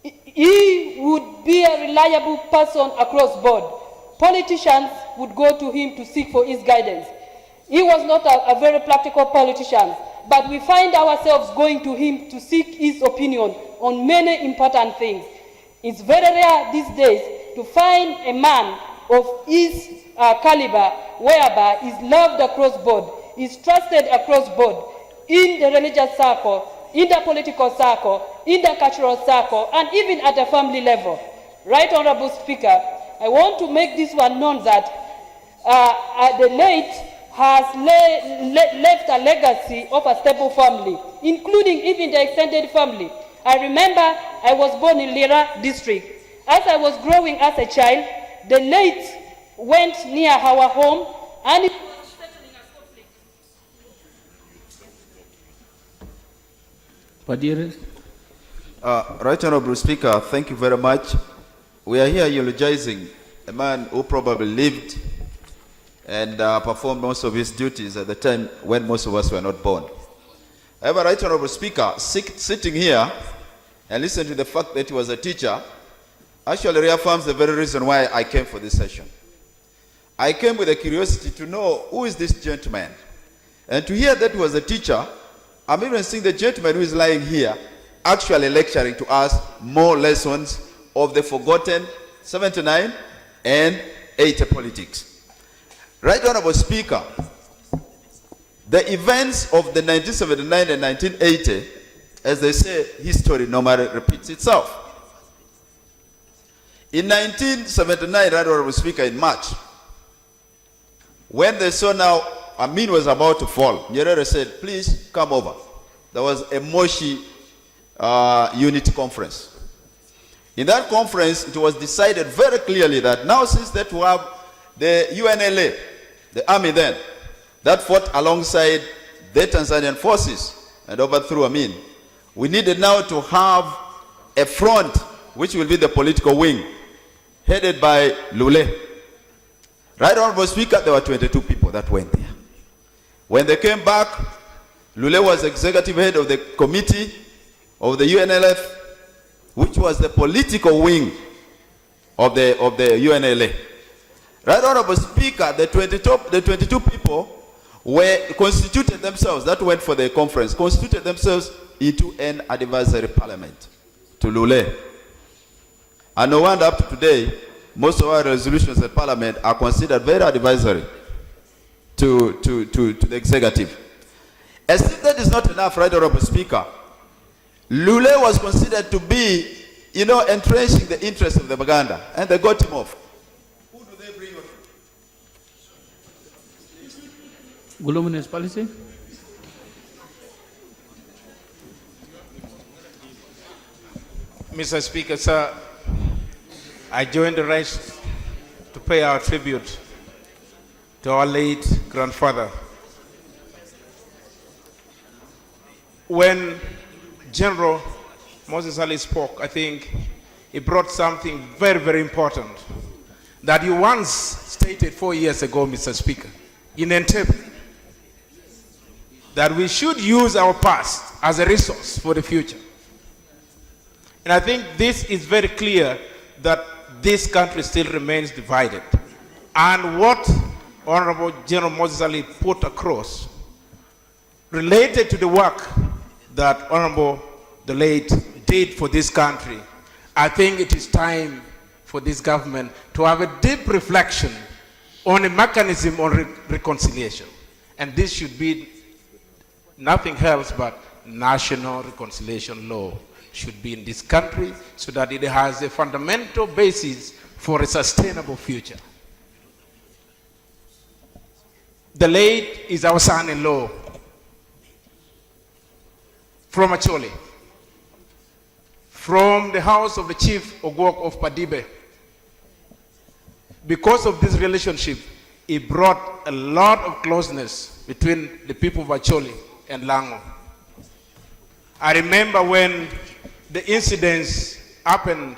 He would be a reliable person across board. Politicians would go to him to seek for his guidance. He was not a very practical politician, but we find ourselves going to him to seek his opinion on many important things. It's very rare these days to find a man of his caliber whereby he's loved across board, is trusted across board, in the religious circle, in the political circle, in the cultural circle, and even at a family level. Right Honorable Speaker, I want to make this one known that the late has left a legacy of a stable family, including even the extended family. I remember I was born in Lira district. As I was growing as a child, the late went near our home and it was settling a conflict. Right Honorable Speaker, thank you very much. We are here eulogizing a man who probably lived and performed most of his duties at the time when most of us were not born. However, Right Honorable Speaker, sitting here and listening to the fact that he was a teacher actually reaffirms the very reason why I came for this session. I came with a curiosity to know who is this gentleman. And to hear that he was a teacher, I'm even seeing the gentleman who is lying here actually lecturing to us more lessons of the forgotten 79 and 80 politics. Right Honorable Speaker, the events of the 1979 and 1980, as they say, history normally repeats itself. In 1979, Right Honorable Speaker, in March, when they saw now Amin was about to fall, Nyerere said, please come over. There was a Moshi unity conference. In that conference, it was decided very clearly that now since that we have the UNLA, the army then, that fought alongside the Tanzanian forces and overthrew Amin, we needed now to have a front which will be the political wing, headed by Lule. Right Honorable Speaker, there were 22 people that went there. When they came back, Lule was executive head of the committee of the UNLF, which was the political wing of the UNLA. Right Honorable Speaker, the 22 people were constituted themselves, that went for the conference, constituted themselves into an advisory parliament to Lule. And no wonder up to today, most of our resolutions at parliament are considered very advisory to the executive. As if that is not enough, Right Honorable Speaker, Lule was considered to be, entrenching the interests of the Baganda, and they got him off. Who do they bring on? Gulu municipality? Mr. Speaker, sir, I join the rest to pay our tribute to our late grandfather. When General Moses Ali spoke, I think he brought something very, very important that you once stated 4 years ago, Mr. Speaker, in Entebbe, that we should use our past as a resource for the future. And I think this is very clear that this country still remains divided. And what Honorable General Moses Ali put across related to the work that Honorable the late did for this country, I think it is time for this government to have a deep reflection on a mechanism on reconciliation. And this should be nothing else but national reconciliation law should be in this country so that it has a fundamental basis for a sustainable future. The late is our son-in-law from Acholi, from the house of the chief Ogwok of Padibe. Because of this relationship, it brought a lot of closeness between the people of Acholi and Lango. I remember when the incidents happened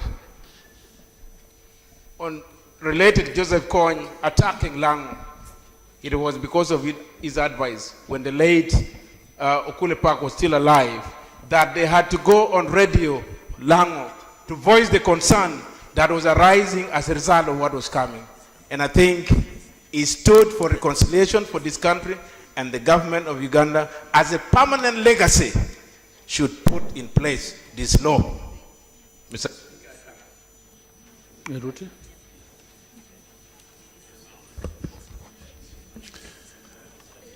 on related to Joseph Kony attacking Lango. It was because of his advice when the late Okule Park was still alive that they had to go on radio Lango to voice the concern that was arising as a result of what was coming. And I think he stood for reconciliation for this country, and the government of Uganda as a permanent legacy should put in place this law. Mr. Ruti?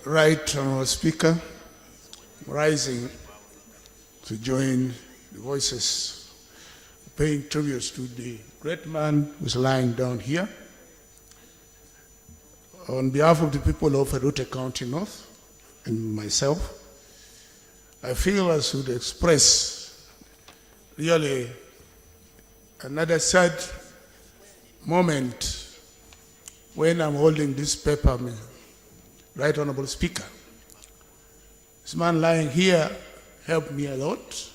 Right, Honourable Speaker, I'm rising to join the voices paying tributes to the great man who's lying down here. On behalf of the people of Erute County North and myself, I feel I should express really another sad moment when I'm holding this paper, Right Honorable Speaker. This man lying here helped me a lot.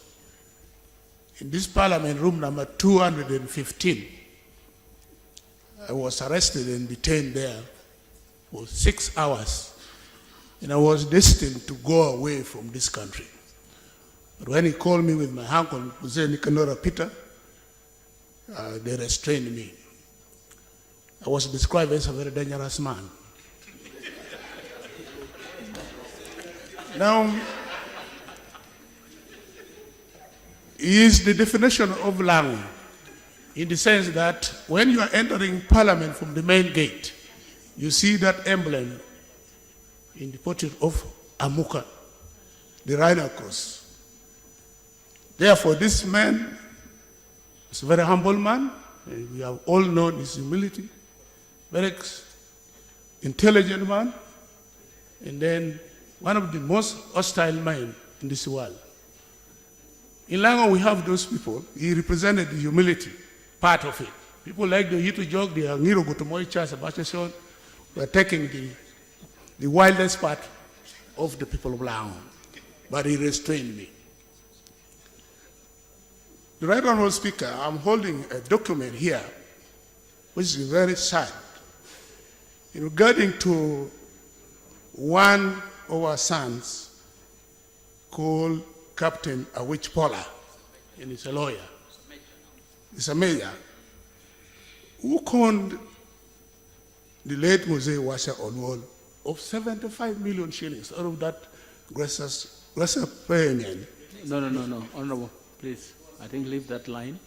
In this Parliament room number 215, I was arrested and detained there for 6 hours, and I was destined to go away from this country. But when he called me with my uncle, Mzee Nikanora Peter, they restrained me. I was described as a very dangerous man. Now, he is the definition of Lango, in the sense that when you are entering Parliament from the main gate, you see that emblem in the portrait of Amuka, the Rhino Cross. Therefore, this man is a very humble man. We have all known his humility, very intelligent man, and then one of the most hostile men in this world. In Lango, we have those people. He represented the humility part of it. People like the Yitu joke, the Ngiro Gutumoi Charles Abachason, were taking the wildest part of the people of Lango. But he restrained me. The Right Honourable Speaker, I'm holding a document here, which is very sad, regarding to one of our sons called Captain Awich Pola, and he's a lawyer. He's a major, who conned the late Mose Washa Olwol of 75 million shillings out of that Gressa payment. No, Honorable, please. I think leave that line.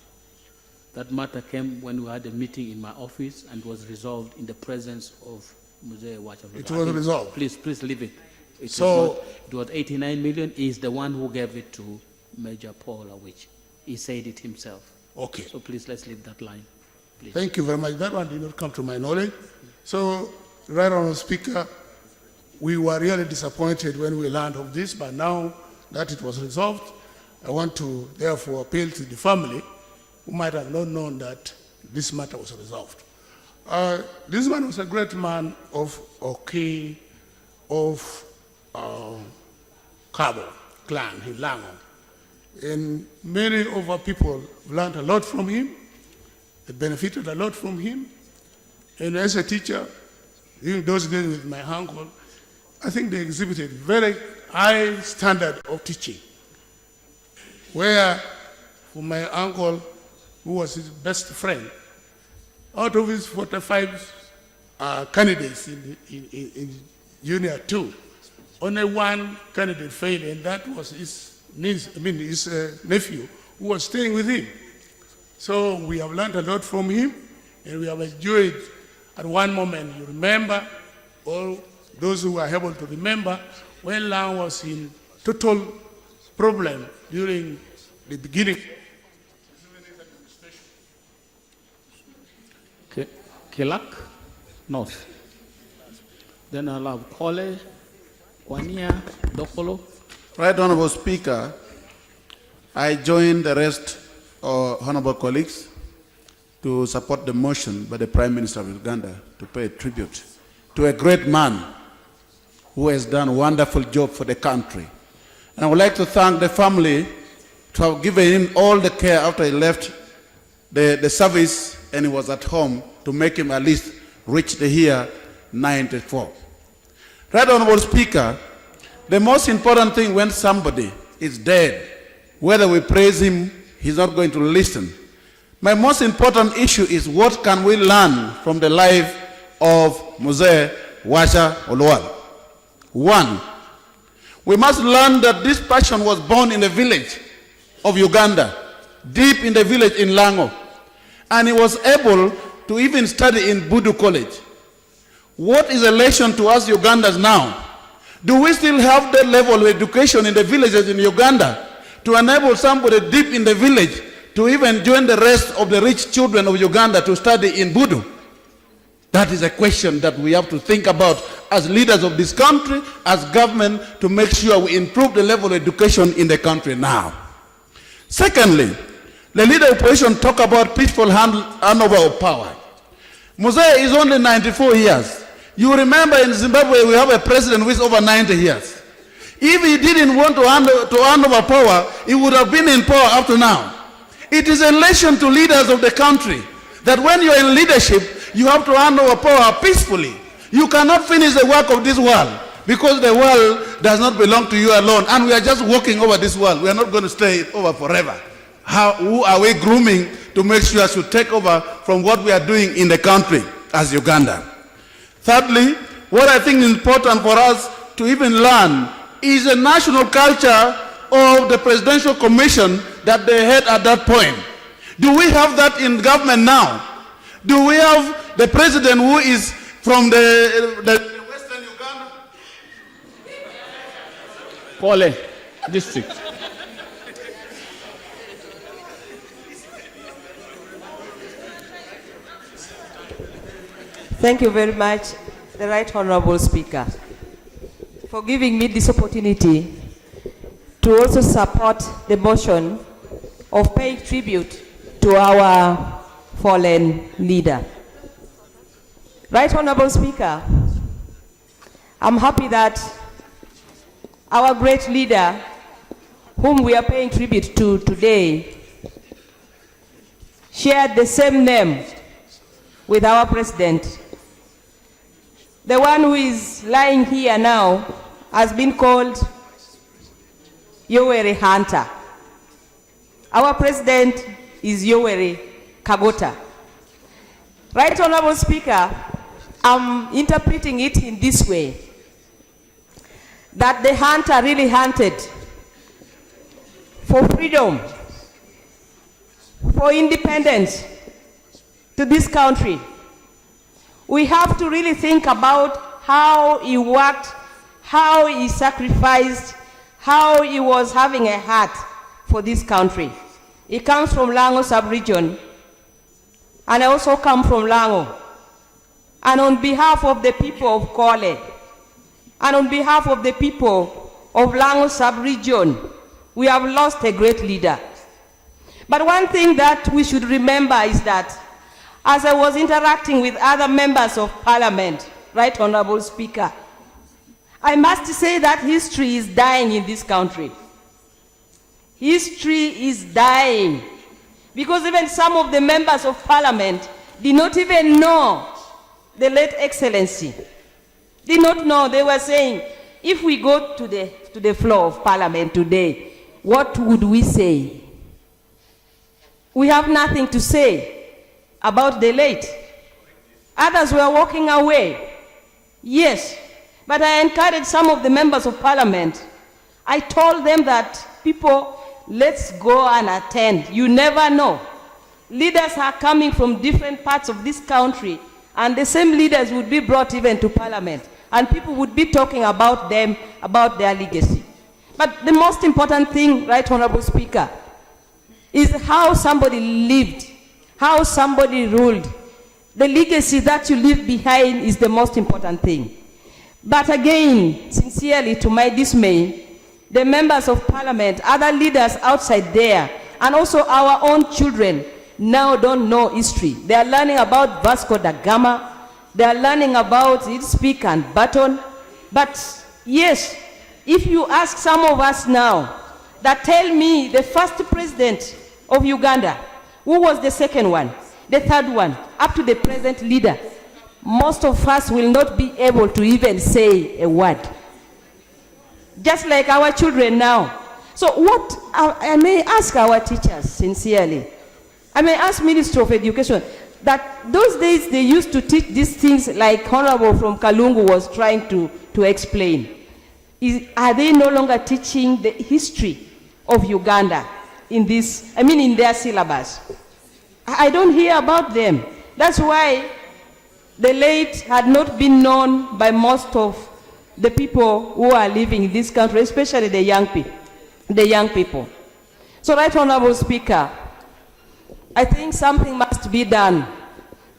That matter came when we had a meeting in my office and was resolved in the presence of Muse Wacha. It was resolved. Please leave it. It was 89 million. He is the one who gave it to Major Paul Awich. He said it himself. Okay. So please, let's leave that line. Please. Thank you very much. That one did not come to my knowledge. So, Right Honourable Speaker, we were really disappointed when we learned of this, but now that it was resolved, I want to therefore appeal to the family who might have not known that this matter was resolved. This man was a great man of of Cabo clan in Lango. And many of our people learned a lot from him. They benefited a lot from him. And as a teacher, in those days with my uncle, I think they exhibited very high standard of teaching. Where for my uncle, who was his best friend, out of his 45 candidates in Junior 2, only one candidate failed, and that was his nephew, who was staying with him. So we have learned a lot from him, and we have enjoyed. At one moment, you remember, all those who are able to remember, when Lang was in total problem during the beginning. Kilak, North. Then I'll have Kole, Kwania, Dokolo. Right Honorable Speaker, I join the rest of honorable colleagues to support the motion by the Prime Minister of Uganda to pay tribute to a great man who has done a wonderful job for the country. And I would like to thank the family to have given him all the care after he left the service and he was at home to make him at least reach the year 94. Right Honorable Speaker, the most important thing when somebody is dead, whether we praise him, he's not going to listen. My most important issue is what can we learn from the life of Mzee Wacha Oluwal. One, we must learn that this person was born in the village of Uganda, deep in the village in Lango, and he was able to even study in Budu College. What is a lesson to us Ugandans now? Do we still have that level of education in the villages in Uganda to enable somebody deep in the village to even join the rest of the rich children of Uganda to study in Budu? That is a question that we have to think about as leaders of this country, as government, to make sure we improve the level of education in the country now. Secondly, the leader of opposition talk about peaceful handover of power. Mzee is only 94 years. You remember in Zimbabwe we have a president who is over 90 years. If he didn't want to hand over power, he would have been in power up to now. It is a lesson to leaders of the country that when you are in leadership, you have to hand over power peacefully. You cannot finish the work of this world because the world does not belong to you alone, and we are just walking over this world. We are not going to stay over forever. Who are we grooming to make sure to take over from what we are doing in the country as Uganda? Thirdly, what I think is important for us to even learn is the national culture of the Presidential Commission that they had at that point. Do we have that in government now? Do we have the president who is from the Western Uganda? Kole district. Thank you very much, the Right Honorable Speaker, for giving me this opportunity to also support the motion of paying tribute to our fallen leader. Right Honorable Speaker, I'm happy that our great leader, whom we are paying tribute to today, shared the same name with our president. The one who is lying here now has been called Yoweri Hunter. Our president is Yoweri Kagota. Right Honorable Speaker, I'm interpreting it in this way, that the hunter really hunted for freedom, for independence to this country. We have to really think about how he worked, how he sacrificed, how he was having a heart for this country. He comes from Lango sub-region, and I also come from Lango. And on behalf of the people of Kole, and on behalf of the people of Lango sub-region, we have lost a great leader. But one thing that we should remember is that as I was interacting with other members of parliament, Right Honorable Speaker, I must say that history is dying in this country. History is dying. Because even some of the members of parliament did not even know the late excellency. Did not know. They were saying, if we go to the floor of parliament today, what would we say? We have nothing to say about the late. Others were walking away. Yes, but I encouraged some of the members of parliament. I told them that people, let's go and attend. You never know. Leaders are coming from different parts of this country, and the same leaders would be brought even to parliament, and people would be talking about them, about their legacy. But the most important thing, Right Honorable Speaker, is how somebody lived, how somebody ruled. The legacy that you leave behind is the most important thing. But again, sincerely, to my dismay, the members of parliament, other leaders outside there, and also our own children now don't know history. They are learning about Vasco da Gama. They are learning about Speak and Button. But yes, if you ask some of us now, that tell me the first president of Uganda, who was the second one, the third one, up to the present leader, most of us will not be able to even say a word. Just like our children now. So what, I may ask our teachers sincerely, I may ask Minister of Education, that those days they used to teach these things like Honorable from Kalungu was trying to explain. Are they no longer teaching the history of Uganda in this, in their syllabus? I don't hear about them. That's why the late had not been known by most of the people who are living in this country, especially the young people. So, Right Honorable Speaker, I think something must be done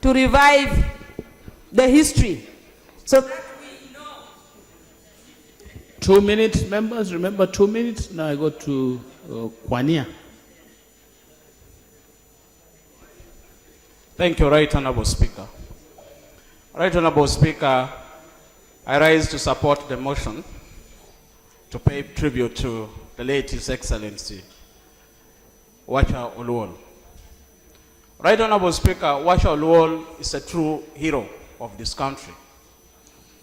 to revive the history. So that we know. 2 minutes, members, remember 2 minutes. Now I go to Kwania. Thank you, Right Honorable Speaker. Right Honorable Speaker, I rise to support the motion to pay tribute to the late His Excellency Wacha Oluol. Right Honorable Speaker, Wacha Oluol is a true hero of this country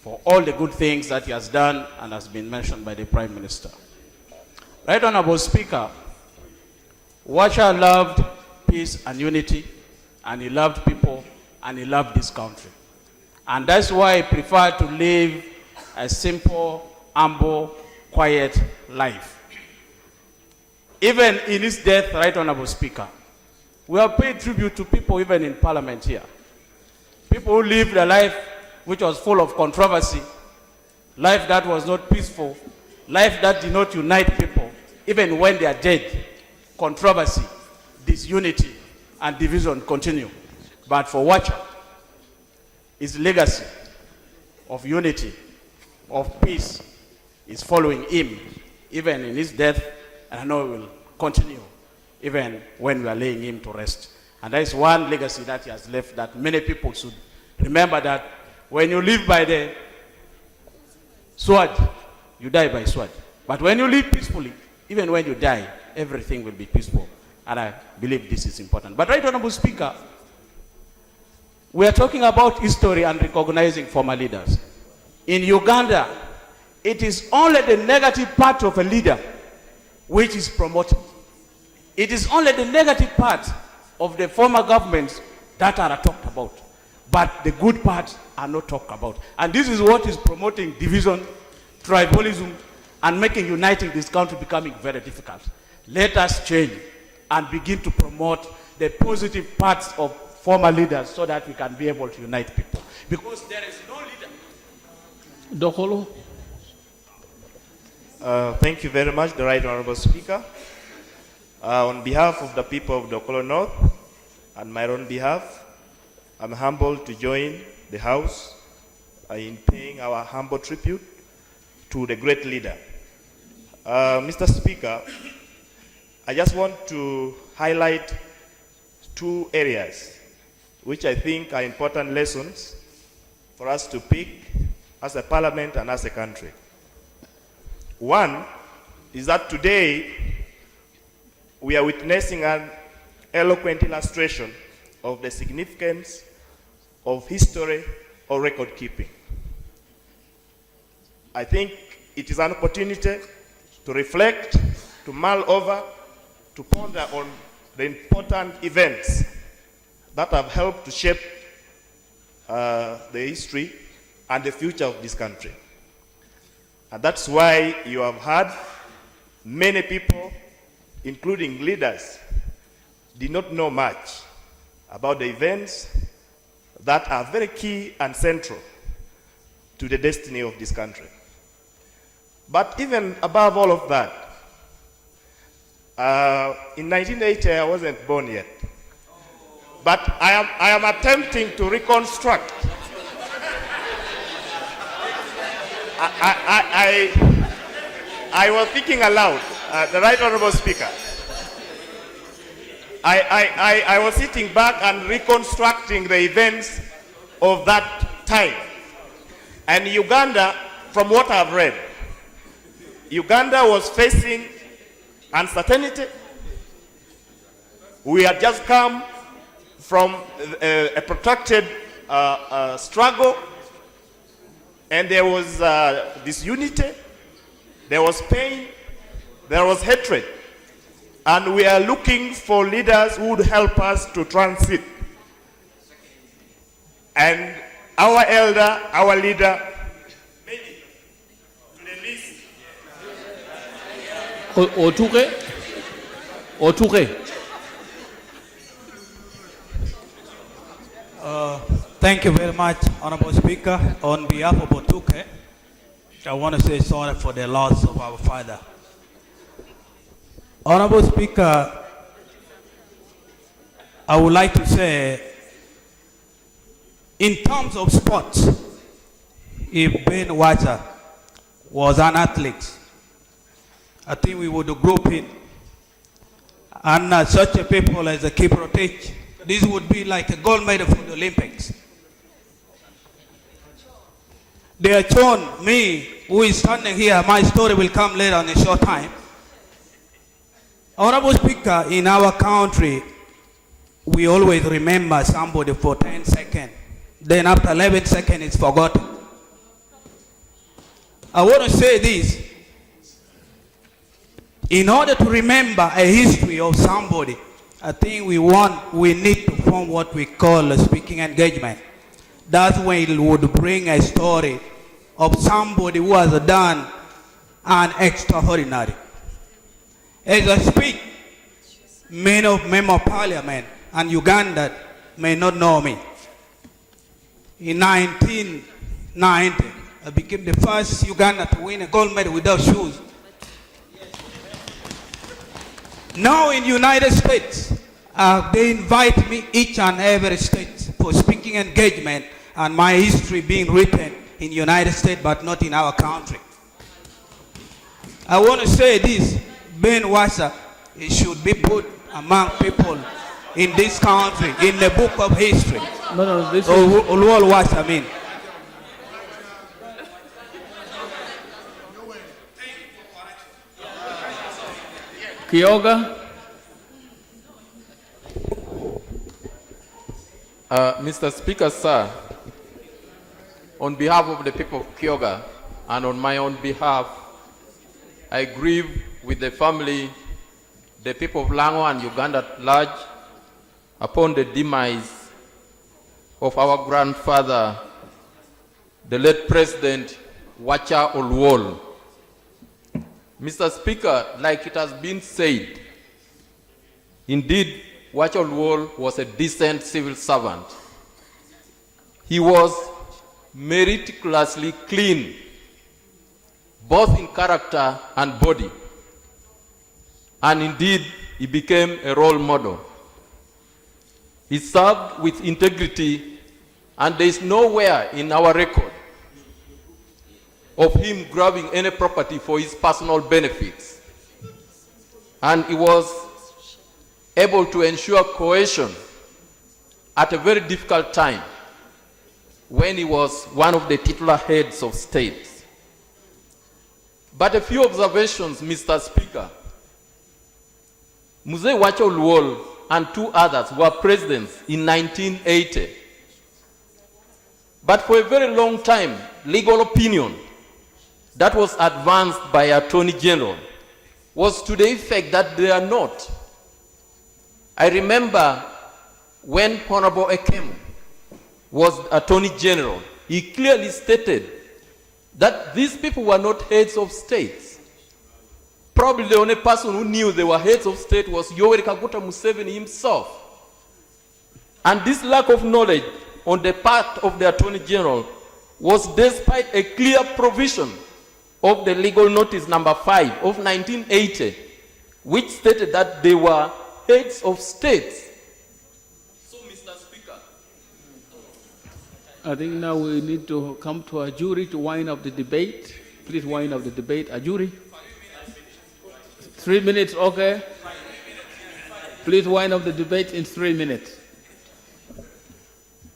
for all the good things that he has done and has been mentioned by the Prime Minister. Right Honorable Speaker, Wacha loved peace and unity, and he loved people, and he loved this country. And that's why he preferred to live a simple, humble, quiet life. Even in his death, Right Honorable Speaker, we have paid tribute to people even in Parliament here. People who lived a life which was full of controversy, life that was not peaceful, life that did not unite people, even when they are dead. Controversy, disunity, and division continue. But for Wacha, his legacy of unity, of peace, is following him, even in his death, and I know it will continue, even when we are laying him to rest. And that is one legacy that he has left, that many people should remember, that when you live by the sword, you die by sword. But when you live peacefully, even when you die, everything will be peaceful. And I believe this is important. But Right Honorable Speaker, we are talking about history and recognizing former leaders. In Uganda, it is only the negative part of a leader which is promoted. It is only the negative part of the former governments that are talked about. But the good parts are not talked about. And this is what is promoting division, tribalism, and making uniting this country becoming very difficult. Let us change and begin to promote the positive parts of former leaders so that we can be able to unite people. Because there is no leader. Dokolo. Thank you very much, the Right Honorable Speaker. On behalf of the people of Dokolo North and my own behalf, I'm humbled to join the House in paying our humble tribute to the great leader. Mr. Speaker, I just want to highlight two areas which I think are important lessons for us to pick as a parliament and as a country. One is that today we are witnessing an eloquent illustration of the significance of history or record keeping. I think it is an opportunity to reflect, to mull over, to ponder on the important events that have helped to shape the history and the future of this country. And that's why you have had many people, including leaders, did not know much about the events that are very key and central to the destiny of this country. But even above all of that, in 1980, I wasn't born yet. But I am attempting to reconstruct. I was thinking aloud, the Right Honorable Speaker. I was sitting back and reconstructing the events of that time. And Uganda, from what I've read, Uganda was facing uncertainty. We had just come from a protracted struggle, and there was disunity, there was pain, there was hatred. And we are looking for leaders who would help us to transit. And our elder, our leader, made it to the list. Thank you very much, Honorable Speaker. On behalf of Otuke, I want to say sorry for the loss of our father. Honorable Speaker, I would like to say, in terms of sports, if Ben Wacha was an athlete, I think we would group it. And such a people as a Kiprotich, this would be like a gold medal for the Olympics. They have shown me, who is standing here, my story will come later in a short time. Honorable Speaker, in our country, we always remember somebody for 10 seconds. Then after 11 seconds, it's forgotten. I want to say this. In order to remember a history of somebody, I think we need to form what we call a speaking engagement. That's when it would bring a story of somebody who has done an extraordinary. As I speak, many of members of parliament and Uganda may not know me. In 1990, I became the first Uganda to win a gold medal without shoes. Now in United States, they invite me each and every state for speaking engagement and my history being written in United States but not in our country. I want to say this, Ben Wacha, it should be put among people in this country, in the book of history. No, this is... Oluol Wacha, I mean. Kyoga. Mr. Speaker, sir, on behalf of the people of Kyoga and on my own behalf, I grieve with the family, the people of Lango and Uganda at large, upon the demise of our grandfather, the late President Wacha Oluol. Mr. Speaker, like it has been said, indeed, Wacha Oluol was a decent civil servant. He was meticulously clean, both in character and body. And indeed, he became a role model. He served with integrity, and there is nowhere in our record of him grabbing any property for his personal benefits. And he was able to ensure cohesion at a very difficult time when he was one of the titular heads of states. But a few observations, Mr. Speaker. Mzee Wacha Oluol and two others were presidents in 1980. But for a very long time, legal opinion that was advanced by Attorney General was to the effect that they are not. I remember when Honorable Ekemo was Attorney General, he clearly stated that these people were not heads of states. Probably the only person who knew they were heads of state was Yoweri Kaguta Museveni himself. And this lack of knowledge on the part of the Attorney General was despite a clear provision of the legal notice number 5 of 1980, which stated that they were heads of states. So, Mr. Speaker, I think now we need to come to a jury to wind up the debate. Please wind up the debate. A jury? 3 minutes, okay? Please wind up the debate in 3 minutes.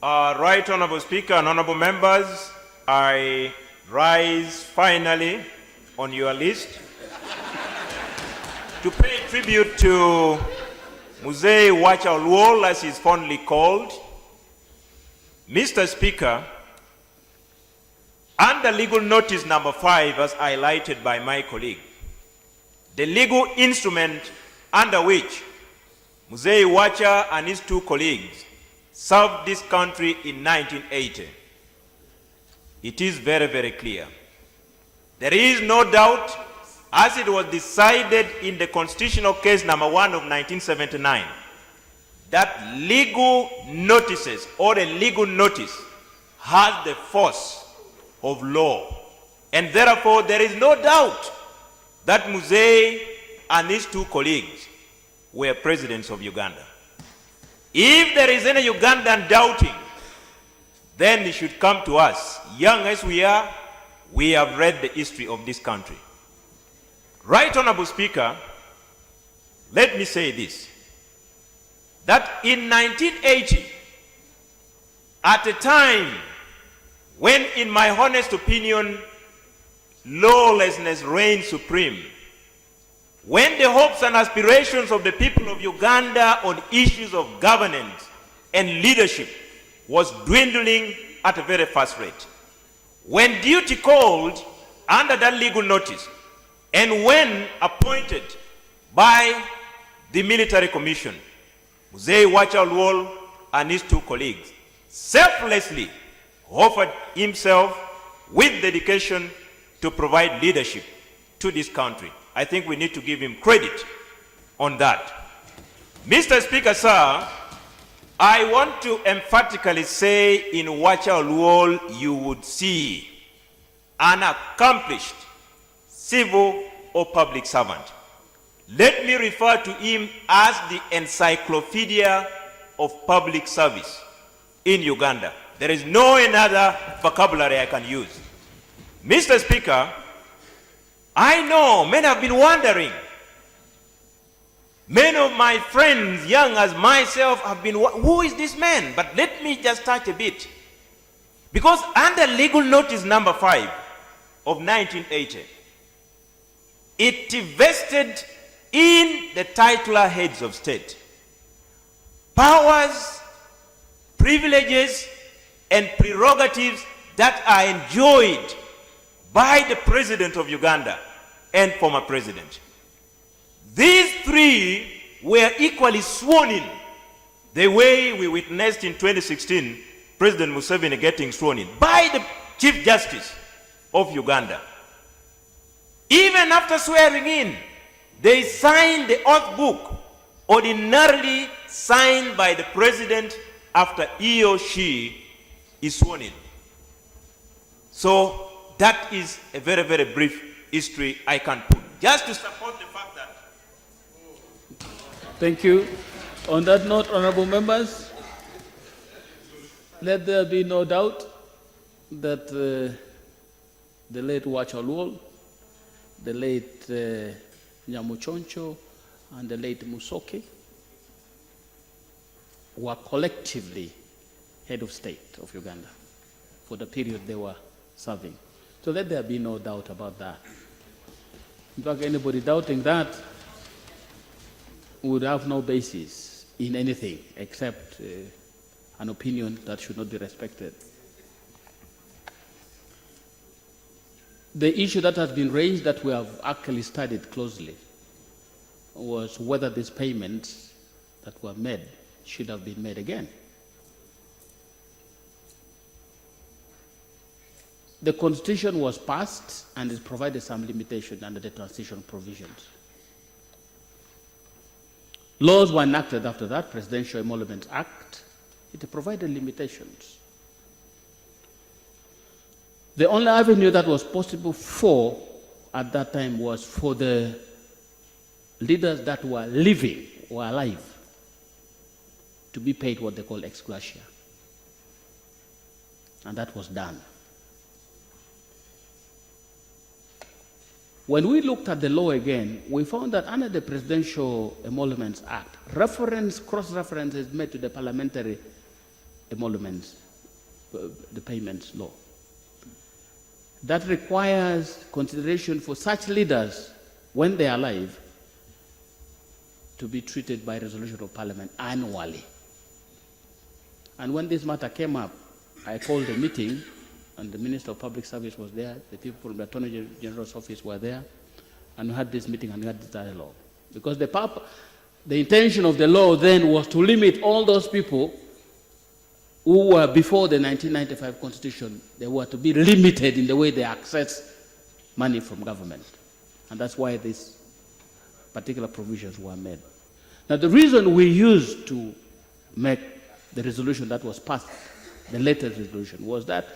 Right Honorable Speaker and honorable members, I rise finally on your list to pay tribute to Mzee Wacha Oluol, as he is fondly called. Mr. Speaker, under legal notice number 5, as highlighted by my colleague, the legal instrument under which Mzee Wacha and his two colleagues served this country in 1980, it is very, very clear. There is no doubt, as it was decided in the constitutional case number 1 of 1979, that legal notices or a legal notice has the force of law. And therefore, there is no doubt that Mzee and his two colleagues were presidents of Uganda. If there is any Ugandan doubting, then it should come to us. Young as we are, we have read the history of this country. Right Honorable Speaker, let me say this, that in 1980, at a time when, in my honest opinion, lawlessness reigned supreme, when the hopes and aspirations of the people of Uganda on issues of governance and leadership was dwindling at a very fast rate, when duty called under that legal notice, and when appointed by the military commission, Mzee Wacha Oluol and his two colleagues selflessly offered himself with dedication to provide leadership to this country. I think we need to give him credit on that. Mr. Speaker, sir, I want to emphatically say in Wacha Oluol you would see an accomplished civil or public servant. Let me refer to him as the encyclopedia of public service in Uganda. There is no another vocabulary I can use. Mr. Speaker, I know many have been wondering. Many of my friends, young as myself, have been, who is this man? But let me just touch a bit. Because under legal notice number 5 of 1980, it vested in the titular heads of state powers, privileges, and prerogatives that are enjoyed by the President of Uganda and former President. These three were equally sworn in, the way we witnessed in 2016, President Museveni getting sworn in by the Chief Justice of Uganda. Even after swearing in, they signed the oath book, ordinarily signed by the President after he or she is sworn in. So that is a very, very brief history I can put, just to support the fact that. Thank you. On that note, honorable members, let there be no doubt that the late Wacha Oluol, the late Nyamuchoncho, and the late Musoke were collectively head of state of Uganda for the period they were serving. So let there be no doubt about that. In fact, anybody doubting that would have no basis in anything except an opinion that should not be respected. The issue that has been raised that we have actually studied closely was whether these payments that were made should have been made again. The Constitution was passed and it provided some limitation under the transition provisions. Laws were enacted after that, Presidential Emoluments Act. It provided limitations. The only avenue that was possible for at that time was for the leaders that were living or alive to be paid what they call ex gratia. And that was done. When we looked at the law again, we found that under the Presidential Emoluments Act, cross-reference is made to the parliamentary emoluments, the payments law. That requires consideration for such leaders, when they are alive, to be treated by resolution of Parliament annually. And when this matter came up, I called a meeting, and the Minister of Public Service was there, the people from the Attorney General's office were there, and we had this meeting and we had this dialogue. Because the intention of the law then was to limit all those people who were before the 1995 Constitution. They were to be limited in the way they access money from government. And that's why these particular provisions were made. Now, the reason we used to make the resolution that was passed, the latest resolution, was that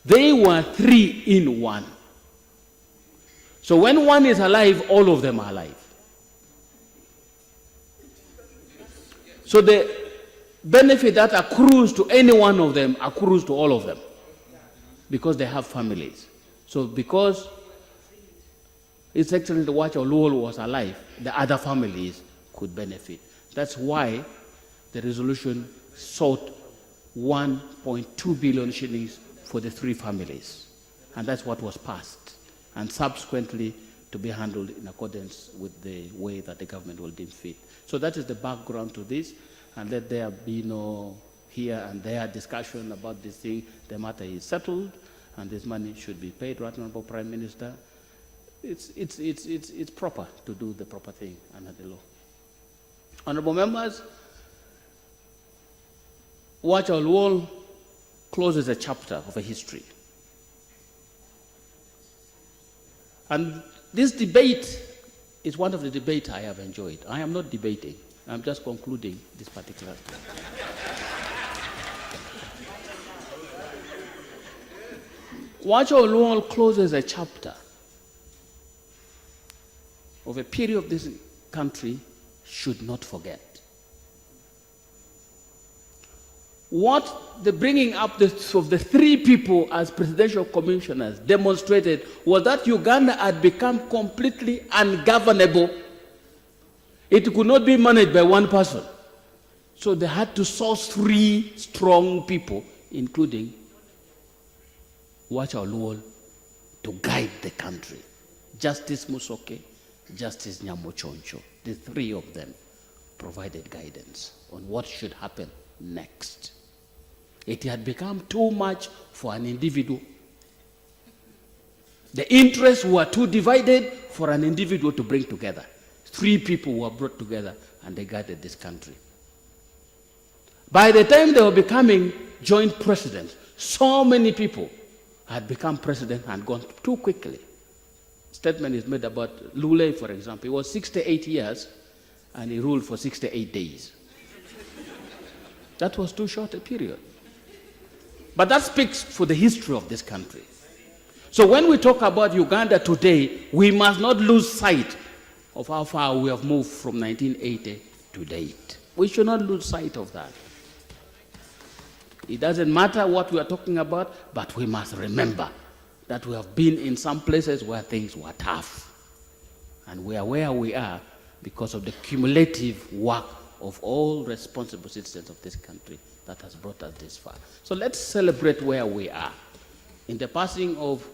they were 3 in 1. So when one is alive, all of them are alive. So the benefit that accrues to any one of them accrues to all of them because they have families. So because His Excellency Wacha Oluolu was alive, the other families could benefit. That's why the resolution sought 1.2 billion shillings for the 3 families. And that's what was passed. And subsequently to be handled in accordance with the way that the government will deem fit. So that is the background to this. And let there be no here and there discussion about this thing. The matter is settled and this money should be paid. Right, Honorable Prime Minister, it's proper to do the proper thing under the law. Honorable members, Wacha Oluolu closes a chapter of a history. And this debate is one of the debates I have enjoyed. I am not debating. I'm just concluding this particular thing. Wacha Oluolu closes a chapter of a period this country should not forget. What the bringing up of the 3 people as presidential commissioners demonstrated was that Uganda had become completely ungovernable. It could not be managed by one person. So they had to source 3 strong people, including Wacha Oluolu, to guide the country. Justice Musoke, Justice Nyamochoncho, the 3 of them provided guidance on what should happen next. It had become too much for an individual. The interests were too divided for an individual to bring together. 3 people were brought together and they guided this country. By the time they were becoming joint presidents, so many people had become president and gone too quickly. Statement is made about Lule, for example. He was 68 years and he ruled for 68 days. That was too short a period. But that speaks for the history of this country. So when we talk about Uganda today, we must not lose sight of how far we have moved from 1980 to date. We should not lose sight of that. It doesn't matter what we are talking about, but we must remember that we have been in some places where things were tough. And we are where we are because of the cumulative work of all responsible citizens of this country that has brought us this far. So let's celebrate where we are. In the passing of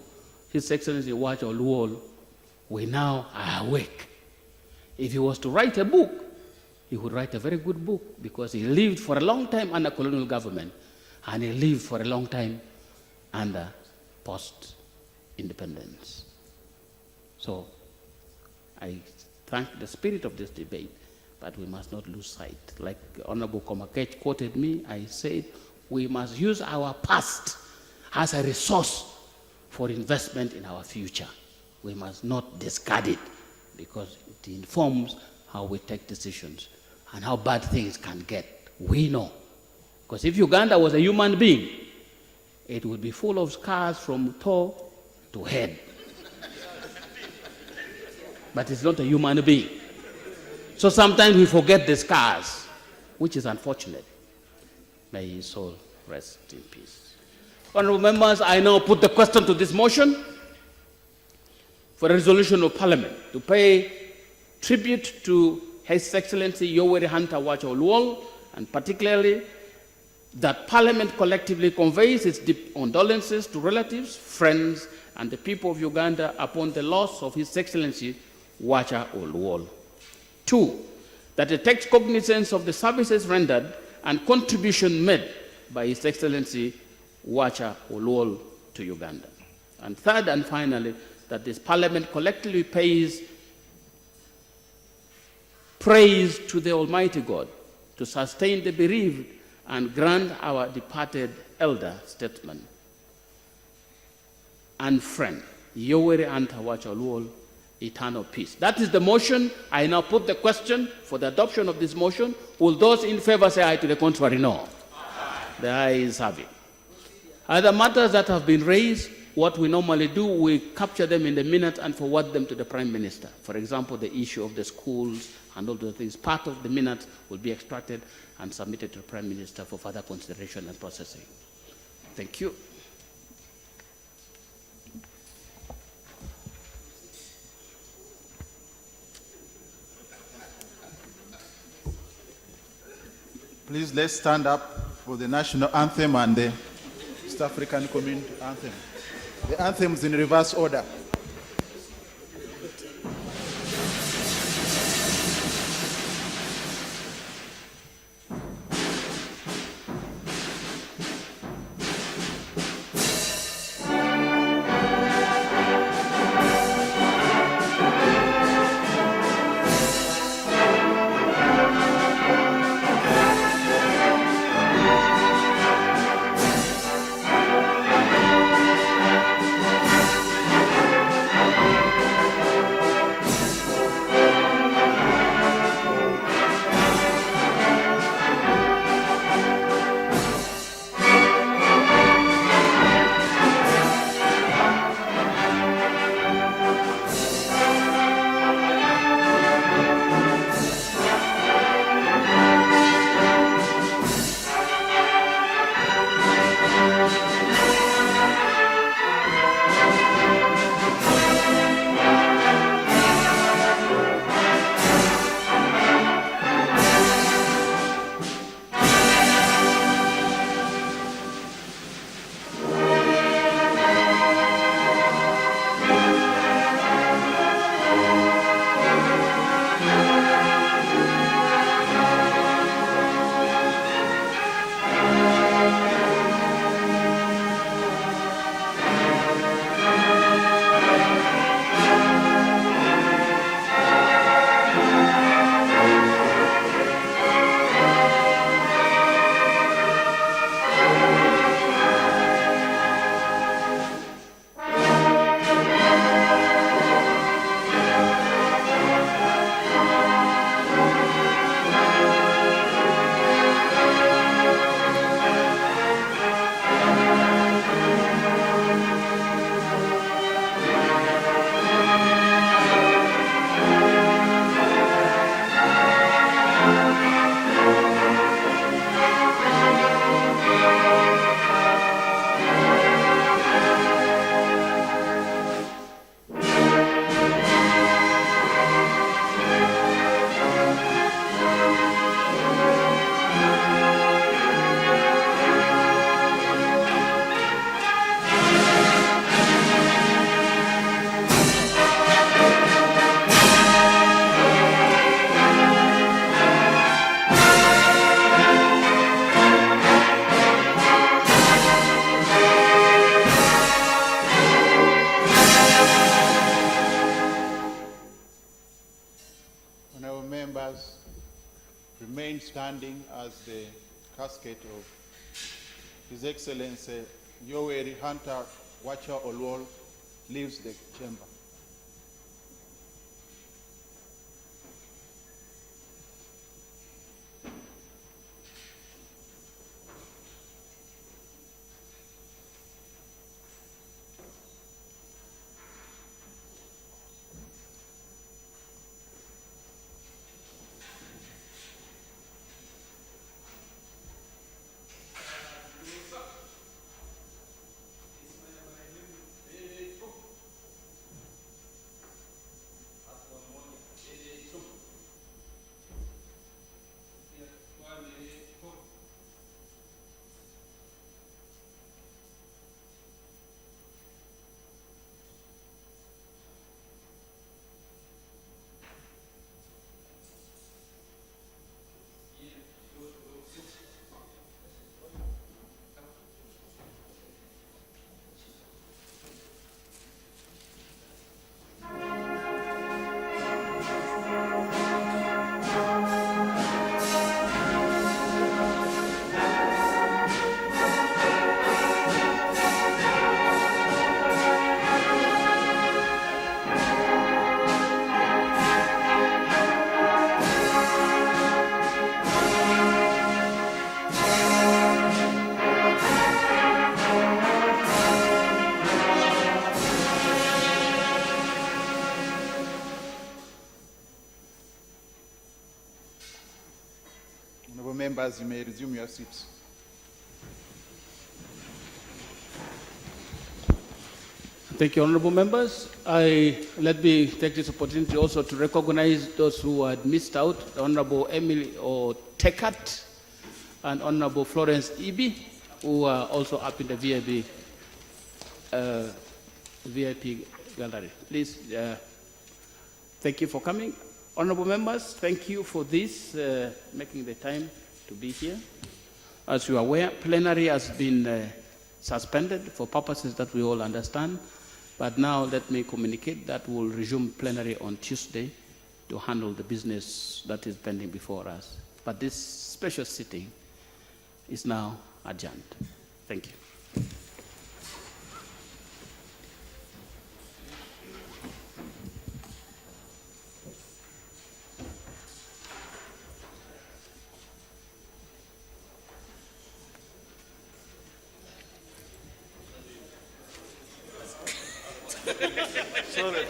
His Excellency Wacha Oluolu, we now are awake. If he was to write a book, he would write a very good book because he lived for a long time under colonial government and he lived for a long time under post-independence. So I thank the spirit of this debate, but we must not lose sight. Like Honorable Komakech quoted me, I said, we must use our past as a resource for investment in our future. We must not discard it because it informs how we take decisions and how bad things can get. We know. Because if Uganda was a human being, it would be full of scars from toe to head. But it's not a human being. So sometimes we forget the scars, which is unfortunate. May his soul rest in peace. Honorable members, I now put the question to this motion for a resolution of Parliament to pay tribute to His Excellency Yoweri Hunter Wacha Oluol, and particularly that Parliament collectively conveys its deep condolences to relatives, friends, and the people of Uganda upon the loss of His Excellency Wacha Oluol. 2, that it takes cognizance of the services rendered and contribution made by His Excellency Wacha Oluol to Uganda. And 3rd and finally, that this Parliament collectively pays praise to the Almighty God to sustain the bereaved and grant our departed elder, statesman, and friend, Yoweri Hunter Wacha Oluol, eternal peace. That is the motion. I now put the question for the adoption of this motion. Will those in favor say aye? To the contrary, no. Aye. The ayes have it. Other matters that have been raised, what we normally do, we capture them in the minutes and forward them to the Prime Minister. For example, the issue of the schools and all those things, part of the minutes will be extracted and submitted to the Prime Minister for further consideration and processing. Thank you. Please, let's stand up for the national anthem and the East African Community anthem. The anthems in reverse order. remain standing as the casket of His Excellency Yoweri Hunter Wacha Olwol leaves the chamber. Honorable members, you may resume your seats. Thank you, honorable members. Let me take this opportunity also to recognize those who had missed out, the Honorable Emily Tekat and Honorable Florence Ibi, who are also up in the VIP gallery. Please, thank you for coming. Honorable members, thank you for this, making the time to be here. As you are aware, plenary has been suspended for purposes that we all understand. But now let me communicate that we'll resume plenary on Tuesday to handle the business that is pending before us. But this special sitting is now adjourned. Thank you. Sorry.